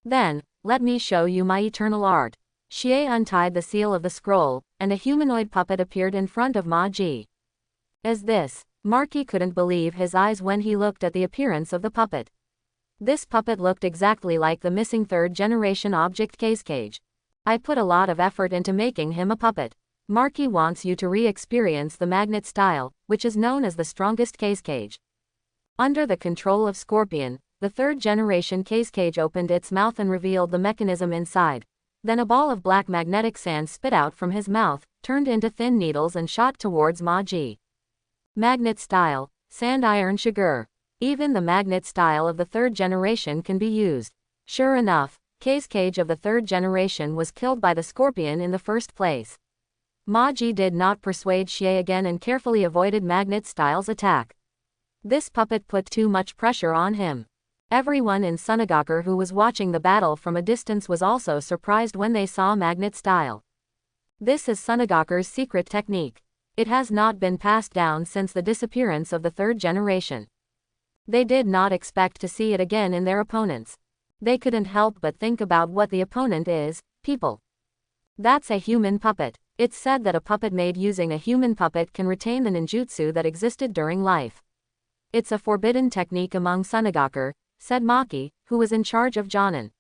Then, let me show you my eternal art. Xie untied the seal of the scroll, and a humanoid puppet appeared in front of Ma Ji. As this, Marky couldn't believe his eyes when he looked at the appearance of the puppet. This puppet looked exactly like the missing 3rd generation object Kazekage. I put a lot of effort into making him a puppet. Marky wants you to re-experience the magnet style, which is known as the strongest Kazekage. Under the control of Scorpion, the third generation cage opened its mouth and revealed the mechanism inside. Then a ball of black magnetic sand spit out from his mouth, turned into thin needles and shot towards Ma-ji. Magnet style, sand iron sugar. Even the magnet style of the third generation can be used. Sure enough, cage of the third generation was killed by the scorpion in the first place. Ma-ji did not persuade Xie again and carefully avoided magnet style's attack. This puppet put too much pressure on him. Everyone in Sunagaku who was watching the battle from a distance was also surprised when they saw magnet style. This is Sunagaku's secret technique. It has not been passed down since the disappearance of the third generation. They did not expect to see it again in their opponents. They couldn't help but think about what the opponent is, people. That's a human puppet. It's said that a puppet made using a human puppet can retain the ninjutsu that existed during life. It's a forbidden technique among Sunagaku, said Maki, who was in charge of Jonin.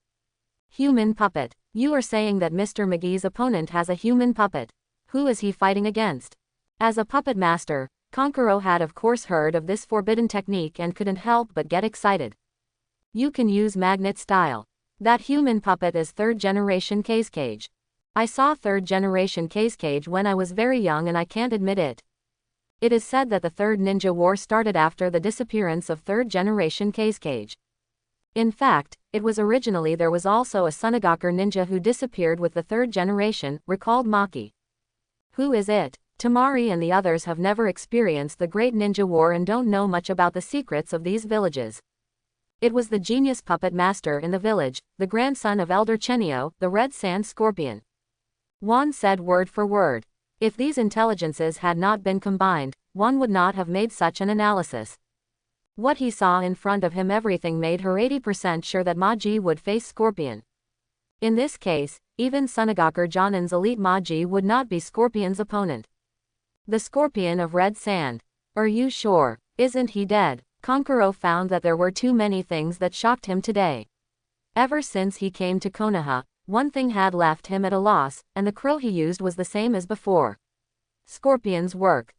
Human puppet. You are saying that Mr. McGee's opponent has a human puppet. Who is he fighting against? As a puppet master, Konkuro had of course heard of this forbidden technique and couldn't help but get excited. You can use magnet style. That human puppet is third generation cage. I saw third generation cage when I was very young and I can't admit it. It is said that the third ninja war started after the disappearance of third generation cage. In fact, it was originally there was also a Sunagaku ninja who disappeared with the third generation, recalled Maki. Who is it? Tamari and the others have never experienced the Great Ninja War and don't know much about the secrets of these villages. It was the genius puppet master in the village, the grandson of Elder Chenio, the Red Sand Scorpion. Juan said word for word. If these intelligences had not been combined, one would not have made such an analysis. What he saw in front of him, everything made her 80% sure that Ma-ji would face Scorpion. In this case, even Sunagaku Jonin's elite Ma-ji would not be Scorpion's opponent. The Scorpion of Red Sand. Are you sure? Isn't he dead? Konkuro found that there were too many things that shocked him today. Ever since he came to Konoha, one thing had left him at a loss, and the crow he used was the same as before. Scorpion's work.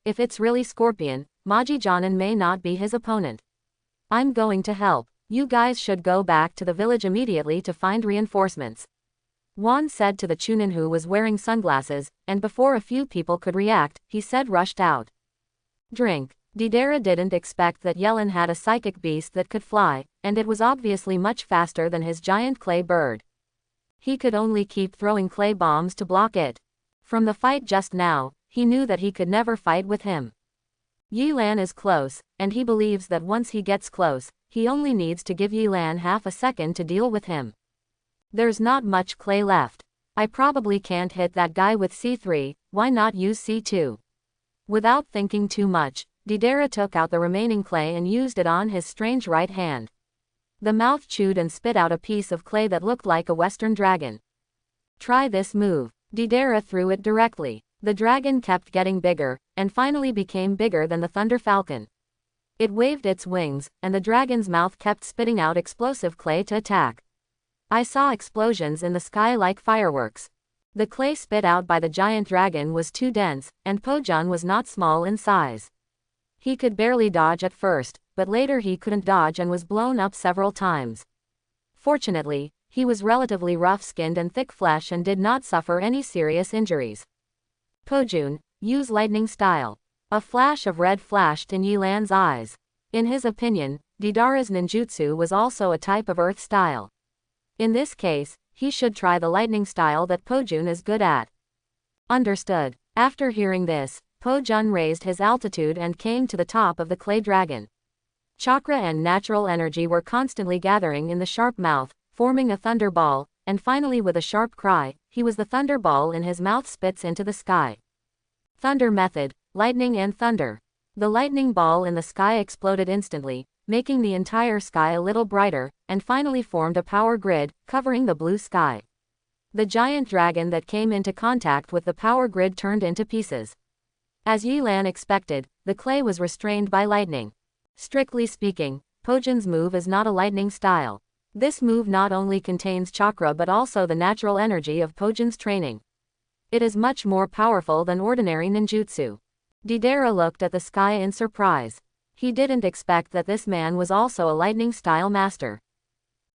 If it's really Scorpion, Ma-ji Jonin may not be his opponent. I'm going to help. You guys should go back to the village immediately to find reinforcements. Juan said to the Chunin who was wearing sunglasses, and before a few people could react, he said rushed out. Drink. Deidara didn't expect that Yellen had a psychic beast that could fly, and it was obviously much faster than his giant clay bird. He could only keep throwing clay bombs to block it. From the fight just now, he knew that he could never fight with him. Yilan is close, and he believes that once he gets close, he only needs to give Yilan half a second to deal with him. There's not much clay left. I probably can't hit that guy with C3, why not use C2? Without thinking too much, Deidara took out the remaining clay and used it on his strange right hand. The mouth chewed and spit out a piece of clay that looked like a western dragon. Try this move. Deidara threw it directly. The dragon kept getting bigger, and finally became bigger than the Thunder Falcon. It waved its wings, and the dragon's mouth kept spitting out explosive clay to attack. I saw explosions in the sky like fireworks. The clay spit out by the giant dragon was too dense, and Pojun was not small in size. He could barely dodge at first, but later he couldn't dodge and was blown up several times. Fortunately, he was relatively rough-skinned and thick flesh and did not suffer any serious injuries. Pojun, use lightning style. A flash of red flashed in Yilan's eyes. In his opinion, Deidara's ninjutsu was also a type of earth style. In this case, he should try the lightning style that Pojun is good at. Understood. After hearing this, Pojun raised his altitude and came to the top of the clay dragon. Chakra and natural energy were constantly gathering in the sharp mouth, forming a thunder ball, and finally with a sharp cry, he was the thunder ball in his mouth spits into the sky. Thunder method, lightning and thunder. The lightning ball in the sky exploded instantly, making the entire sky a little brighter, and finally formed a power grid, covering the blue sky. The giant dragon that came into contact with the power grid turned into pieces. As Yilan expected, the clay was restrained by lightning. Strictly speaking, Pojun's move is not a lightning style. This move not only contains chakra but also the natural energy of Pojun's training. It is much more powerful than ordinary ninjutsu. Deidara looked at the sky in surprise. He didn't expect that this man was also a lightning-style master.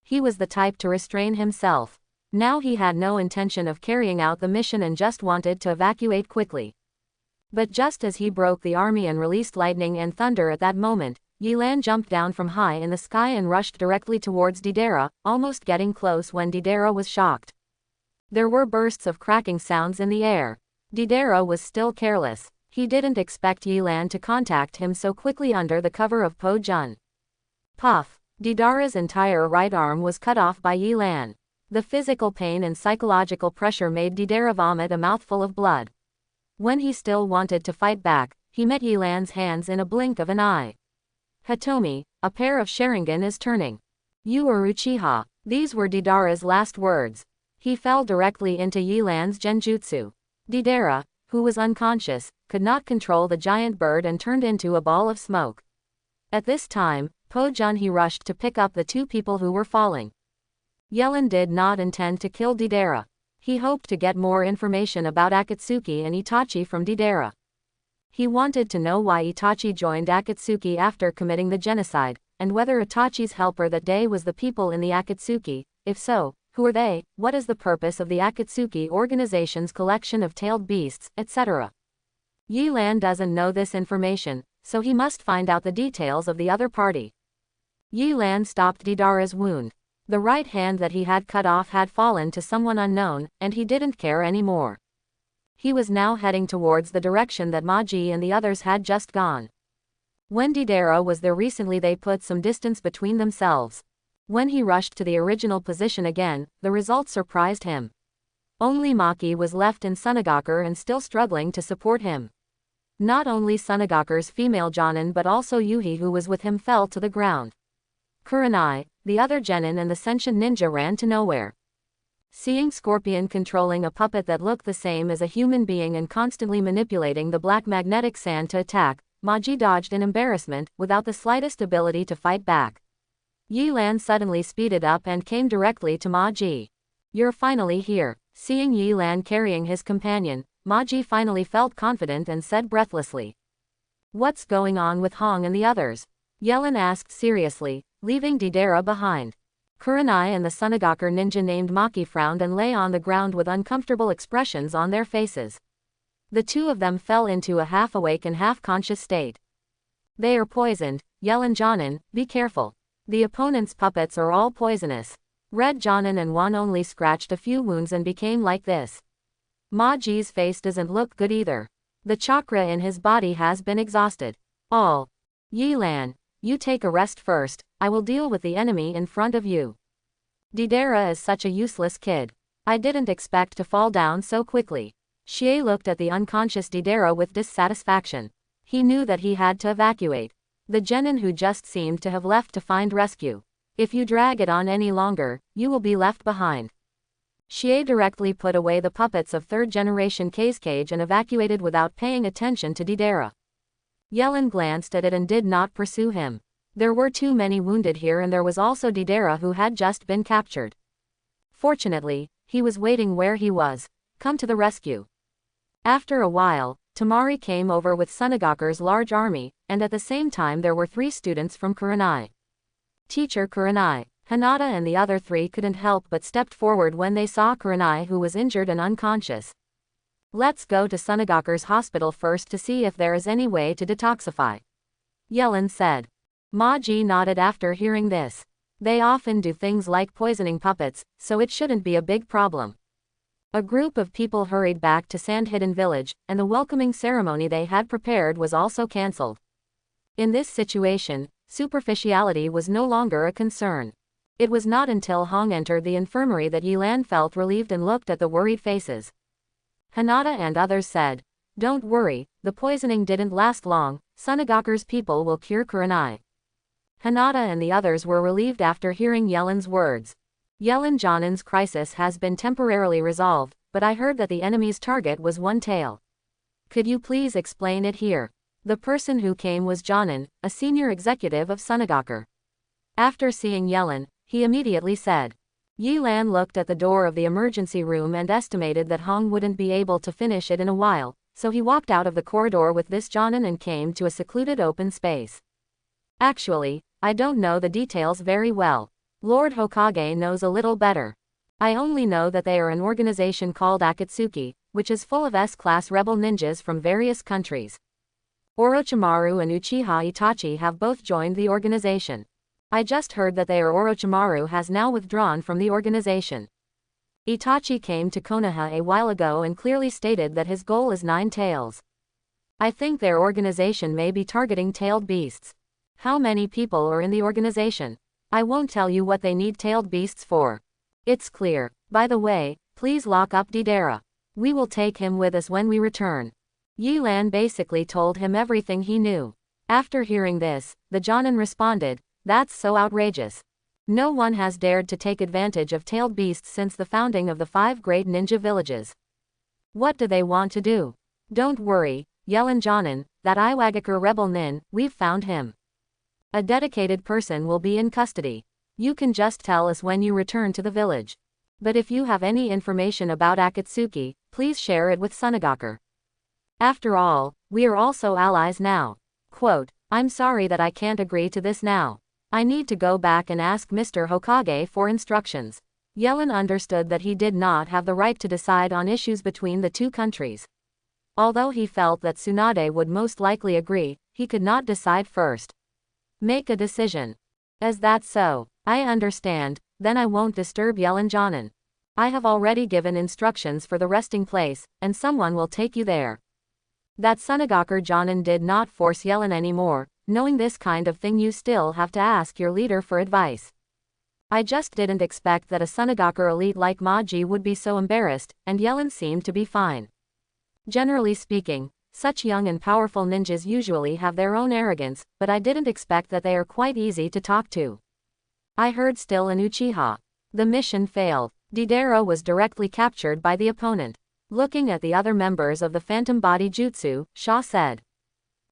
He was the type to restrain himself. Now he had no intention of carrying out the mission and just wanted to evacuate quickly. But just as he broke the army and released lightning and thunder at that moment, Yilan jumped down from high in the sky and rushed directly towards Didera, almost getting close when Didera was shocked. There were bursts of cracking sounds in the air. Didera was still careless. He didn't expect Yilan to contact him so quickly under the cover of Po Jun. Puff! Didera's entire right arm was cut off by Yilan. The physical pain and psychological pressure made Didera vomit a mouthful of blood. When he still wanted to fight back, he met Yilan's hands in a blink of an eye. Hitomi, a pair of Sharingan is turning. You are Uchiha. These were Didera's last words. He fell directly into Yilan's genjutsu. Didera, who was unconscious, could not control the giant bird and turned into a ball of smoke. At this time, Po Junhee rushed to pick up the two people who were falling. Yellen did not intend to kill Didera. He hoped to get more information about Akatsuki and Itachi from Didera. He wanted to know why Itachi joined Akatsuki after committing the genocide, and whether Itachi's helper that day was the people in the Akatsuki. If so, who are they, what is the purpose of the Akatsuki organization's collection of tailed beasts, etc. Yilan doesn't know this information, so he must find out the details of the other party. Yilan stopped Didera's wound. The right hand that he had cut off had fallen to someone unknown, and he didn't care anymore. He was now heading towards the direction that Maji and the others had just gone. When Didera was there recently, they put some distance between themselves. When he rushed to the original position again, the result surprised him. Only Maki was left in Sunagakur and still struggling to support him. Not only Sunagakur's female Jonin but also Yuhi who was with him fell to the ground. Kurenai, the other genin and the sentient ninja ran to nowhere. Seeing Scorpion controlling a puppet that looked the same as a human being and constantly manipulating the black magnetic sand to attack, Maji dodged in embarrassment, without the slightest ability to fight back. Yilan suddenly speeded up and came directly to Maji. You're finally here. Seeing Yilan carrying his companion, Maji finally felt confident and said breathlessly. What's going on with Hong and the others? Yellen asked seriously, leaving Didera behind. Kurenai and the Sunagakur ninja named Maki frowned and lay on the ground with uncomfortable expressions on their faces. The two of them fell into a half-awake and half-conscious state. They are poisoned, Yellen Jonin, be careful. The opponent's puppets are all poisonous. Red Jonin and Wan only scratched a few wounds and became like this. Maji's face doesn't look good either. The chakra in his body has been exhausted. All. Yilan, you take a rest first, I will deal with the enemy in front of you. Didera is such a useless kid. I didn't expect to fall down so quickly. Xie looked at the unconscious Didera with dissatisfaction. He knew that he had to evacuate. The genin who just seemed to have left to find rescue. If you drag it on any longer, you will be left behind. Xie directly put away the puppets of third-generation Cage and evacuated without paying attention to Didera. Yellen glanced at it and did not pursue him. There were too many wounded here and there was also Didera who had just been captured. Fortunately, he was waiting where he was. Come to the rescue. After a while, Tamari came over with Sunagakur's large army, and at the same time there were 3 students from Kurenai. Teacher Kurenai, Hinata and the other 3 couldn't help but stepped forward when they saw Kurenai who was injured and unconscious. Let's go to Sunagakur's hospital first to see if there is any way to detoxify. Yellen said. Maji nodded after hearing this. They often do things like poisoning puppets, so it shouldn't be a big problem. A group of people hurried back to Sand Hidden Village, and the welcoming ceremony they had prepared was also cancelled. In this situation, superficiality was no longer a concern. It was not until Hong entered the infirmary that Yilan felt relieved and looked at the worried faces. Hinata and others said, don't worry, the poisoning didn't last long, Sunagakur's people will cure Kurenai. Hinata and the others were relieved after hearing Yellen's words. Yellen Jonin's crisis has been temporarily resolved, but I heard that the enemy's target was One Tail. Could you please explain it here? The person who came was Jonin, a senior executive of Sunagakur. After seeing Yellen, he immediately said. Yilan looked at the door of the emergency room and estimated that Hong wouldn't be able to finish it in a while, so he walked out of the corridor with this Jonin and came to a secluded open space. Actually, I don't know the details very well. Lord Hokage knows a little better. I only know that they are an organization called Akatsuki, which is full of S-class rebel ninjas from various countries. Orochimaru and Uchiha Itachi have both joined the organization. I just heard that Orochimaru has now withdrawn from the organization. Itachi came to Konoha a while ago and clearly stated that his goal is 9 tails. I think their organization may be targeting tailed beasts. How many people are in the organization? I won't tell you what they need tailed beasts for. It's clear. By the way, please lock up Deidara. We will take him with us when we return. Yi Lan basically told him everything he knew. After hearing this, the Jonin responded, "That's so outrageous. No one has dared to take advantage of tailed beasts since the founding of the 5 great ninja villages. What do they want to do? Don't worry, Yellen Jonin, that Iwagakure rebel nin, we've found him. A dedicated person will be in custody. You can just tell us when you return to the village. But if you have any information about Akatsuki, please share it with Sunagakure. After all, we are also allies now." Quote, "I'm sorry that I can't agree to this now. I need to go back and ask Mr. Hokage for instructions." Yellen understood that he did not have the right to decide on issues between the two countries. Although he felt that Tsunade would most likely agree, he could not decide first. Make a decision. Is that so? I understand, then I won't disturb Yellen Jonin. I have already given instructions for the resting place, and someone will take you there. That Sunagakure Jonin did not force Yellen anymore. Knowing this kind of thing, you still have to ask your leader for advice. I just didn't expect that a Sunagakure elite like Maji would be so embarrassed, and Yellen seemed to be fine. Generally speaking, such young and powerful ninjas usually have their own arrogance, but I didn't expect that they are quite easy to talk to. I heard still an Uchiha. The mission failed. Deidara was directly captured by the opponent. Looking at the other members of the Phantom Body Jutsu, Shaw said,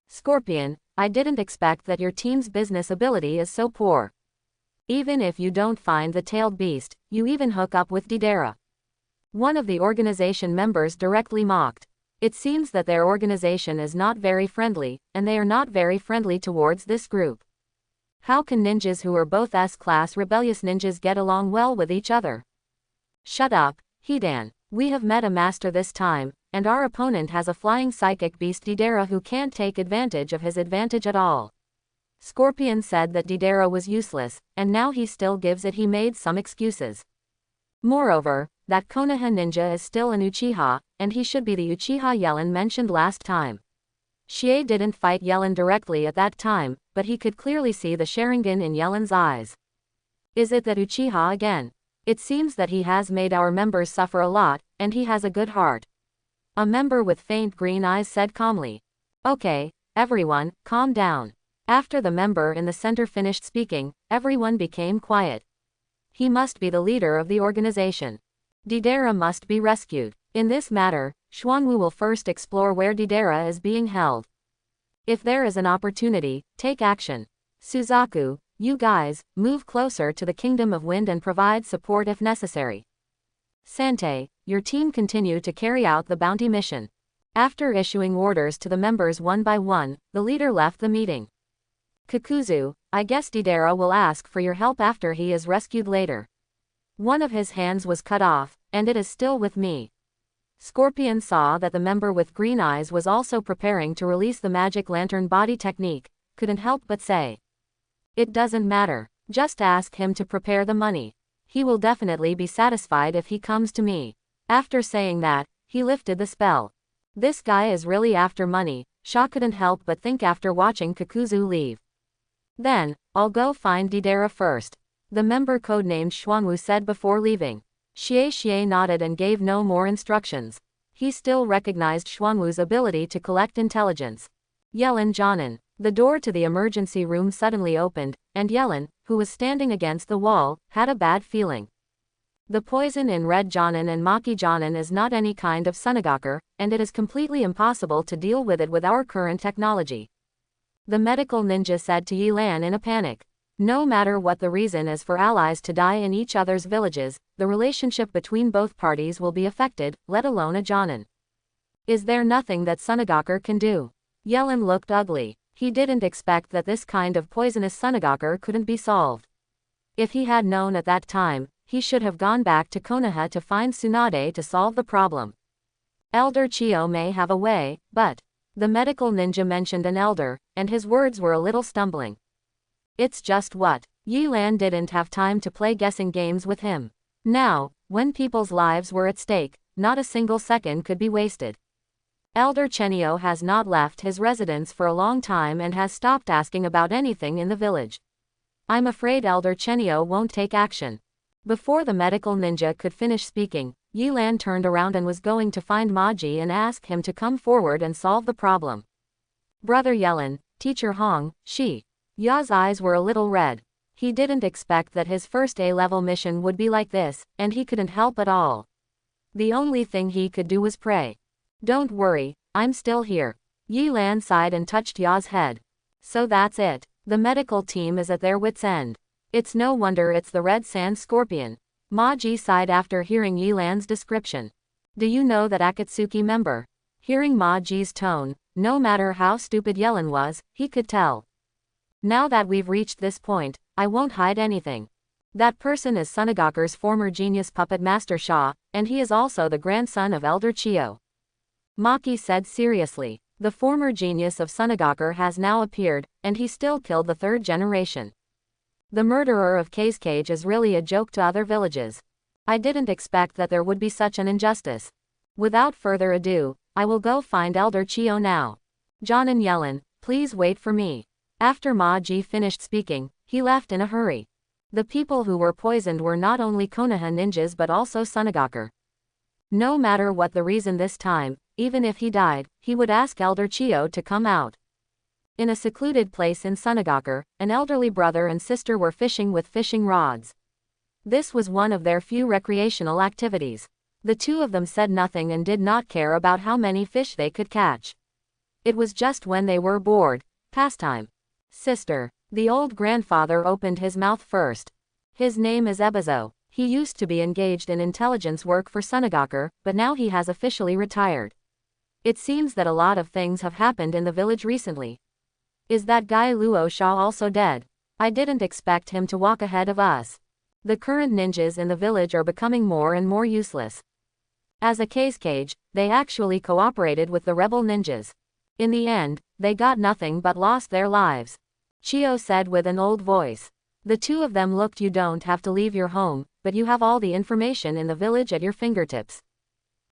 "Scorpion, I didn't expect that your team's business ability is so poor. Even if you don't find the tailed beast, you even hook up with Deidara." One of the organization members directly mocked. It seems that their organization is not very friendly, and they are not very friendly towards this group. How can ninjas who are both S-class rebellious ninjas get along well with each other? Shut up, Hidan. We have met a master this time, and our opponent has a flying psychic beast Deidara who can't take advantage of his advantage at all. Scorpion said that Deidara was useless, and now he still gives it. He made some excuses. Moreover, that Konoha ninja is still an Uchiha, and he should be the Uchiha Yellen mentioned last time. Shie didn't fight Yellen directly at that time, but he could clearly see the Sharingan in Yellen's eyes. Is it that Uchiha again? It seems that he has made our members suffer a lot, and he has a good heart. A member with faint green eyes said calmly. Okay, everyone, calm down. After the member in the center finished speaking, everyone became quiet. He must be the leader of the organization. Deidara must be rescued. In this matter, Xuanwu will first explore where Deidara is being held. If there is an opportunity, take action. Suzaku, you guys, move closer to the Kingdom of Wind and provide support if necessary. Sante, your team continue to carry out the bounty mission. After issuing orders to the members one by one, the leader left the meeting. Kakuzu, I guess Deidara will ask for your help after he is rescued later. One of his hands was cut off, and it is still with me. Scorpion saw that the member with green eyes was also preparing to release the magic lantern body technique, couldn't help but say. It doesn't matter, just ask him to prepare the money. He will definitely be satisfied if he comes to me. After saying that, he lifted the spell. This guy is really after money. Shaw couldn't help but think after watching Kakuzu leave. Then, I'll go find Deidara first. The member codenamed Xuanwu said before leaving. Xie nodded and gave no more instructions. He still recognized Xuanwu's ability to collect intelligence. Yellen Jonin. The door to the emergency room suddenly opened, and Yellen, who was standing against the wall, had a bad feeling. The poison in Red Jonin and Maki Jonin is not any kind of Sunagakure, and it is completely impossible to deal with it with our current technology. The medical ninja said to Yi Lan in a panic. No matter what the reason is for allies to die in each other's villages, the relationship between both parties will be affected, let alone a Jonin. Is there nothing that Sunagakure can do? Yellen looked ugly. He didn't expect that this kind of poisonous Sunagakur couldn't be solved. If he had known at that time, he should have gone back to Konoha to find Tsunade to solve the problem. Elder Chiyo may have a way, but the medical ninja mentioned an elder, and his words were a little stumbling. It's just what? Yilan didn't have time to play guessing games with him. Now, when people's lives were at stake, not a single second could be wasted. Elder Chenio has not left his residence for a long time and has stopped asking about anything in the village. I'm afraid Elder Chenio won't take action. Before the medical ninja could finish speaking, Yilan turned around and was going to find Maji and ask him to come forward and solve the problem. Brother Yelin, Teacher Hong, Ya's eyes were a little red. He didn't expect that his first A-level mission would be like this, and he couldn't help at all. The only thing he could do was pray. Don't worry, I'm still here. Yilan sighed and touched Ya's head. So that's it. The medical team is at their wits' end. It's no wonder it's the red sand scorpion. Maji sighed after hearing Yilan's description. Do you know that Akatsuki member? Hearing Maji's tone, no matter how stupid Yelin was, he could tell. Now that we've reached this point, I won't hide anything. That person is Sunagakur's former genius puppet master Sha, and he is also the grandson of Elder Chiyo. Maki said seriously. The former genius of Sunagakur has now appeared, and he still killed the third generation. The murderer of Cage is really a joke to other villages. I didn't expect that there would be such an injustice. Without further ado, I will go find Elder Chiyo now. John and Yelin, please wait for me. After Maji finished speaking, he left in a hurry. The people who were poisoned were not only Konoha ninjas but also Sunagakur. No matter what the reason this time, even if he died, he would ask Elder Chiyo to come out. In a secluded place in Sunagakur, an elderly brother and sister were fishing with fishing rods. This was one of their few recreational activities. The two of them said nothing and did not care about how many fish they could catch. It was just when they were bored, pastime. Sister. The old grandfather opened his mouth first. His name is Ebizo. He used to be engaged in intelligence work for Sunagakur, but now he has officially retired. It seems that a lot of things have happened in the village recently. Is that guy Luo Sha also dead? I didn't expect him to walk ahead of us. The current ninjas in the village are becoming more and more useless. As a cage, they actually cooperated with the rebel ninjas. In the end, they got nothing but lost their lives. Chiyo said with an old voice. The two of them looked. You don't have to leave your home, but you have all the information in the village at your fingertips.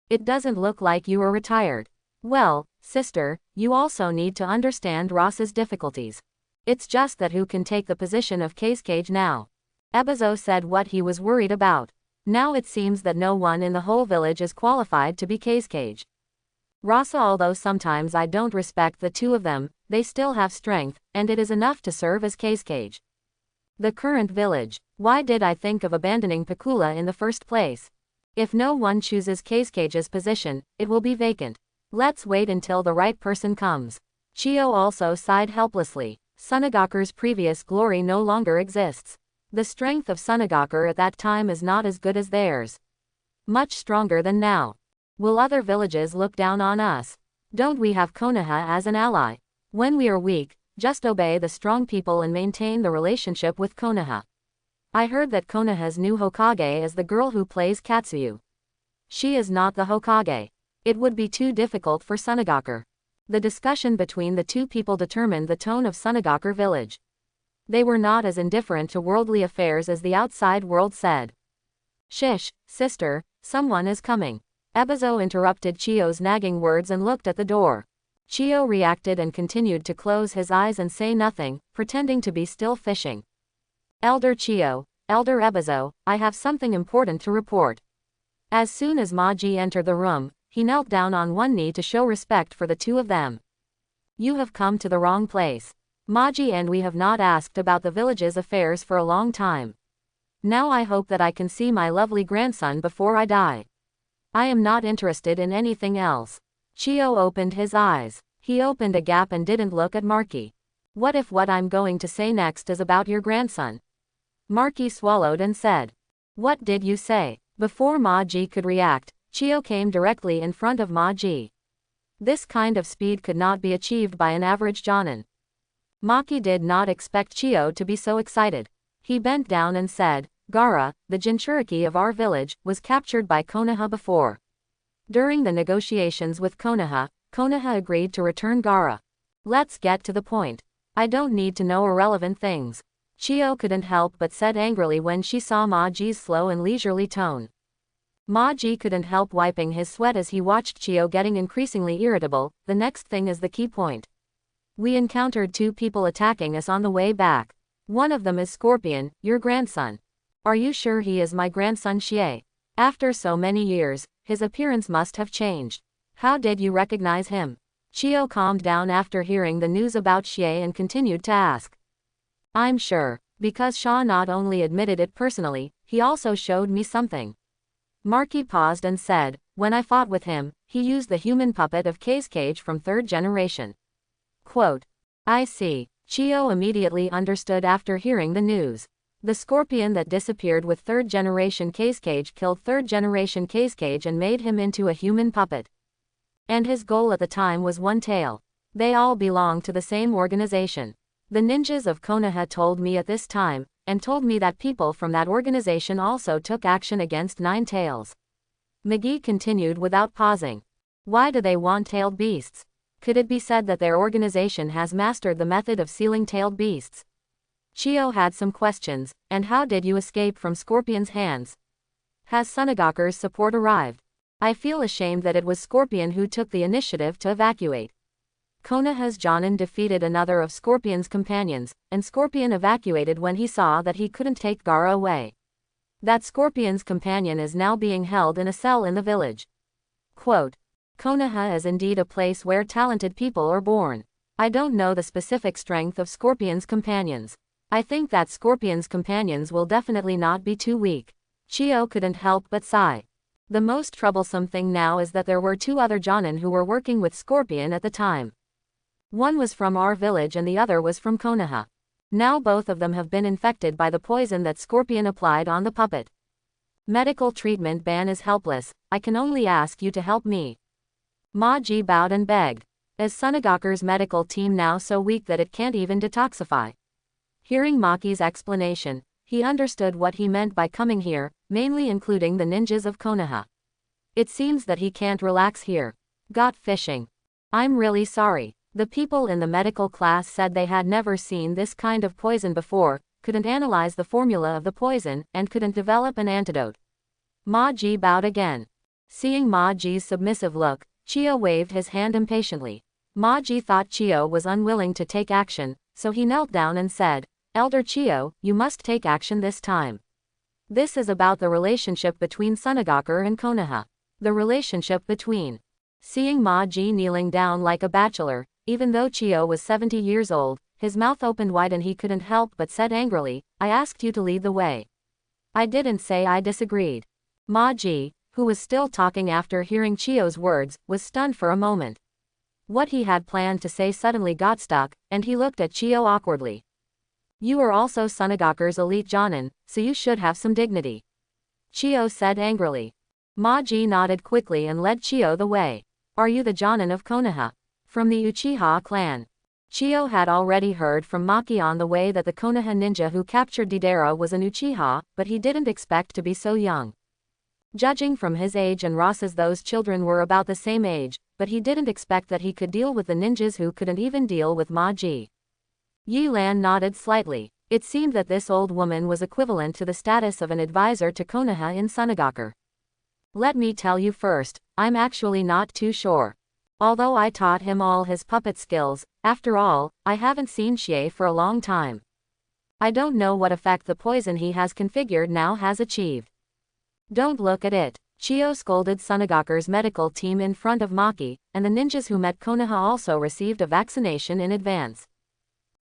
It doesn't look like you are retired. Well, sister, you also need to understand Ross's difficulties. It's just that who can take the position of cage now? Ebizo said what he was worried about. Now it seems that no one in the whole village is qualified to be cage. Rasa, although sometimes I don't respect the two of them, they still have strength, and it is enough to serve as cage. The current village. Why did I think of abandoning Pakula in the first place? If no one chooses cage's position, it will be vacant. Let's wait until the right person comes. Chiyo also sighed helplessly. Sunagakur's previous glory no longer exists. The strength of Sunagakur at that time is not as good as theirs. Much stronger than now. Will other villages look down on us? Don't we have Konoha as an ally? When we are weak, just obey the strong people and maintain the relationship with Konoha. I heard that Konoha's new Hokage is the girl who plays Katsuyu. She is not the Hokage. It would be too difficult for Sunagakur. The discussion between the two people determined the tone of Sunagakur village. They were not as indifferent to worldly affairs as the outside world said. Shish, sister, someone is coming. Ebizo interrupted Chiyo's nagging words and looked at the door. Chiyo reacted and continued to close his eyes and say nothing, pretending to be still fishing. Elder Chiyo, Elder Ebizo, I have something important to report. As soon as Maji entered the room, he knelt down on one knee to show respect for the two of them. You have come to the wrong place. Maji and we have not asked about the village's affairs for a long time. Now I hope that I can see my lovely grandson before I die. I am not interested in anything else. Chiyo opened his eyes. He opened a gap and didn't look at Marky. What if what I'm going to say next is about your grandson? Marky swallowed and said. What did you say? Before Maji could react, Chiyo came directly in front of Maji. This kind of speed could not be achieved by an average Jonin. Maki did not expect Chiyo to be so excited. He bent down and said, Gaara, the Jinchuriki of our village, was captured by Konoha before. During the negotiations with Konoha, Konoha agreed to return Gaara. Let's get to the point. I don't need to know irrelevant things. Chiyo couldn't help but said angrily when she saw Maji's slow and leisurely tone. Maji couldn't help wiping his sweat as he watched Chiyo getting increasingly irritable. The next thing is the key point. We encountered 2 people attacking us on the way back. One of them is Scorpion, your grandson. Are you sure he is my grandson Xie? After so many years, his appearance must have changed. How did you recognize him? Chiyo calmed down after hearing the news about Xie and continued to ask. I'm sure, because Shaw not only admitted it personally, he also showed me something. Maki paused and said, when I fought with him, he used the human puppet of Cage from 3rd generation. Quote. I see. Chiyo immediately understood after hearing the news. The scorpion that disappeared with 3rd generation Cage killed 3rd generation Cage and made him into a human puppet. And his goal at the time was one tail. They all belong to the same organization. The ninjas of Konoha told me at this time, and told me that people from that organization also took action against 9 tails. McGee continued without pausing. Why do they want tailed beasts? Could it be said that their organization has mastered the method of sealing tailed beasts? Chiyo had some questions. And how did you escape from Scorpion's hands? Has Sunagaku's support arrived? I feel ashamed that it was Scorpion who took the initiative to evacuate. Konoha's Jonin defeated another of Scorpion's companions, and Scorpion evacuated when he saw that he couldn't take Gaara away. That Scorpion's companion is now being held in a cell in the village. Quote. Konoha is indeed a place where talented people are born. I don't know the specific strength of Scorpion's companions. I think that Scorpion's companions will definitely not be too weak. Chiyo couldn't help but sigh. The most troublesome thing now is that there were 2 other Jonin who were working with Scorpion at the time. One was from our village and the other was from Konoha. Now both of them have been infected by the poison that Scorpion applied on the puppet. Medical treatment ban is helpless. I can only ask you to help me. Maji bowed and begged. Is Sunagaku's medical team now so weak that it can't even detoxify? Hearing Maki's explanation, he understood what he meant by coming here, mainly including the ninjas of Konoha. It seems that he can't relax here. Got fishing. I'm really sorry. The people in the medical class said they had never seen this kind of poison before, couldn't analyze the formula of the poison, and couldn't develop an antidote. Maji bowed again. Seeing Maji's submissive look, Chiyo waved his hand impatiently. Maji thought Chiyo was unwilling to take action, so he knelt down and said, Elder Chiyo, you must take action this time. This is about the relationship between Sunagaku and Konoha. The relationship between. Seeing Maji kneeling down like a bachelor, even though Chiyo was 70 years old, his mouth opened wide and he couldn't help but said angrily, I asked you to lead the way. I didn't say I disagreed. Maji, who was still talking after hearing Chiyo's words, was stunned for a moment. What he had planned to say suddenly got stuck, and he looked at Chiyo awkwardly. You are also Sunagaku's elite Jonin, so you should have some dignity. Chiyo said angrily. Maji nodded quickly and led Chiyo the way. Are you the Jonin of Konoha? From the Uchiha clan. Chiyo had already heard from Maki on the way that the Konoha ninja who captured Deidara was an Uchiha, but he didn't expect to be so young. Judging from his age and Ross's, those children were about the same age, but he didn't expect that he could deal with the ninjas who couldn't even deal with Maji. Yi Lan nodded slightly. It seemed that this old woman was equivalent to the status of an advisor to Konoha in Sunagaku. Let me tell you first, I'm actually not too sure. Although I taught him all his puppet skills, after all, I haven't seen Xie for a long time. I don't know what effect the poison he has configured now has achieved. Don't look at it. Chiyo scolded Sunagaku's medical team in front of Maki, and the ninjas who met Konoha also received a vaccination in advance.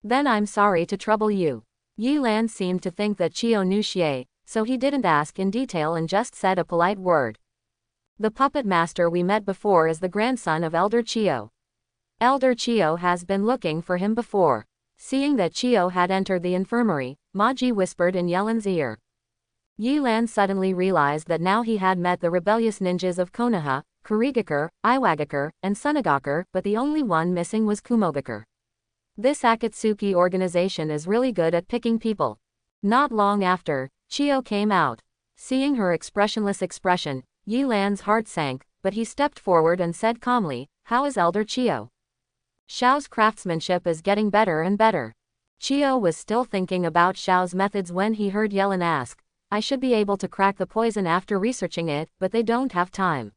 Then I'm sorry to trouble you. Yi Lan seemed to think that Chiyo knew Xie, so he didn't ask in detail and just said a polite word. The puppet master we met before is the grandson of Elder Chiyo. Elder Chiyo has been looking for him before. Seeing that Chiyo had entered the infirmary, Maji whispered in Yelan's ear. Yi Lan suddenly realized that now he had met the rebellious ninjas of Konoha, Kurigaku, Iwagakure, and Sunagaku, but the only one missing was Kumogaku. This Akatsuki organization is really good at picking people. Not long after, Chio came out. Seeing her expressionless expression, Yi Lan's heart sank, but he stepped forward and said calmly, "How is Elder Chio?" "Xiao's craftsmanship is getting better and better." Chio was still thinking about Xiao's methods when he heard Yellen ask, "I should be able to crack the poison after researching it, but they don't have time.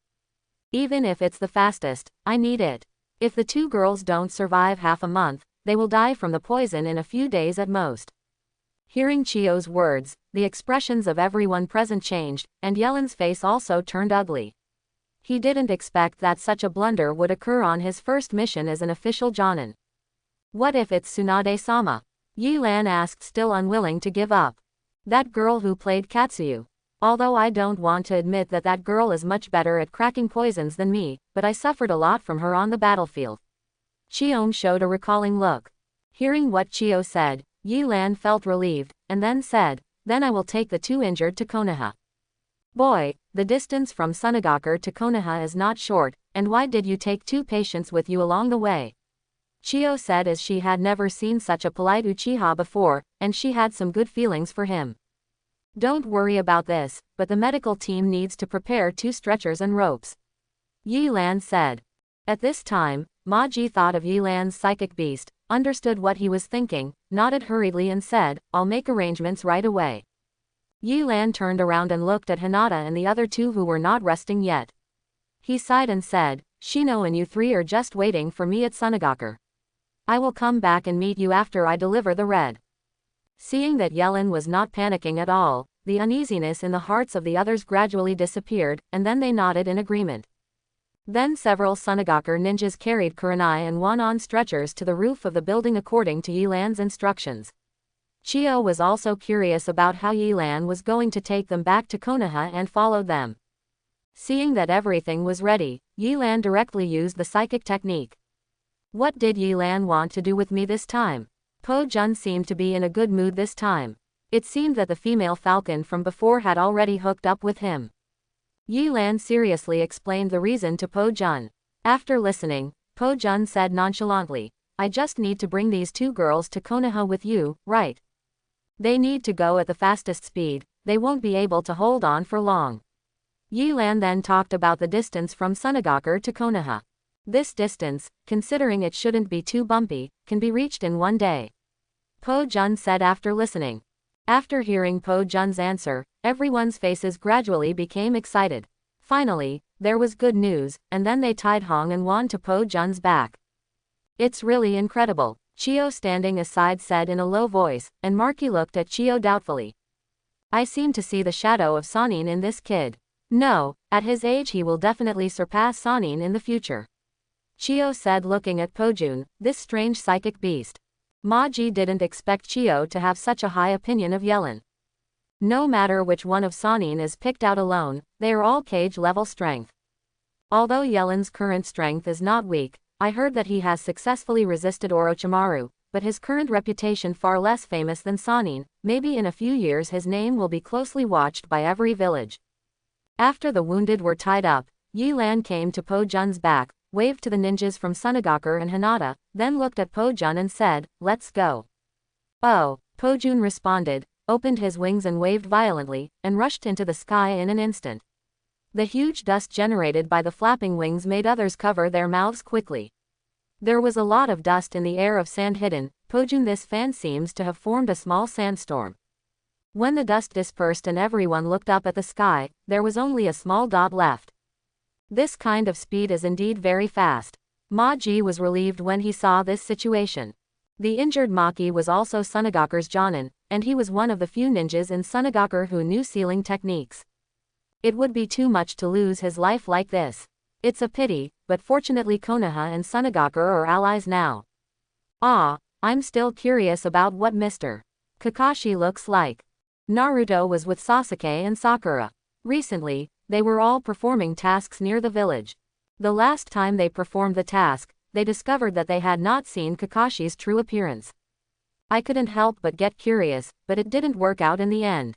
Even if it's the fastest, I need it. If the two girls don't survive half a month, they will die from the poison in a few days at most." Hearing Chio's words, the expressions of everyone present changed, and Yellen's face also turned ugly. He didn't expect that such a blunder would occur on his first mission as an official Jonin. "What if it's Tsunade-sama?" Yi Lan asked, still unwilling to give up. "That girl who played Katsuyu. Although I don't want to admit that that girl is much better at cracking poisons than me, but I suffered a lot from her on the battlefield." Chio showed a recalling look. Hearing what Chio said, Yi Lan felt relieved, and then said, "Then I will take the two injured to Konoha." "Boy, the distance from Sunagakur to Konoha is not short, and why did you take two patients with you along the way?" Chio said, as she had never seen such a polite Uchiha before, and she had some good feelings for him. "Don't worry about this, but the medical team needs to prepare two stretchers and ropes," Yi Lan said. At this time, Ma Ji thought of Yi Lan's psychic beast, understood what he was thinking, nodded hurriedly and said, "I'll make arrangements right away." Yi Lan turned around and looked at Hinata and the other two who were not resting yet. He sighed and said, "Shino and you three are just waiting for me at Sunagakur. I will come back and meet you after I deliver the red." Seeing that Yellen was not panicking at all, the uneasiness in the hearts of the others gradually disappeared, and then they nodded in agreement. Then several Sunagakur ninjas carried Kurenai and Wan on stretchers to the roof of the building according to Yi Lan's instructions. Chio was also curious about how Yi Lan was going to take them back to Konoha and followed them. Seeing that everything was ready, Yi Lan directly used the psychic technique. "What did Yi Lan want to do with me this time?" Po Jun seemed to be in a good mood this time. It seemed that the female falcon from before had already hooked up with him. Yi Lan seriously explained the reason to Po Jun. After listening, Po Jun said nonchalantly, "I just need to bring these two girls to Konoha with you, right? They need to go at the fastest speed, they won't be able to hold on for long." Yi Lan then talked about the distance from Sunagakur to Konoha. This distance, considering it shouldn't be too bumpy, can be reached in one day, Po Jun said after listening. After hearing Po Jun's answer, everyone's faces gradually became excited. Finally, there was good news, and then they tied Hong and Wan to Po Jun's back. "It's really incredible," Chio standing aside said in a low voice, and Marky looked at Chio doubtfully. "I seem to see the shadow of Sanin in this kid. No, at his age he will definitely surpass Sanin in the future," Chio said looking at Po Jun, this strange psychic beast. Ma Ji didn't expect Chio to have such a high opinion of Yellen. No matter which one of Sanin is picked out alone, they are all cage-level strength. Although Yellen's current strength is not weak, I heard that he has successfully resisted Orochimaru, but his current reputation far less famous than Sanin. Maybe in a few years his name will be closely watched by every village. After the wounded were tied up, Yi Lan came to Po Jun's back, waved to the ninjas from Sunagakur and Hinata, then looked at Po Jun and said, "Let's go." "Oh," Po Jun responded, opened his wings and waved violently, and rushed into the sky in an instant. The huge dust generated by the flapping wings made others cover their mouths quickly. There was a lot of dust in the air of sand hidden. Po Jun, this fan seems to have formed a small sandstorm. When the dust dispersed and everyone looked up at the sky, there was only a small dot left. This kind of speed is indeed very fast. Ma Ji was relieved when he saw this situation. The injured Maki was also Sunagakur's Jonin, and he was one of the few ninjas in Sunagakur who knew sealing techniques. It would be too much to lose his life like this. It's a pity, but fortunately Konoha and Sunagakur are allies now. I'm still curious about what Mr. Kakashi looks like. Naruto was with Sasuke and Sakura. Recently, they were all performing tasks near the village. The last time they performed the task, they discovered that they had not seen Kakashi's true appearance. I couldn't help but get curious, but it didn't work out in the end.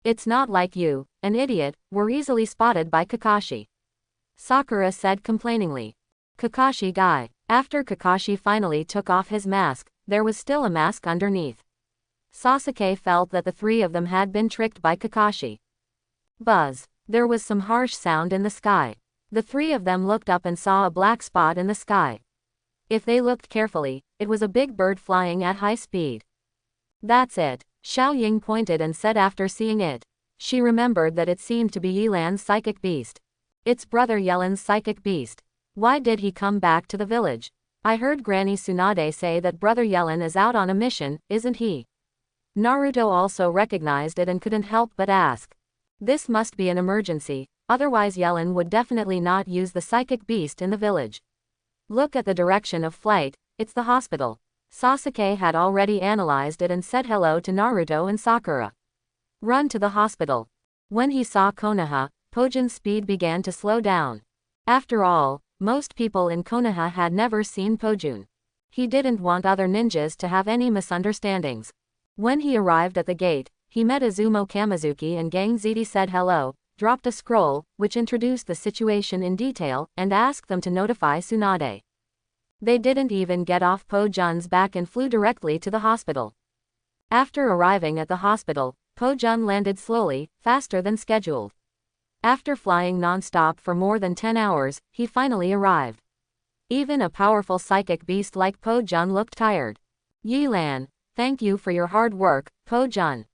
It's not like you, an idiot, were easily spotted by Kakashi, Sakura said complainingly. Kakashi guy. After Kakashi finally took off his mask, there was still a mask underneath. Sasuke felt that the three of them had been tricked by Kakashi. Buzz. There was some harsh sound in the sky. The three of them looked up and saw a black spot in the sky. If they looked carefully, it was a big bird flying at high speed. That's it, Xiao Ying pointed and said after seeing it. She remembered that it seemed to be Yelan's psychic beast. It's brother Yelan's psychic beast. Why did he come back to the village? I heard Granny Tsunade say that brother Yelan is out on a mission, isn't he? Naruto also recognized it and couldn't help but ask. This must be an emergency, otherwise Yelan would definitely not use the psychic beast in the village. Look at the direction of flight, it's the hospital. Sasuke had already analyzed it and said hello to Naruto and Sakura. Run to the hospital. When he saw Konoha, Pojin's speed began to slow down. After all, most people in Konoha had never seen Pojun. He didn't want other ninjas to have any misunderstandings. When he arrived at the gate, he met Izumo Kamizuki and Gang Ziti said hello, dropped a scroll, which introduced the situation in detail, and asked them to notify Tsunade. They didn't even get off Pojun's back and flew directly to the hospital. After arriving at the hospital, Pojun landed slowly, faster than scheduled. After flying non-stop for more than 10 hours, he finally arrived. Even a powerful psychic beast like Pojun looked tired. Yelan, thank you for your hard work, Pojun.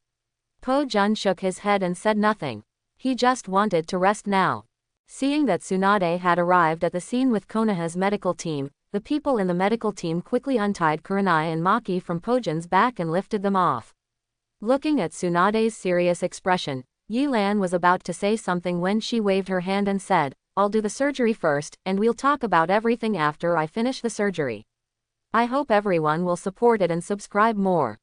Pojun shook his head and said nothing. He just wanted to rest now. Seeing that Tsunade had arrived at the scene with Konoha's medical team, the people in the medical team quickly untied Kurenai and Maki from Pojun's back and lifted them off. Looking at Tsunade's serious expression, Yelan was about to say something when she waved her hand and said, I'll do the surgery first, and we'll talk about everything after I finish the surgery. I hope everyone will support it and subscribe more.